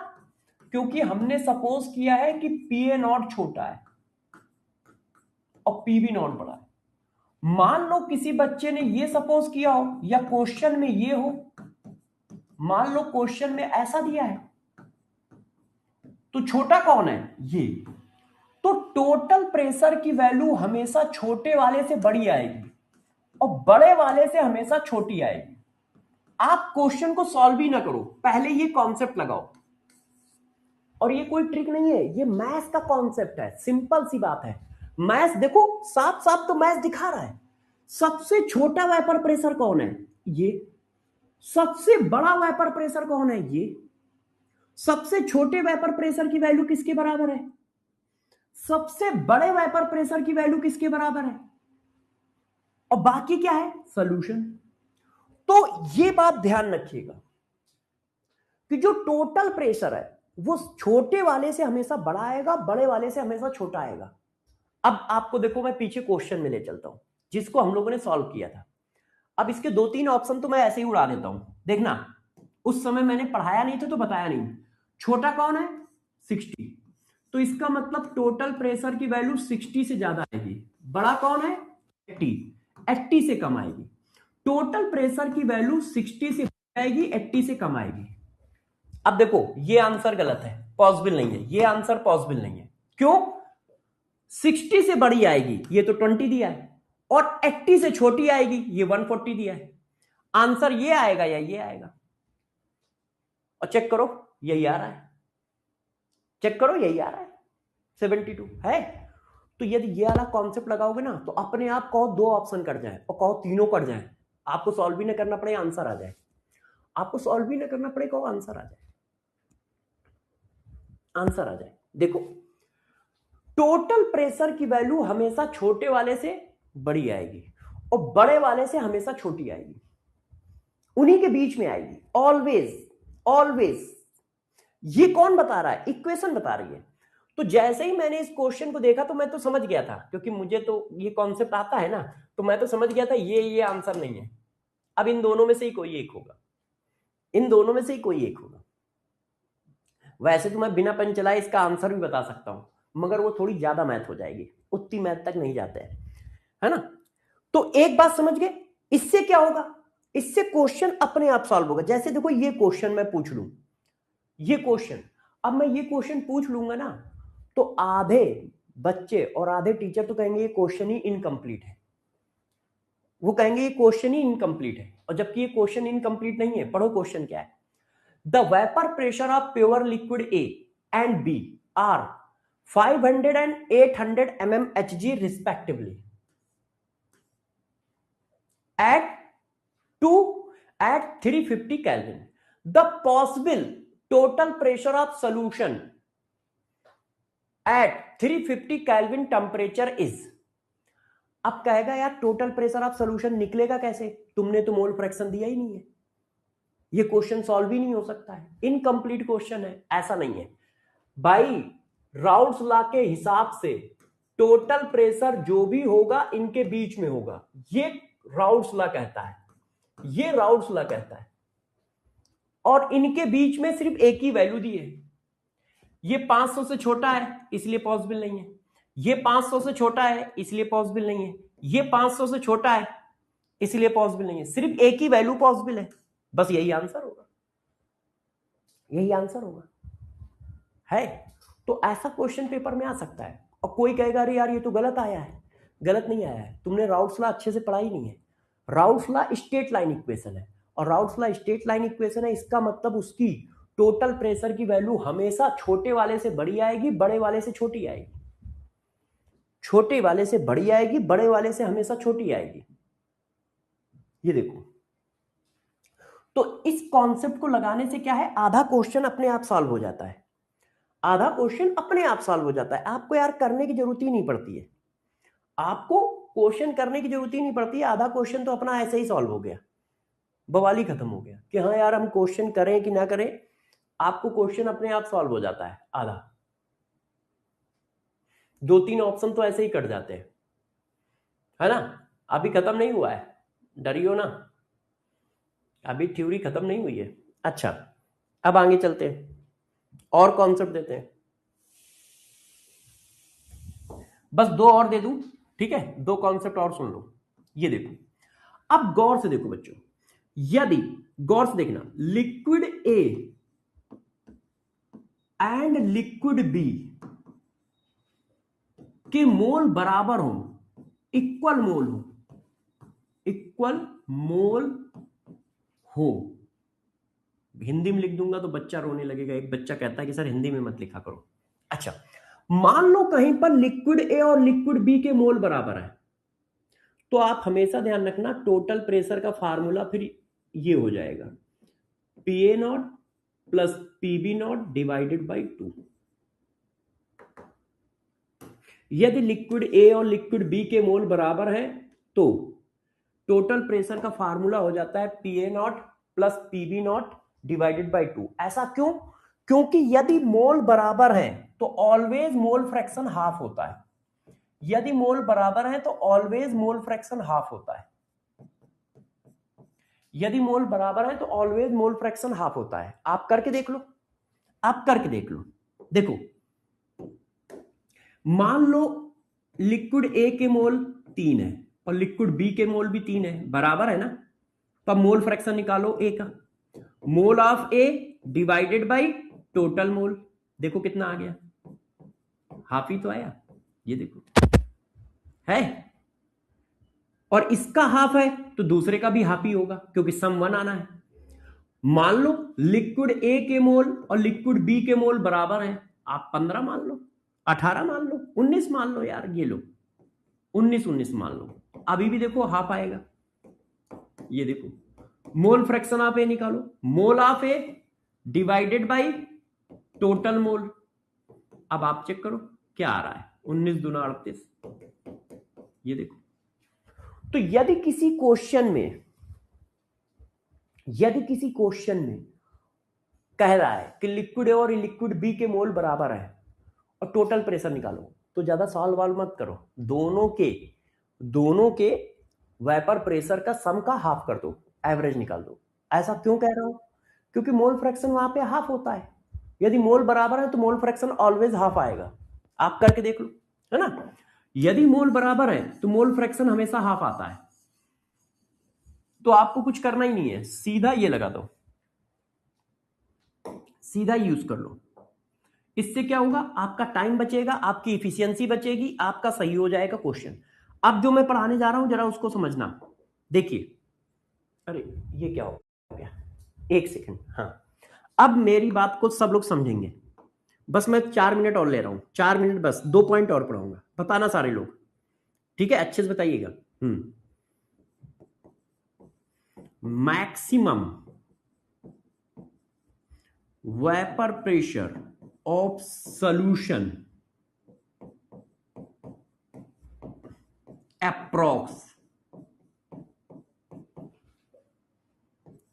क्योंकि हमने सपोज किया है कि पीए नॉट छोटा है और पीबी नॉट बड़ा है। मान लो किसी बच्चे ने ये सपोज किया हो या क्वेश्चन में ये हो, मान लो क्वेश्चन में ऐसा दिया है, तो छोटा कौन है? ये। तो टोटल प्रेशर की वैल्यू हमेशा छोटे वाले से बड़ी आएगी और बड़े वाले से हमेशा छोटी आएगी। आप क्वेश्चन को सॉल्व ही ना करो, पहले ये कॉन्सेप्ट लगाओ। और ये कोई ट्रिक नहीं है, ये मैथ्स का कॉन्सेप्ट है, सिंपल सी बात है। मैथ्स देखो, साफ साफ तो मैथ्स दिखा रहा है। सबसे छोटा वेपर प्रेशर कौन है? ये। सबसे बड़ा वेपर प्रेशर कौन है? ये। सबसे छोटे वेपर प्रेशर की वैल्यू किसके बराबर है? सबसे बड़े वेपर प्रेशर की वैल्यू किसके बराबर है? और बाकी क्या है? सॉल्यूशन। तो ये बात ध्यान रखिएगा कि जो टोटल प्रेशर है वो छोटे वाले से हमेशा बड़ा आएगा, बड़े वाले से हमेशा छोटा आएगा। अब आपको देखो, मैं पीछे क्वेश्चन में ले चलता हूं जिसको हम लोगों ने सॉल्व किया था। अब इसके 2-3 ऑप्शन तो मैं ऐसे ही उड़ा देता हूं। देखना, उस समय मैंने पढ़ाया नहीं था तो बताया नहीं। छोटा कौन है? 60। तो इसका मतलब टोटल प्रेशर की वैल्यू 60 से ज्यादा आएगी। बड़ा कौन है? 80। 80 से कम आएगी। टोटल प्रेशर की वैल्यू 60 से आएगी, 80 से कम आएगी। अब देखो, ये आंसर गलत है, पॉसिबल नहीं है, ये आंसर पॉसिबल नहीं है। क्यों? 60 से बड़ी आएगी, ये तो 20 दिया है, और 80 से छोटी आएगी, ये 140 दिया है। आंसर ये आएगा या ये आएगा? और चेक करो, यही आ रहा है। चेक करो, यही आ रहा है, 72 है। तो यदि ये वाला कॉन्सेप्ट लगाओगे ना, तो अपने आप कहो 2 ऑप्शन कट जाए और कहो 3 कट जाए, आपको सॉल्व भी ना करना पड़े, आंसर आ जाए। आपको सॉल्व भी ना करना पड़े, कहो आंसर आ जाए, आंसर आ जाए। देखो, टोटल प्रेशर की वैल्यू हमेशा छोटे वाले से बड़ी आएगी और बड़े वाले से हमेशा छोटी आएगी, उन्हीं के बीच में आएगी, ऑलवेज ऑलवेज। ये कौन बता रहा है? इक्वेशन बता रही है। तो जैसे ही मैंने इस क्वेश्चन को देखा तो मैं तो समझ गया था, क्योंकि मुझे तो ये कॉन्सेप्ट आता है ना, तो मैं तो समझ गया था ये आंसर नहीं है। अब इन दोनों में से ही कोई एक होगा। इन दोनों में से ही कोई एक होगा। वैसे तो मैं बिना पेन चलाए इसका आंसर भी बता सकता हूं, मगर वो थोड़ी ज्यादा मैथ हो जाएगी, उतनी मैथ तक नहीं जाते हैं, है ना। तो एक बात समझ गए, इससे क्या होगा, इससे क्वेश्चन अपने आप सॉल्व होगा। जैसे देखो ये क्वेश्चन मैं पूछ लूं, ये क्वेश्चन, अब मैं ये क्वेश्चन पूछ लूंगा ना, तो आधे बच्चे और आधे टीचर तो कहेंगे ये क्वेश्चन ही इनकम्प्लीट है, वो कहेंगे ये क्वेश्चन ही इनकम्प्लीट है, और जबकि ये क्वेश्चन इनकम्प्लीट नहीं है। पढ़ो क्वेश्चन क्या है। The vapour pressure of pure liquid A and B are 500 and 800 mmHg respectively at 2 at 350 Kelvin. The possible total pressure of solution at 350 Kelvin temperature is। अब कहेगा यार टोटल प्रेशर ऑफ सोल्यूशन निकलेगा कैसे, तुमने तो मोल फ्रैक्शन दिया ही नहीं है, ये क्वेश्चन सॉल्व ही नहीं हो सकता है, इनकम्प्लीट क्वेश्चन है। ऐसा नहीं है भाई, राउल्ट्स लॉ के हिसाब से टोटल प्रेशर जो भी होगा इनके बीच में होगा, ये राउल्ट्स लॉ कहता है, ये राउल्ट्स लॉ कहता है। और इनके बीच में सिर्फ एक ही वैल्यू दी है, ये 500 से छोटा है इसलिए पॉसिबल नहीं है, ये 500 से छोटा है इसलिए पॉसिबल नहीं है, ये 500 से छोटा है इसलिए पॉसिबल नहीं है, सिर्फ एक ही वैल्यू पॉसिबल है, बस यही आंसर होगा, यही आंसर होगा है। तो ऐसा क्वेश्चन पेपर में आ सकता है। और कोई कहेगा अरे यार ये तो गलत आया है, गलत नहीं आया है, तुमने राउल्ट्स लॉ अच्छे से पढ़ा ही नहीं है। Raoult's law state line equation है, और Raoult's law state line equation है, इसका मतलब उसकी टोटल प्रेशर की वैल्यू हमेशा छोटे वाले से बड़ी आएगी, बड़े वाले से छोटी आएगी, छोटे वाले से बड़ी आएगी, बड़े वाले से हमेशा छोटी आएगी। ये देखो, तो इस कॉन्सेप्ट को लगाने से क्या है, आधा क्वेश्चन अपने आप सॉल्व हो जाता है, आधा क्वेश्चन अपने आप सॉल्व हो जाता है। आपको यार करने की जरूरत ही नहीं पड़ती है, आपको क्वेश्चन करने की जरूरत ही नहीं पड़ती है, आधा क्वेश्चन तो अपना ऐसे ही सॉल्व हो गया, बवाल खत्म हो गया कि हाँ यार हम क्वेश्चन करें कि ना करें, आपको क्वेश्चन अपने आप सॉल्व हो जाता है आधा। 2-3 ऑप्शन तो ऐसे ही कट जाते हैं, है ना। अभी खत्म नहीं हुआ है, डरियो ना, अभी थ्योरी खत्म नहीं हुई है। अच्छा, अब आगे चलते हैं और कॉन्सेप्ट देते हैं, बस 2 और दे दूं, ठीक है, 2 कॉन्सेप्ट और सुन लो। ये देखो, अब गौर से देखो बच्चों, यदि गौर से देखना, liquid A and liquid B के मोल बराबर हो, इक्वल मोल हो, इक्वल मोल हो, हिंदी में लिख दूंगा तो बच्चा रोने लगेगा, एक बच्चा कहता है कि सर हिंदी में मत लिखा करो। अच्छा, मान लो कहीं पर लिक्विड ए और लिक्विड बी के मोल बराबर है, तो आप हमेशा ध्यान रखना टोटल प्रेशर का फार्मूला फिर ये हो जाएगा PA not plus PB not divided by 2। यदि लिक्विड ए और लिक्विड बी के मोल बराबर है तो टोटल प्रेशर का फार्मूला हो जाता है PA not plus PB not divided by 2। ऐसा क्यों? क्योंकि यदि मोल बराबर है तो ऑलवेज मोल फ्रैक्शन हाफ होता है, यदि मोल बराबर है तो ऑलवेज मोल फ्रैक्शन हाफ होता है, यदि मोल बराबर है तो ऑलवेज मोल फ्रैक्शन हाफ होता है। आप करके देख लो, आप करके देख लो। देखो, मान लो लिक्विड ए के मोल 3 है और लिक्विड बी के मोल भी 3 है, बराबर है ना, तो अब मोल फ्रैक्शन निकालो ए का, mole of A divided by total mole, देखो कितना आ गया, हाफ ही तो आया, ये देखो है, और इसका हाफ है तो दूसरे का भी हाफ ही होगा क्योंकि सम 1 आना है। मान लो लिक्विड ए के मोल और लिक्विड बी के मोल बराबर है, आप 15 मान लो, 18 मान लो, 19 मान लो, यार ये लो 19 मान लो, अभी भी देखो हाफ आएगा। ये देखो मोल फ्रैक्शन ऑफ ए निकालो, mole of A divided by total mole, अब आप चेक करो क्या आ रहा है, 19 दूना 38। ये देखो, तो यदि किसी क्वेश्चन में कह रहा है कि लिक्विड ए और लिक्विड बी के मोल बराबर है और टोटल प्रेशर निकालो, तो ज्यादा सॉल्व वाल्व मत करो, दोनों के वेपर प्रेशर का सम का हाफ कर दो, एवरेज निकाल दो। ऐसा क्यों कह रहा हूं? क्योंकि मोल फ्रैक्शन वहां पे हाफ होता है। यदि मोल बराबर है तो मोल फ्रैक्शन ऑलवेज हाफ आएगा। आप करके देख लो, है ना। यदि मोल बराबर है तो मोल फ्रैक्शन हमेशा हाफ आता है। तो आपको कुछ करना ही नहीं है, सीधा ये लगा दो, सीधा यूज कर लो। इससे क्या होगा, आपका टाइम बचेगा, आपकी इफिशियंसी बचेगी, आपका सही हो जाएगा क्वेश्चन। अब जो मैं पढ़ाने जा रहा हूं जरा उसको समझना। देखिए, अरे ये क्या हो गया, एक सेकंड। हाँ, अब मेरी बात को सब लोग समझेंगे। बस मैं 4 मिनट और ले रहा हूं, 4 मिनट बस, 2 पॉइंट और पढ़ाऊंगा, बताना सारे लोग, ठीक है, अच्छे से बताइएगा। Maximum vapour pressure of solution approx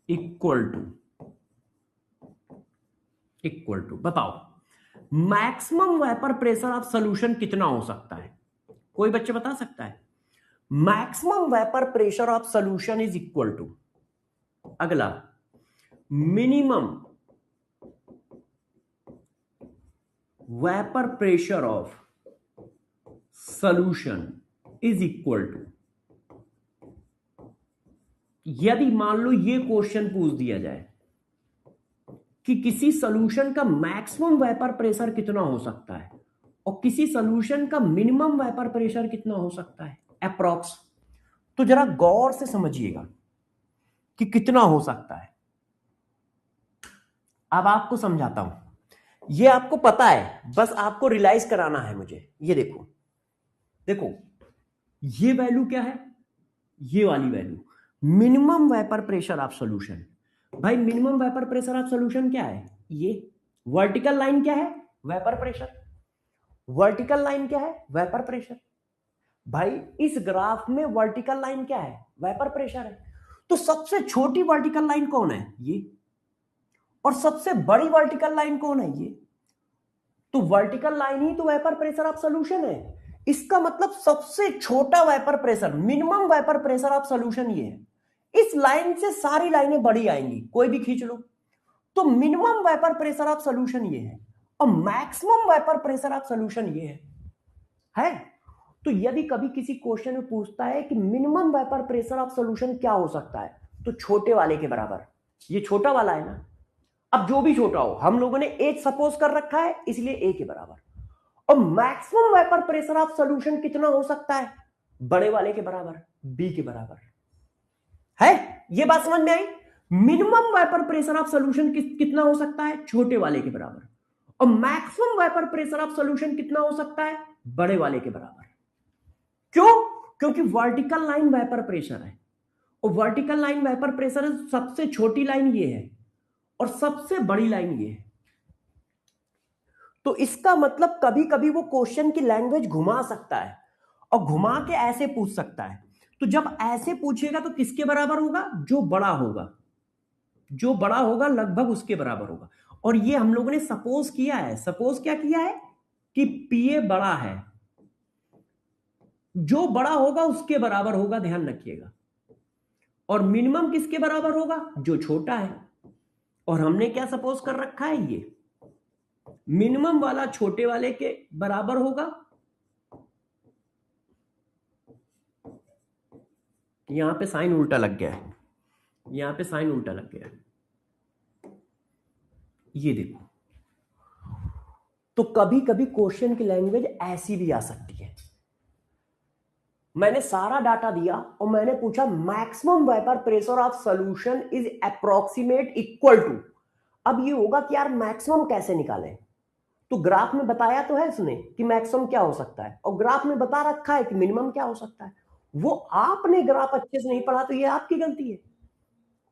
equal to बताओ, maximum vapour pressure of solution कितना हो सकता है? कोई बच्चे बता सकता है? Maximum vapour pressure of solution is equal to, अगला, minimum vapour pressure of solution is equal to, यदि मान लो ये क्वेश्चन पूछ दिया जाए कि किसी सॉल्यूशन का मैक्सिमम वेपर प्रेशर कितना हो सकता है और किसी सॉल्यूशन का मिनिमम वेपर प्रेशर कितना हो सकता है अप्रॉक्स, तो जरा गौर से समझिएगा कि कितना हो सकता है। अब आपको समझाता हूं, ये आपको पता है, बस आपको रियलाइज कराना है मुझे। ये देखो, देखो ये वैल्यू क्या है, ये वाली value, minimum vapour pressure of solution. भाई minimum vapour pressure of solution क्या है? ये वर्टिकल लाइन क्या है? Vapour pressure. वर्टिकल लाइन क्या है? Vapour pressure. भाई इस ग्राफ में वर्टिकल लाइन क्या है? वेपर प्रेशर है। तो सबसे छोटी वर्टिकल लाइन कौन है? ये। और सबसे बड़ी वर्टिकल लाइन कौन है? ये। तो वर्टिकल लाइन ही तो वेपर प्रेशर ऑफ सॉल्यूशन है। इसका मतलब सबसे छोटा vapour pressure, minimum vapour pressure of solution ये है। इस लाइन से सारी लाइनें बड़ी आएंगी, कोई भी खींच लो। तो minimum vapour pressure of solution ये है और maximum vapour pressure of solution ये है। तो यदि कभी किसी क्वेश्चन में पूछता है कि minimum vapour pressure of solution क्या हो सकता है, तो छोटे वाले के बराबर, ये छोटा वाला है ना। अब जो भी छोटा हो, हम लोगों ने ए सपोज कर रखा है, इसलिए ए के बराबर। और maximum vapour pressure of solution कितना हो सकता है? बड़े वाले के बराबर, बी के बराबर है। ये बात समझ में आई? Minimum vapour pressure of solution कितना हो सकता है? छोटे वाले के बराबर। और maximum vapour pressure of solution कितना हो सकता है? बड़े वाले के बराबर। क्यों? क्योंकि वर्टिकल लाइन वेपर प्रेशर है और वर्टिकल लाइन वेपर प्रेशर सबसे छोटी लाइन ये है और सबसे बड़ी लाइन ये है। तो इसका मतलब कभी कभी वो क्वेश्चन की लैंग्वेज घुमा सकता है और घुमा के ऐसे पूछ सकता है। तो जब ऐसे पूछेगा तो किसके बराबर होगा? जो बड़ा होगा, जो बड़ा होगा लगभग उसके बराबर होगा। और ये हम लोगों ने सपोज किया है। सपोज क्या किया है? कि पीए बड़ा है, जो बड़ा होगा उसके बराबर होगा, ध्यान रखिएगा। और मिनिमम किसके बराबर होगा? जो छोटा है। और हमने क्या सपोज कर रखा है? ये मिनिमम वाला छोटे वाले के बराबर होगा। यहां पे साइन उल्टा लग गया है, यहां पे साइन उल्टा लग गया है, ये देखो। तो कभी कभी क्वेश्चन की लैंग्वेज ऐसी भी आ सकती है। मैंने सारा डाटा दिया और मैंने पूछा maximum vapour pressure of solution is approximate equal to. अब ये होगा कि यार मैक्सिमम कैसे निकालें? तो ग्राफ में बताया तो है इसने कि मैक्सिमम क्या हो सकता है, और ग्राफ में बता रखा है कि मिनिमम क्या हो सकता है। वो आपने ग्राफ अच्छे से नहीं पढ़ा तो ये आपकी गलती है।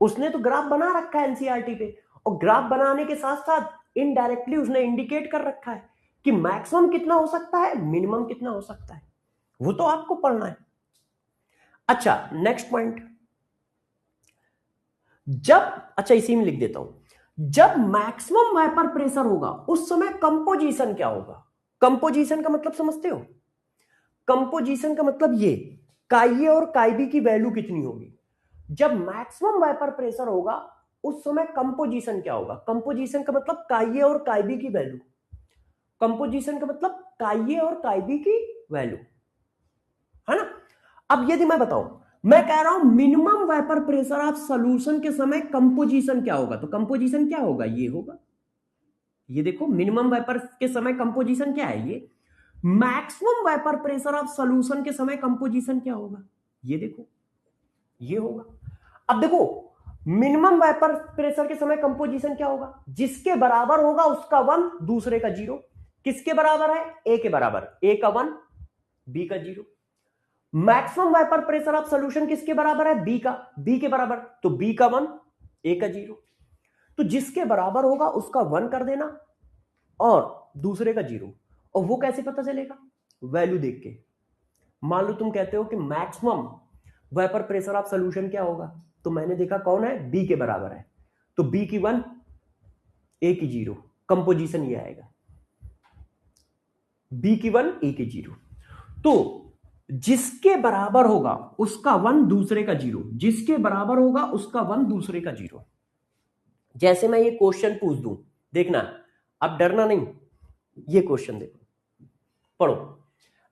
उसने तो ग्राफ बना रखा है एनसीईआरटी पे, और ग्राफ बनाने के साथ साथ इनडायरेक्टली उसने इंडिकेट कर रखा है कि मैक्सिमम कितना हो सकता है, मिनिमम कितना हो सकता है। वो तो आपको पढ़ना है। अच्छा, नेक्स्ट पॉइंट। अच्छा इसी में लिख देता हूं। जब मैक्सिमम वेपर प्रेशर होगा उस समय कंपोजिशन क्या होगा? कंपोजिशन का मतलब समझते हो? कंपोजिशन का मतलब ये, काई ए और काई बी की वैल्यू कितनी होगी। जब मैक्सिमम वेपर प्रेशर होगा उस समय कंपोजिशन क्या होगा? कंपोजिशन का मतलब काई ए और काई बी की वैल्यू। कंपोजिशन का मतलब काई ए और काई बी की वैल्यू, है ना? अब यदि मैं बताऊं, मैं कह रहा हूं minimum vapour pressure of solution के समय कंपोजिशन क्या होगा, तो कंपोजिशन क्या होगा? ये होगा, ये देखो मिनिमम वेपर के समय कंपोजिशन क्या है, ये। Maximum vapour pressure of solution के समय कंपोजिशन क्या होगा? ये देखो, ये होगा। अब देखो मिनिमम वेपर प्रेशर के समय कंपोजिशन क्या होगा? जिसके बराबर होगा उसका 1, दूसरे का 0। किसके बराबर है? ए के बराबर, ए का 1, बी का 0। Maximum vapour pressure of solution किसके बराबर है? बी का, बी के बराबर, तो बी का 1, ए का 0। तो जिसके बराबर होगा उसका 1 कर देना और दूसरे का 0। और वो कैसे पता चलेगा? वैल्यू देख के। मान लो तुम कहते हो कि maximum vapour pressure of solution क्या होगा, तो मैंने देखा कौन है? बी के बराबर है, तो बी की 1, ए की 0, कंपोजिशन ये आएगा, बी की 1, ए की 0। तो जिसके बराबर होगा उसका 1, दूसरे का 0, जिसके बराबर होगा उसका 1, दूसरे का 0। जैसे मैं ये क्वेश्चन पूछ दूं, देखना, अब डरना नहीं। ये क्वेश्चन देखो, पढ़ो।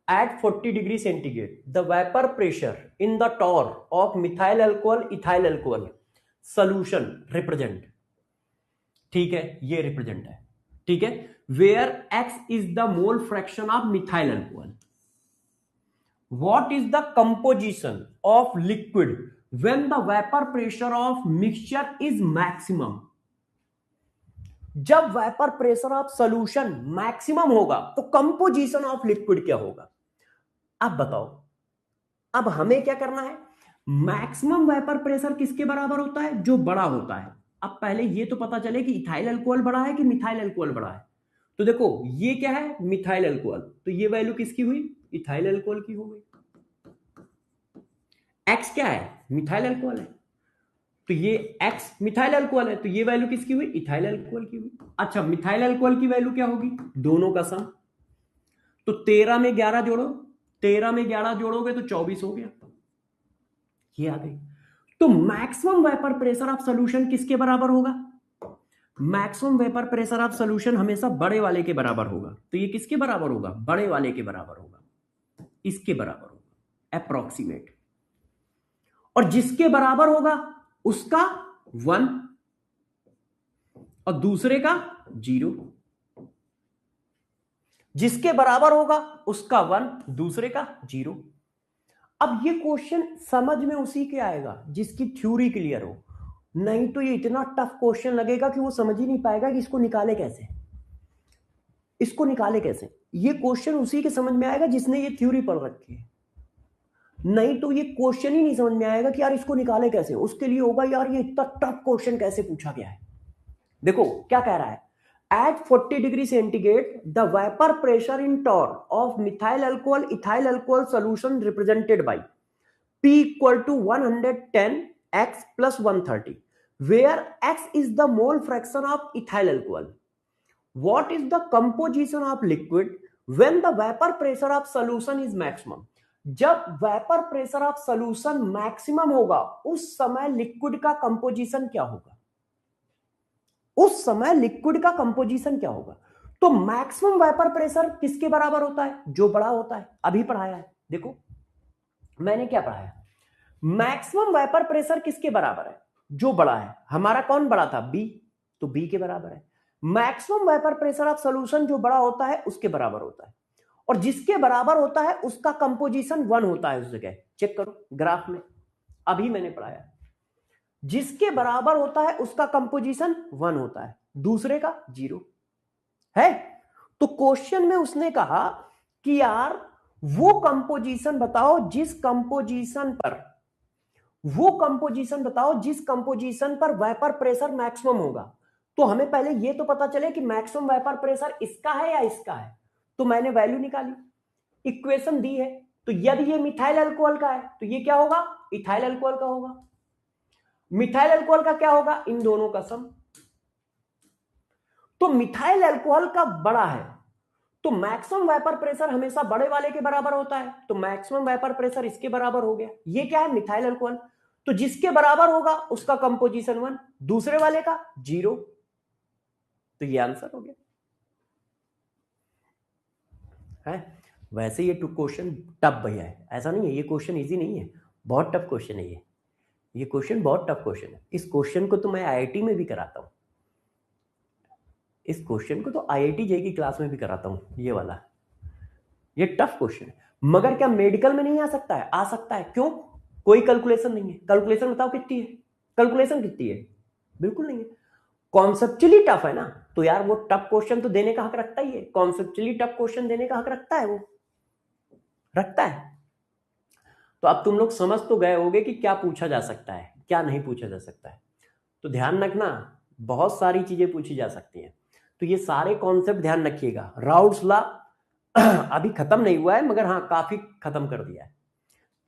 At 40 degree centigrade the vapour pressure in the torr of methyl alcohol ethyl alcohol solution represent, ठीक है, ये रिप्रेजेंट है, ठीक है, where X is the mole fraction of methyl alcohol. What is the composition of liquid when the vapor pressure of mixture is maximum? जब vapour pressure of solution maximum होगा तो कंपोजिशन ऑफ लिक्विड क्या होगा? अब बताओ, अब हमें क्या करना है? मैक्सिमम वेपर प्रेशर किसके बराबर होता है? जो बड़ा होता है। अब पहले ये तो पता चले कि इथाइल अल्कोहल बड़ा है कि मिथाइल अल्कोहल बड़ा है। तो देखो ये क्या है? मिथाइल अल्कोहल, तो ये वैल्यू किसकी हुई? इथाइल अल्कोहल की हो गई। एक्स क्या है? मिथाइल अल्कोहल है, तो ये एक्स मिथाइल अल्कोहल है, तो ये वैल्यू किसकी हुई? इथाइल अल्कोहल की हुई। अच्छा, मिथाइल अल्कोहल की वैल्यू क्या होगी? दोनों का सम, तो 13 में 11 जोड़ो, 13 में 11 जोड़ोगे तो 24 हो गया, ये आ गई। तो maximum vapour pressure of solution किसके बराबर होगा? Maximum vapour pressure of solution हमेशा बड़े वाले के बराबर होगा, तो ये किसके बराबर होगा? बड़े वाले के बराबर होगा, इसके बराबर होगा अप्रोक्सीमेट। और जिसके बराबर होगा उसका 1 और दूसरे का 0, जिसके बराबर होगा उसका 1, दूसरे का 0। अब ये क्वेश्चन समझ में उसी के आएगा जिसकी थ्योरी क्लियर हो, नहीं तो ये इतना टफ क्वेश्चन लगेगा कि वो समझ ही नहीं पाएगा कि इसको निकाले कैसे, इसको निकाले कैसे। ये क्वेश्चन उसी के समझ में आएगा जिसने ये थ्योरी पढ़ रखी है, नहीं तो ये क्वेश्चन ही नहीं समझ में आएगा कि यार इसको निकाले कैसे। उसके लिए होगा यार ये इतना टफ क्वेश्चन कैसे पूछा गया है। देखो क्या कह रहा है, at 40 degree centigrade the vapour pressure in torr of methyl alcohol ethyl alcohol solution represented by P equal to 110 x plus 130 where x is the mole fraction of ethyl alcohol. What is the composition of liquid when the vapor pressure of solution is maximum? जब vapour pressure of solution maximum होगा उस समय लिक्विड का कंपोजिशन क्या होगा? उस समय लिक्विड का कंपोजिशन क्या होगा? तो मैक्सिमम वेपर प्रेशर किसके बराबर होता है? जो बड़ा होता है, अभी पढ़ाया है। देखो मैंने क्या पढ़ाया, मैक्सिमम वेपर प्रेशर किसके बराबर है? जो बड़ा है। हमारा कौन बड़ा था? बी, तो बी के बराबर है। Maximum vapour pressure of solution जो बड़ा होता है उसके बराबर होता है, और जिसके बराबर होता है उसका कंपोजिशन 1 होता है उस जगह। चेक करो ग्राफ में, अभी मैंने पढ़ाया, जिसके बराबर होता है उसका कंपोजिशन 1 होता है, दूसरे का 0 है। तो क्वेश्चन में उसने कहा कि यार वो कंपोजिशन बताओ जिस कंपोजिशन पर, वो कंपोजिशन बताओ जिस कंपोजिशन पर वेपर प्रेशर मैक्सिमम होगा। तो हमें पहले ये तो पता चले कि मैक्सिमम वेपर प्रेशर इसका है या इसका है। तो मैंने वैल्यू निकाली, इक्वेशन दी है, तो यदि ये मिथाइल अल्कोहल का है तो ये क्या होगा? इथाइल अल्कोहल का होगा। मिथाइल अल्कोहल का क्या होगा? इन दोनों का सम। तो मिथाइल अल्कोहल का बड़ा है तो मैक्सिमम वेपर प्रेशर हमेशा बड़े वाले के बराबर होता है, तो मैक्सिमम वेपर प्रेशर इसके बराबर हो गया। ये क्या है? Methyl alcohol. तो जिसके बराबर होगा उसका कंपोजिशन 1, दूसरे वाले का 0, तो ये आंसर हो गया है। वैसे ये क्वेश्चन टफ भैया है, ऐसा नहीं है, ये क्वेश्चन इजी नहीं है, बहुत टफ क्वेश्चन है ये क्वेश्चन बहुत टफ क्वेश्चन है। इस क्वेश्चन को तो मैं आईआईटी में भी कराता हूं, इस क्वेश्चन को तो आईआईटी जेई की क्लास में भी कराता हूं, ये वाला, ये टफ क्वेश्चन है। मगर क्या मेडिकल में नहीं आ सकता है? आ सकता है। क्यों? कोई कैलकुलेशन नहीं है। कैलकुलेशन बताओ कितनी है? कैलकुलेशन कितनी है? बिल्कुल नहीं है। कॉन्सेप्चुअली टफ है ना, तो यार वो टफ क्वेश्चन तो देने का हक रखता ही है, कॉन्सेप्चुअली टफ क्वेश्चन देने का हक रखता है, वो रखता है। तो अब तुम लोग समझ तो गए होगे कि क्या पूछा जा सकता है, क्या नहीं पूछा जा सकता है। तो ध्यान रखना, बहुत सारी चीजें पूछी जा सकती हैं, तो ये सारे कॉन्सेप्ट ध्यान रखिएगा। राउल्स लॉ अभी खत्म नहीं हुआ है, मगर हाँ काफी खत्म कर दिया है,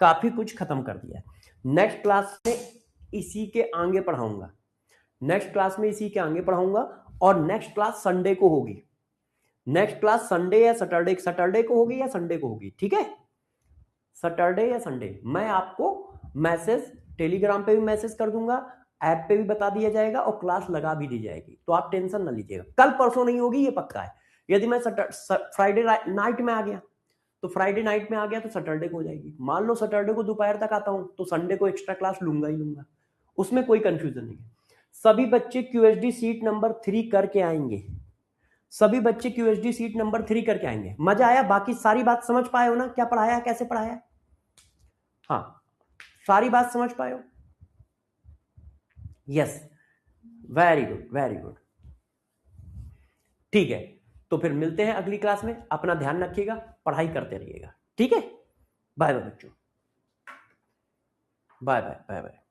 काफी कुछ खत्म कर दिया है। नेक्स्ट क्लास में इसी के आगे पढ़ाऊंगा, नेक्स्ट क्लास में इसी के आगे पढ़ाऊंगा, और नेक्स्ट क्लास संडे को होगी। नेक्स्ट क्लास संडे या सैटरडे को होगी या संडे को होगी, ठीक है? सैटरडे या संडे। मैं आपको मैसेज टेलीग्राम पे भी मैसेज कर दूंगा, ऐप पे भी बता दिया जाएगा, और क्लास लगा भी दी जाएगी, तो आप टेंशन ना लीजिएगा। कल परसों नहीं होगी, ये पक्का है। यदि मैं फ्राइडे नाइट में आ गया, तो फ्राइडे नाइट में आ गया तो सैटरडे को हो जाएगी। मान लो सैटरडे को दोपहर तक आता हूं, तो संडे को एक्स्ट्रा क्लास लूंगा ही लूंगा, उसमें कोई कंफ्यूजन नहीं है। सभी बच्चे क्यूएसडी सीट नंबर 3 करके आएंगे, सभी बच्चे क्यूएसडी सीट नंबर 3 करके आएंगे। मजा आया? बाकी सारी बात समझ पाए हो ना, क्या पढ़ाया, कैसे पढ़ाया? हाँ, सारी बात समझ पाए हो? Yes, very good, very good. ठीक है, तो फिर मिलते हैं अगली क्लास में। अपना ध्यान रखिएगा, पढ़ाई करते रहिएगा, ठीक है? बाय बाय बच्चों, बाय बाय बाय बाय।